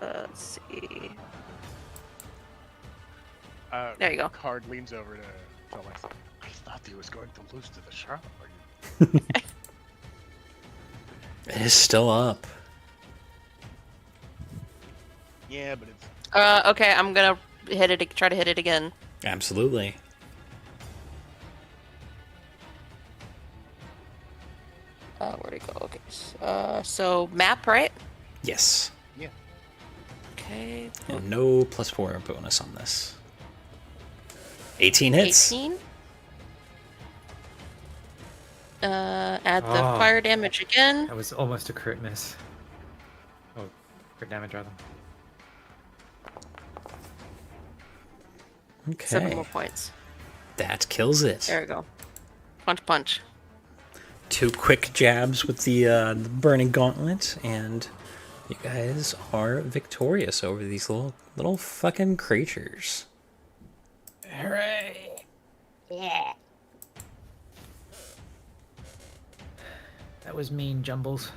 Let's see. There you go. Card leans over to tell myself, I thought he was going to lose to the shrub. It is still up. Yeah, but it's Okay, I'm gonna hit it. Try to hit it again. Absolutely. Where'd it go? Okay. So map, right? Yes. yeah. Okay. And no +4 bonus on this. 18 hits. 18. Add the Oh. fire damage again. That was almost a crit miss. Oh, crit damage rather. 7 Okay. more points. That kills it. There we go. Punch, punch. 2 quick jabs with the burning gauntlet, and you guys are victorious over these little fucking creatures. Hooray! Yeah. That was mean, Jumbles.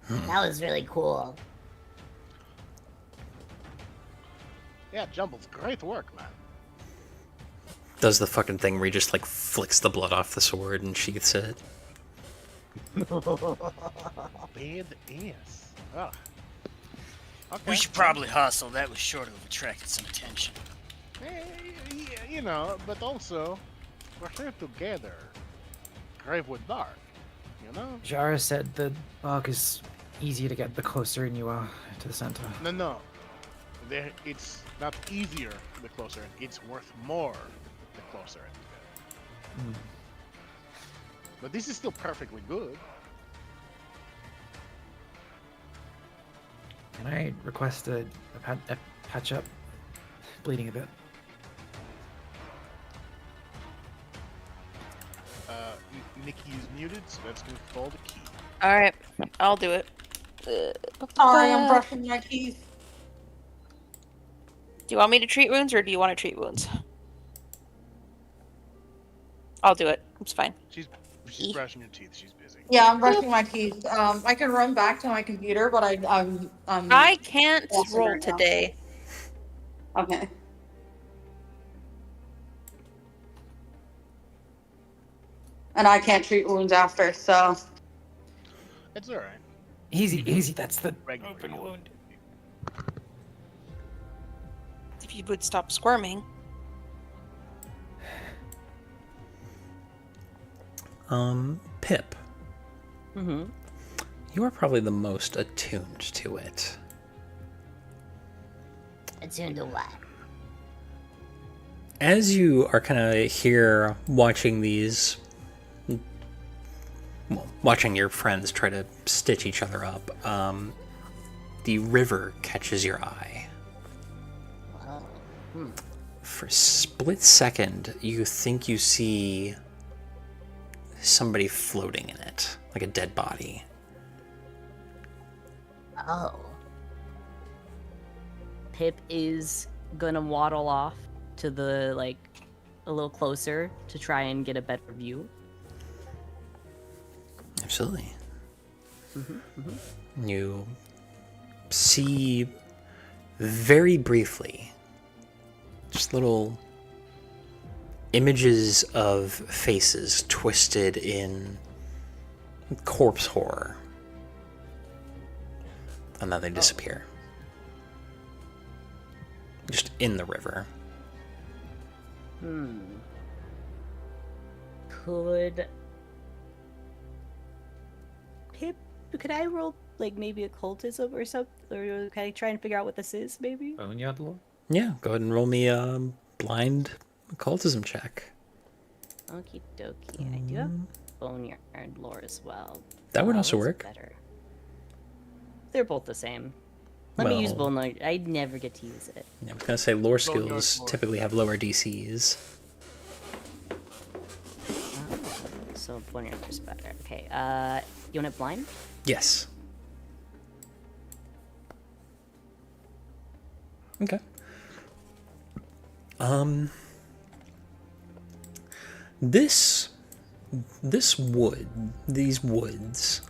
That was really cool. Yeah, Jumbles, great work, man. Does the fucking thing where he just like flicks the blood off the sword and sheaths it. Bad ass. Oh. Okay. We should probably hustle. That was sure to have attracted some attention. Yeah, you know, but also, we're here together. Gravewood Dark, you know? Jara said the bog is easier to get the closer in you are to the center. No. It's not easier the closer in. It's worth more the closer in. But this is still perfectly good. Can I request a patch up? Bleeding a bit. Nikki is muted, so that's going to fall to Key. Alright, I'll do it. Sorry, I'm brushing my teeth. Do you want me to treat wounds, or do you want to treat wounds? I'll do it. It's fine. She's brushing her teeth. She's busy. Yeah, I'm brushing my teeth. I can run back to my computer, but I'm I can't awesome roll right now. today. Okay. And I can't treat wounds after, so It's alright. Easy, that's the Regular open heal. wound. If you would stop squirming. Pip, Mm-hmm. you are probably the most attuned to it. Attuned to what? As you are kind of here watching these, well, watching your friends try to stitch each other up, the river catches your eye. Oh. For a split second, you think you see somebody floating in it, like a dead body. Oh. Pip is gonna waddle off to the, like, a little closer to try and get a better view. Absolutely. You see very briefly just little images of faces twisted in corpse horror. And then they disappear. Just in the river. Could Pip, could I roll, like, maybe occultism or something? Or can I try and figure out what this is, maybe? Boneyard Lord? Yeah, go ahead and roll me a blind occultism check. Okie dokie. I do have Boneyard lore as well. That would Oh, also that's work. Better. They're both the same. Let me use Well- Boneyard. I never get to use it. Yeah, I was gonna say lore Boneyard skills lore. typically have lower DCs. So Boneyard is better. Okay, you want it blind? Yes. Okay. This wood, these woods,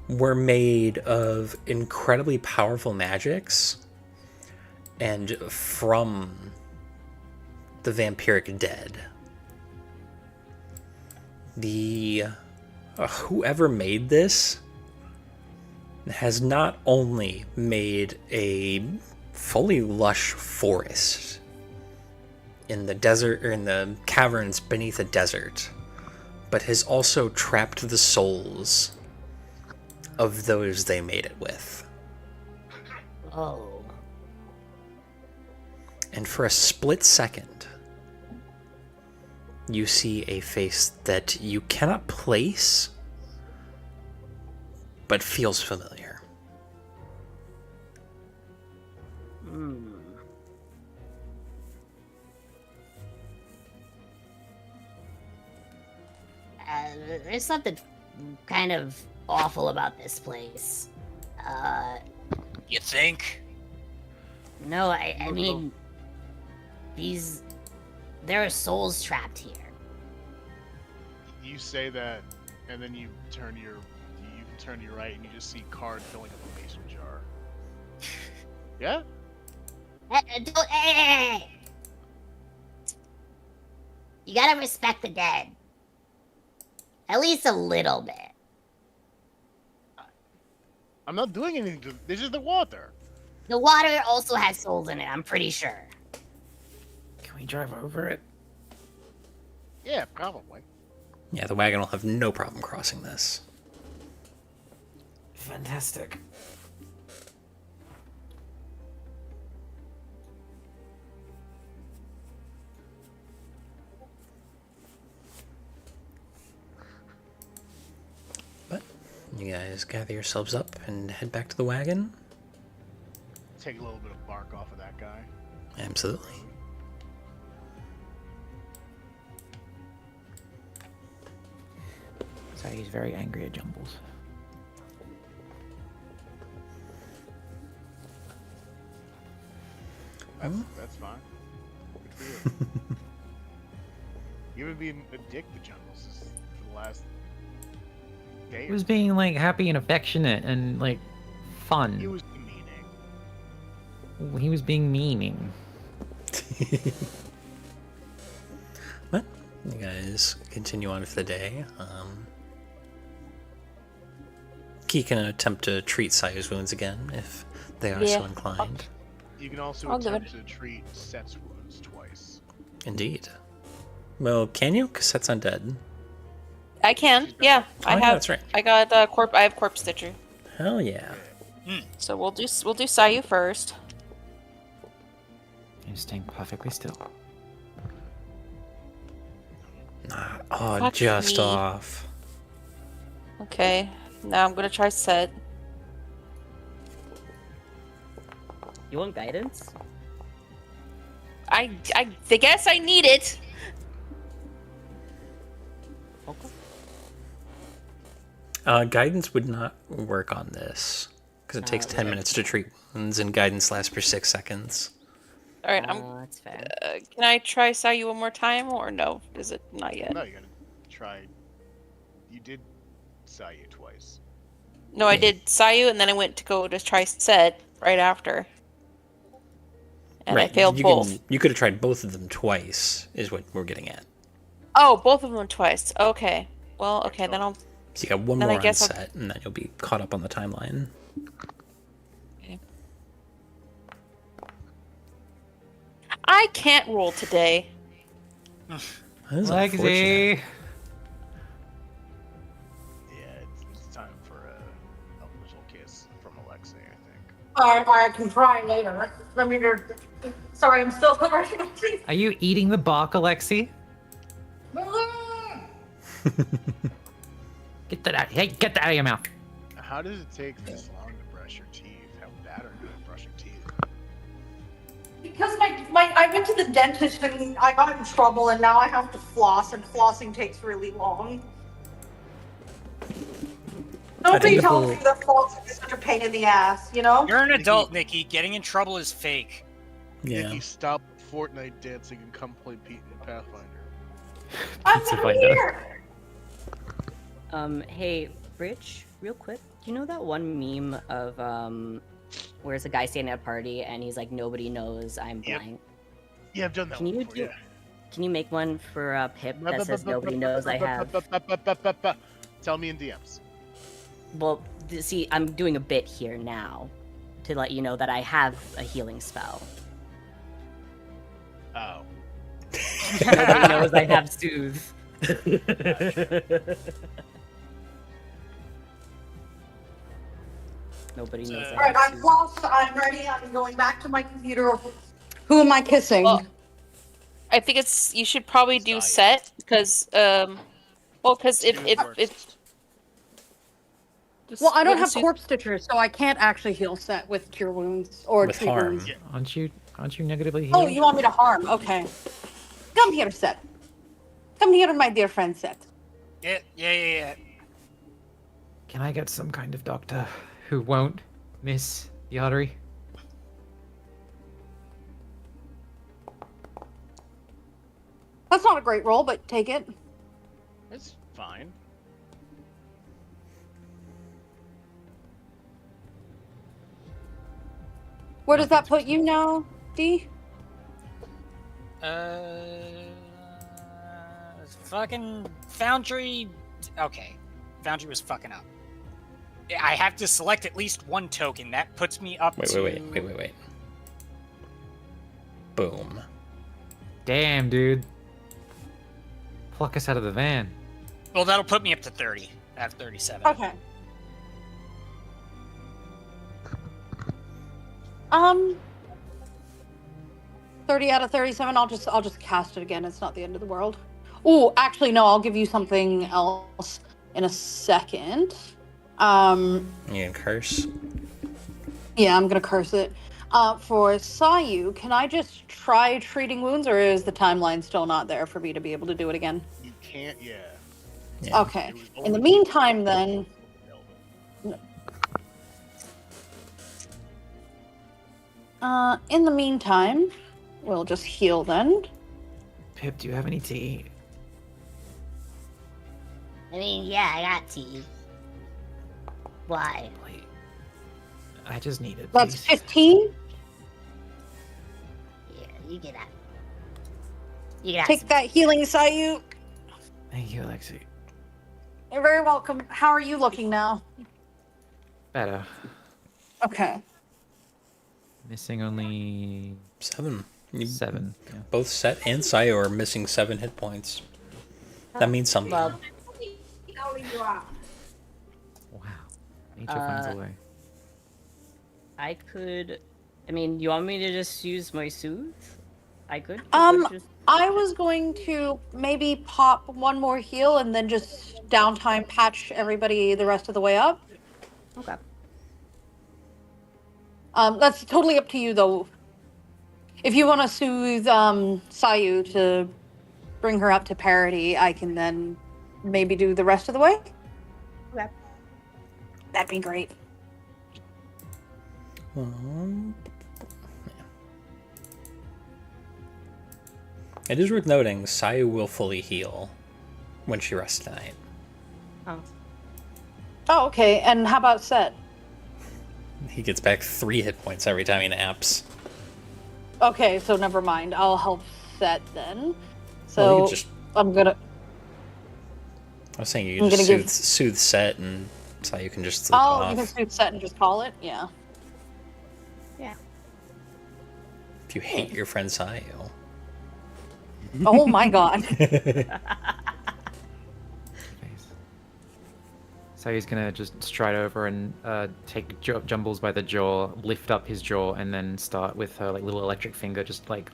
were made of incredibly powerful magics and from the vampiric dead. The whoever made this has not only made a fully lush forest in the desert, or in the caverns beneath a desert, but has also trapped the souls of those they made it with. Oh. And for a split second, you see a face that you cannot place, but feels familiar. Hmm. There's something kind of awful about this place. You think? No, I mean, there are souls trapped here. You say that, and then you turn to your right, and you just see Card filling up a mason jar. Yeah? Hey! You gotta respect the dead. At least a little bit. I'm not doing anything to this is the water. The water also has souls in it, I'm pretty sure. Can we drive over it? Yeah, probably. Yeah, the wagon will have no problem crossing this. Fantastic. But you guys gather yourselves up and head back to the wagon. Take a little bit of bark off of that guy. Absolutely. So he's very angry at Jumbles. That's fine. Good for you. You've been being a dick to Jungles for the last day. He was being like happy and affectionate and like fun. He was meaning. He was being meaning. But you guys continue on for the day. Key can attempt to treat Sayu's wounds again if they are so inclined. You can also I'll do attempt to treat Set's wounds twice. Indeed. Well, can you? Because Set's undead. I can. Yeah, I yeah, have. that's right. I got I have corpse stitcher. Hell yeah. So we'll do Sayu first. He's staying perfectly still. Oh, Fuck just me. off. Okay. Now I'm gonna try Set. You want guidance? I guess I need it. Okay. Guidance would not work on this because it takes 10 minutes to treat wounds, and guidance lasts for 6 seconds. All right. That's fair. Can I try Sayu one more time, or no? Is it not yet? No, you gotta try. You did Sayu twice. No, I did Sayu, and then I went to go to try Set right after. And I failed both. You could have tried both of them twice, is what we're getting at. Oh, both of them twice. Okay. Well, okay, then I'll. So you got one Then more I on guess I'll- Set, and then you'll be caught up on the timeline. I can't roll today. That is unfortunate. Lexi! Yeah, it's time for a little kiss from Alexei, I think. I can try later. I mean, sorry, I'm still brushing my teeth. Are you eating the bark, Alexi? Get that out! Hey, get that out of your mouth! How does it take this long to brush your teeth? How bad are you at brushing teeth? Because I went to the dentist and I got in trouble and now I have to floss and flossing takes really long. Nobody think tells the me that flossing is such a pain in the ass, you know? You're an adult, Nikki. Getting in trouble is fake. Yeah. Nikki, stop Fortnite dancing and come play Pete in Pathfinder. I'm Pizza not Finder. here. Hey, Rich, real quick, do you know that one meme of where it's a guy standing at a party and he's like, nobody knows I'm Yep. blank? Yeah, I've done that Can one you before, do- yeah. Can you make one for Pip that says nobody knows I have? Tell me in DMs. Well, see, I'm doing a bit here now to let you know that I have a healing spell. Oh. Nobody knows I have soothe. Nobody knows that. Alright, I'm lost. I'm ready. I'm going back to my computer. Who am I kissing? Well, I think you should probably do set because because if Well, I don't wouldn't have suit- corpse stitchers, so I can't actually heal set with cure wounds or With treat harm. wounds. Aren't you negatively healed? Oh, you want me to harm? Okay. Come here, Set. Come here, my dear friend Set. Yeah. Can I get some kind of doctor who won't miss the artery? That's not a great roll, but take it. It's fine. Where does that put you now, D? Fucking Foundry. Okay, Foundry was fucking up. I have to select at least one token. That puts me up to. Wait. Boom. Damn, dude. Pluck us out of the van. Well, that'll put me up to 30. I have 37. Okay. 30 out of 37. I'll just cast it again. It's not the end of the world. Oh, actually, no. I'll give you something else in a second. You can curse. Yeah, I'm gonna curse it. For Sayu, can I just try treating wounds, or is the timeline still not there for me to be able to do it again? You can't, yeah. Yeah. Okay. It was In the only- meantime, then. In the meantime, we'll just heal then. Pip, do you have any tea? I mean, yeah, I got tea. Why? Wait. I just need it. That's please. 15. Yeah, you get that. You get Take that healing, Sayu. Thank you, Alexi. You're very welcome. How are you looking now? Better. Okay. Missing only 7. 7. Yeah. Both Set and Sayo are missing 7 hit points. That means something. Well, Wow. Nature finds a way. I could. I mean, you want me to just use my soothe? I could. Just... I was going to maybe pop one more heal and then just downtime patch everybody the rest of the way up. Okay. That's totally up to you, though. If you want to soothe Sayu to bring her up to parity, I can then maybe do the rest of the way. Okay. That'd be great. Yeah. It is worth noting, Sayu will fully heal when she rests tonight. Oh. Oh, okay. And how about Set? He gets back 3 hit points every time he naps. Okay, so never mind. I'll help Set then. Well, So you could just, I'm gonna. I was saying you I'm can just gonna soothe Set and Sayu can just sleep Oh, off. you can soothe Set and just call it. Yeah. If you hate your friend Sayu. Oh my god. So he's gonna just stride over and take Jumbles by the jaw, lift up his jaw, and then start with her like little electric finger, just like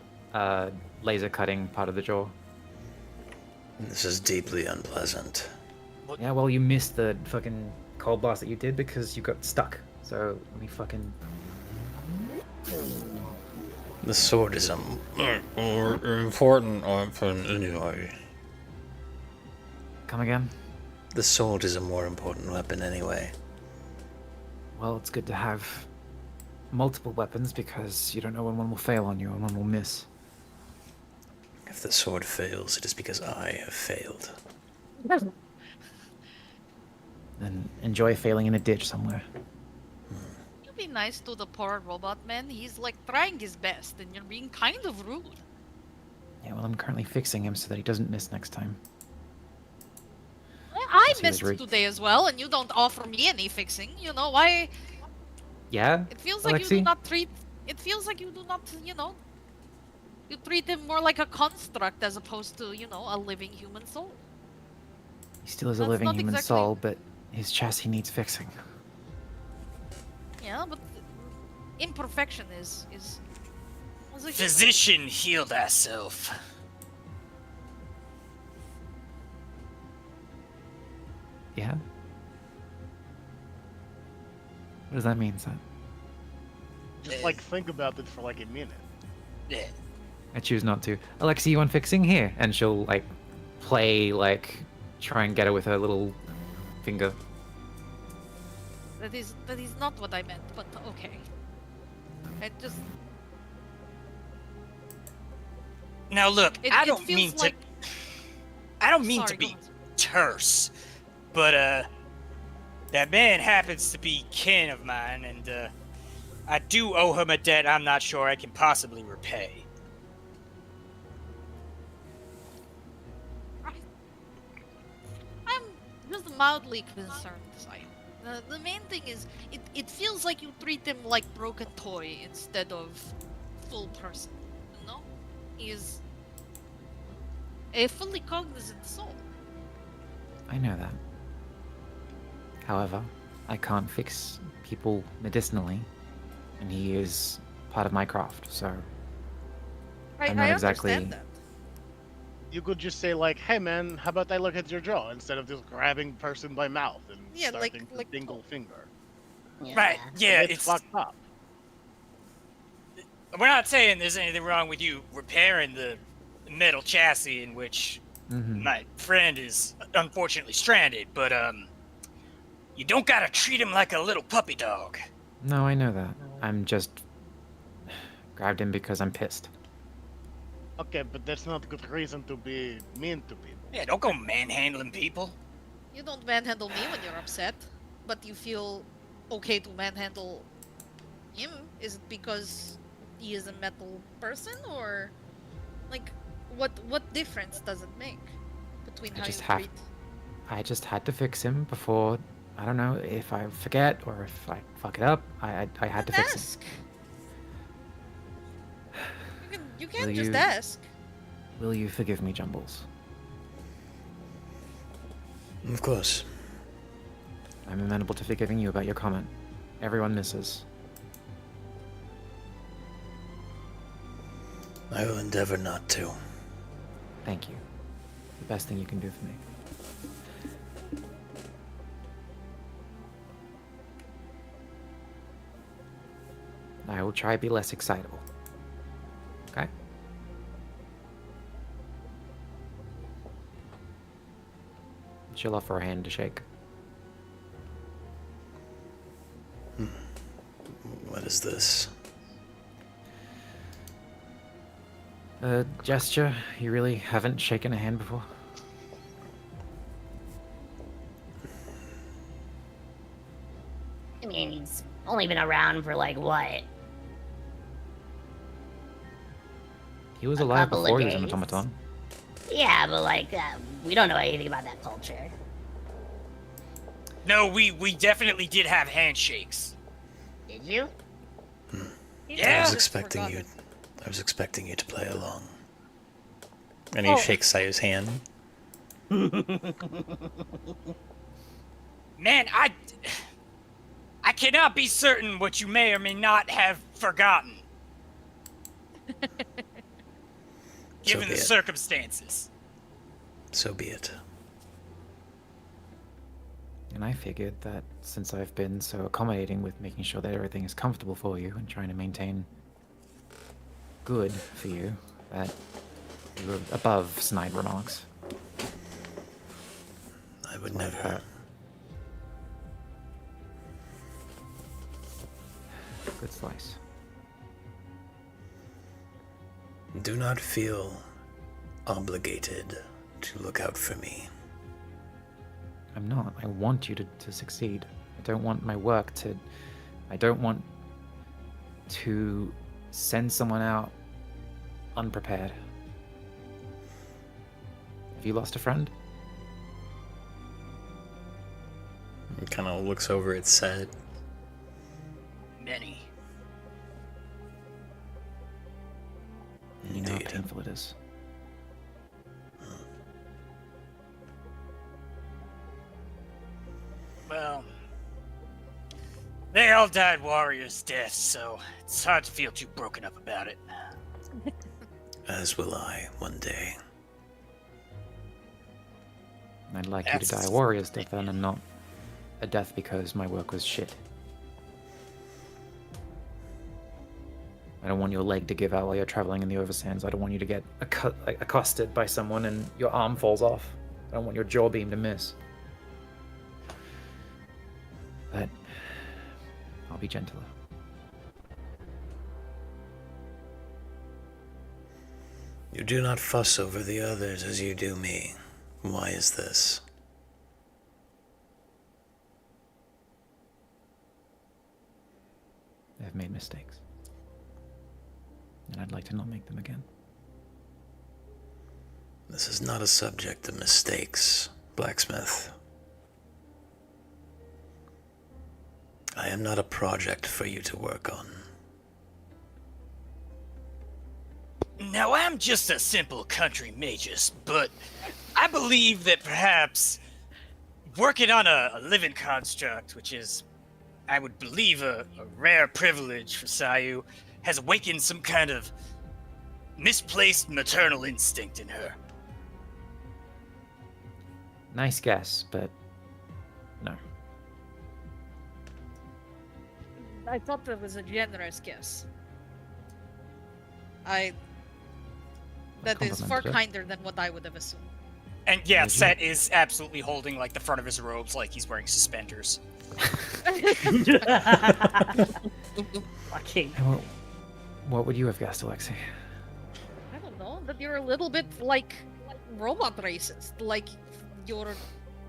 laser cutting part of the jaw. This is deeply unpleasant. Yeah, well, you missed the fucking cold blast that you did because you got stuck. So let me fucking. The sword is a more important weapon anyway. Come again? The sword is a more important weapon anyway. Well, it's good to have multiple weapons because you don't know when one will fail on you and one will miss. If the sword fails, it is because I have failed. Then enjoy failing in a ditch somewhere. You be nice to the poor robot man. He's like trying his best, and you're being kind of rude. Yeah, well, I'm currently fixing him so that he doesn't miss next time. I Yes, he was missed right. today as well, and you don't offer me any fixing. You know why? Yeah? It feels like you do Alexi? not treat. It feels like you do not. You know. You treat him more like a construct as opposed to, you know, a living human soul. He still is a That's living not human exactly- soul, but his chassis needs fixing. Yeah, but imperfection is was a human. Physician, heal thyself. Yeah? What does that mean, son? Just like think about it for like a minute. Yeah. I choose not to. Alexi, you want fixing? Here. And she'll, like, play, like, try and get her with her little finger. That is not what I meant, but okay. I just Now look, It- I it don't feels mean to. like- I don't mean Sorry, to go be on. terse, but that man happens to be kin of mine, and I do owe him a debt I'm not sure I can possibly repay. I'm just mildly concerned, Sai. The main thing is, it feels like you treat him like broken toy instead of full person. You know, he is a fully cognizant soul. I know that. However, I can't fix people medicinally, and he is part of my craft, so I I'm not exactly- understand that. You could just say like, "Hey man, how about I look at your jaw?" instead of just grabbing person by mouth and Yeah, like- starting to like- dingle finger. Right? Yeah, it's fucked up. We're not saying there's anything wrong with you repairing the metal chassis in which Mhm. my friend is unfortunately stranded, but you don't gotta treat him like a little puppy dog. No, I know that. I'm just grabbed him because I'm pissed. Okay, but that's not a good reason to be mean to people. Yeah, don't go manhandling people. You don't manhandle me when you're upset, but you feel okay to manhandle him. Is it because he is a metal person, or like what difference does it make between I how just you have- treat? I just had to fix him before. I don't know if I forget or if I fuck it up. I had to Then fix him. ask. You can't Will just you- ask. Will you forgive me, Jumbles? Of course. I'm amenable to forgiving you about your comment. Everyone misses. I will endeavor not to. Thank you. The best thing you can do for me. I will try to be less excitable. Okay? She'll offer a hand to shake. What is this? A gesture? You really haven't shaken a hand before? I mean, he's only been around for like what? He was A alive couple of before he was an days. automaton. Yeah, but like we don't know anything about that culture. No, we definitely did have handshakes. Did you? Yeah. I was just expecting forgot you. it. I was expecting you to play along. And he Oh. shakes Sayu's hand. Man, I cannot be certain what you may or may not have forgotten. Given be the it. circumstances. So be it. And I figured that since I've been so accommodating with making sure that everything is comfortable for you and trying to maintain good for you, that you were above snide remarks. I would never. Good slice. Do not feel obligated to look out for me. I'm not. I want you to succeed. I don't want my work to... I don't want to send someone out unprepared. Have you lost a friend? He kind of looks over at Sed. Many. You know how Indeed. painful it is. Well, they all died warriors' deaths, so it's hard to feel too broken up about it. As will I, one day. I'd like you to die a warrior's death then, and not a death because my work was shit. I don't want your leg to give out while you're traveling in the oversands. I don't want you to get accosted by someone and your arm falls off. I don't want your jaw beam to miss. But I'll be gentler. You do not fuss over the others as you do me. Why is this? I've made mistakes. And I'd like to not make them again. This is not a subject of mistakes, Blacksmith. I am not a project for you to work on. Now, I'm just a simple country magus, but I believe that perhaps working on a living construct, which is, I would believe, a rare privilege for Sayu, has awakened some kind of misplaced maternal instinct in her. Nice guess, but no. I thought that was a generous guess. That is far complimented it. kinder than what I would have assumed. And yeah, Set is absolutely holding like the front of his robes like he's wearing suspenders. Fucking. What would you have guessed, Alexei? I don't know, that you're a little bit like robot racist. Like, your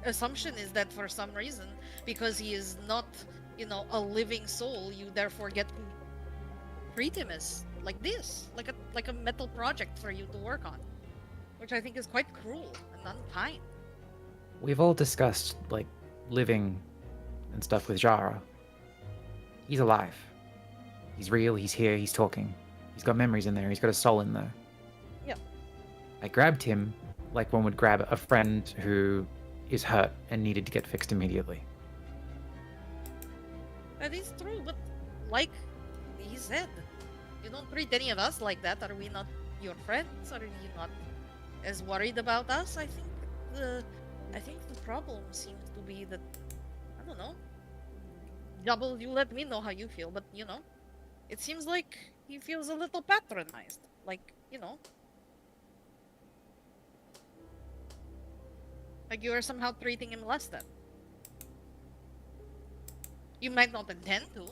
assumption is that for some reason, because he is not, a living soul, you therefore get to treat him as like this, like a metal project for you to work on, which I think is quite cruel and unkind. We've all discussed, living and stuff with Jara. He's alive. He's real, he's here, he's talking. He's got memories in there, he's got a soul in there. Yeah. I grabbed him like one would grab a friend who is hurt and needed to get fixed immediately. That is true, but like he said, you don't treat any of us like that. Are we not your friends? Are you not as worried about us? I think the problem seems to be that, I don't know. Double, you let me know how you feel, but it seems like he feels a little patronized. Like you are somehow treating him less than. You might not intend to.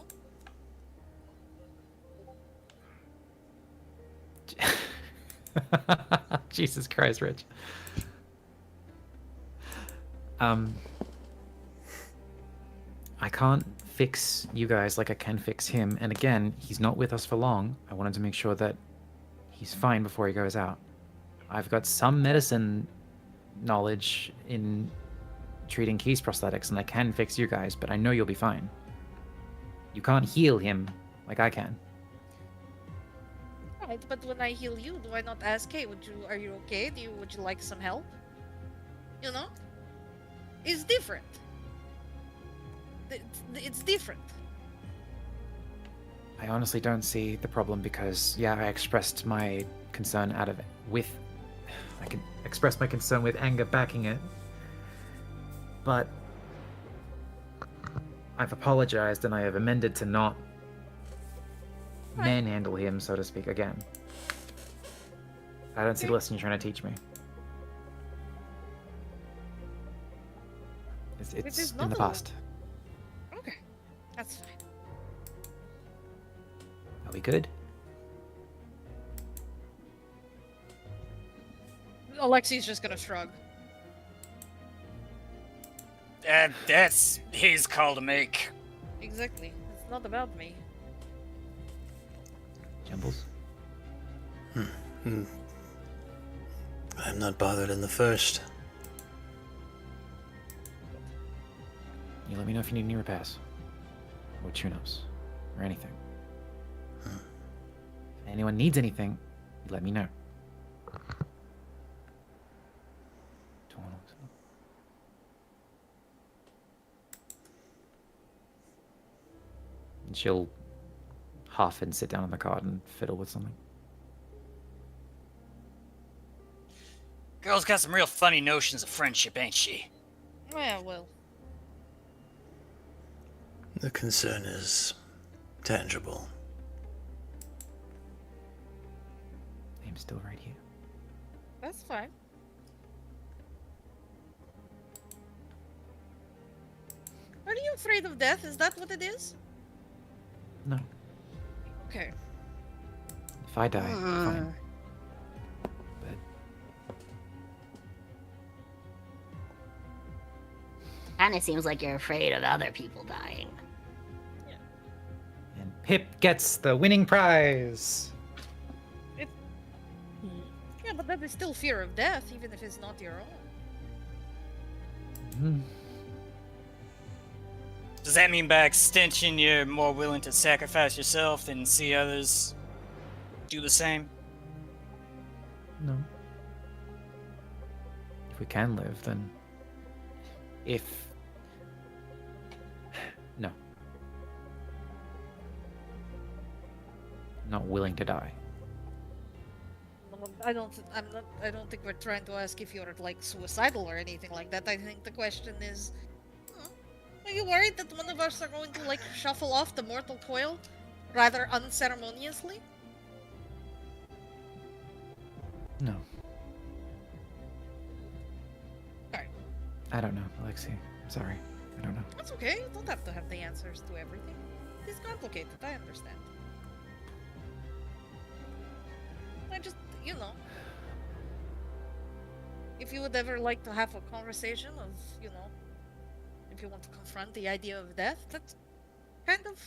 Jesus Christ, Rich. I can't fix you guys like I can fix him, and again, he's not with us for long. I wanted to make sure that he's fine before he goes out. I've got some medicine knowledge in treating Key's prosthetics, and I can fix you guys, but I know you'll be fine. You can't heal him like I can. Right, but when I heal you, do I not ask, hey, are you okay? Would you like some help? It's different. It's different. I honestly don't see the problem because, yeah, I expressed my concern I can express my concern with anger backing it. But I've apologized and I have amended to not manhandle him, so to speak, again. I don't see the lesson you're trying to teach me. It's in the past. Okay, that's fine. Are we good? Alexi's just gonna shrug. That's his call to make. Exactly. It's not about me. Jumbles? I'm not bothered in the first. You let me know if you need any repairs. Or tune-ups. Or anything. If anyone needs anything, you let me know. She'll huff and sit down on the cot and fiddle with something. Girl's got some real funny notions of friendship, ain't she? Yeah, well. The concern is tangible. I'm still right here. That's fine. Are you afraid of death? Is that what it is? No. Okay. If I die, fine. But Kinda seems like you're afraid of other people dying. and Pip gets the winning prize. Yeah, but that is still fear of death, even if it's not your own. Hmm. Does that mean by extension you're more willing to sacrifice yourself than see others do the same? No. If we can live, then. If. No. Not willing to die. Well, I don't think we're trying to ask if you're like suicidal or anything like that. I think the question is, are you worried that one of us are going to like shuffle off the mortal coil rather unceremoniously? No. Alright. I don't know, Alexei. I'm sorry. I don't know. That's okay. You don't have to have the answers to everything. It's complicated. I understand. I just, if you would ever like to have a conversation of, if you want to confront the idea of death, that's kind of,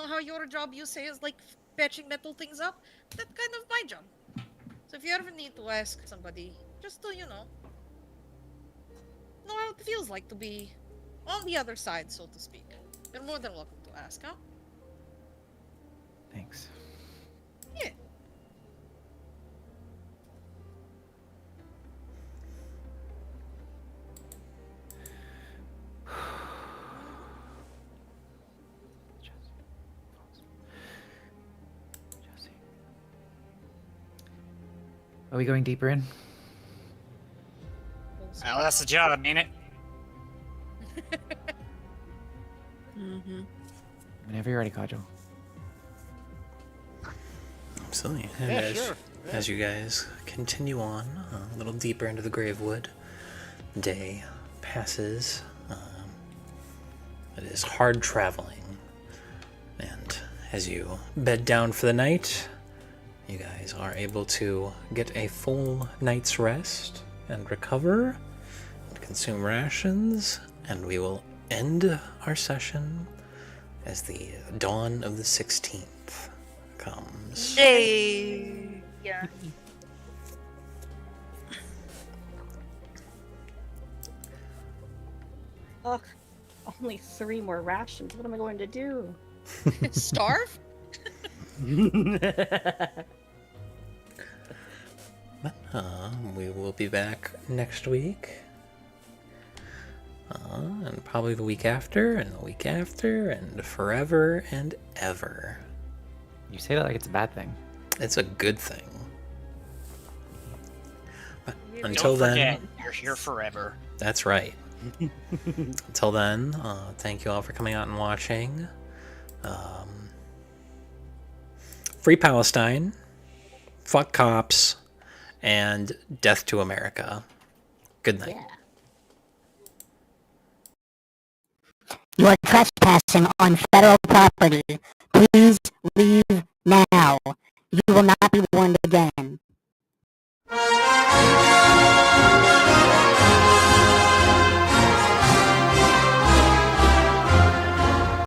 how your job you say is like patching metal things up. That's kind of my job. So if you ever need to ask somebody, just to, know how it feels like to be on the other side, so to speak, you're more than welcome to ask, huh? Thanks. Yeah. Are we going deeper in? Well, that's the job, ain't it? Mm-hmm. Whenever you're ready, Kajo. Absolutely. Yeah, And sure. as you guys continue on a little deeper into the Gravewood, day passes. It is hard traveling. And as you bed down for the night, you guys are able to get a full night's rest and recover and consume rations, and we will end our session as the dawn of the 16th comes. Yay! Yeah. Ugh, only 3 more rations. What am I going to do? Starve? But we will be back next week. And probably the week after, and the week after, and forever and ever. You say that like it's a bad thing. It's a good thing. But Don't until then, Forget, you're here forever. that's right. Until then, thank you all for coming out and watching. Free Palestine, fuck cops, and death to America. Good night. Yeah. You are trespassing on federal property. Please leave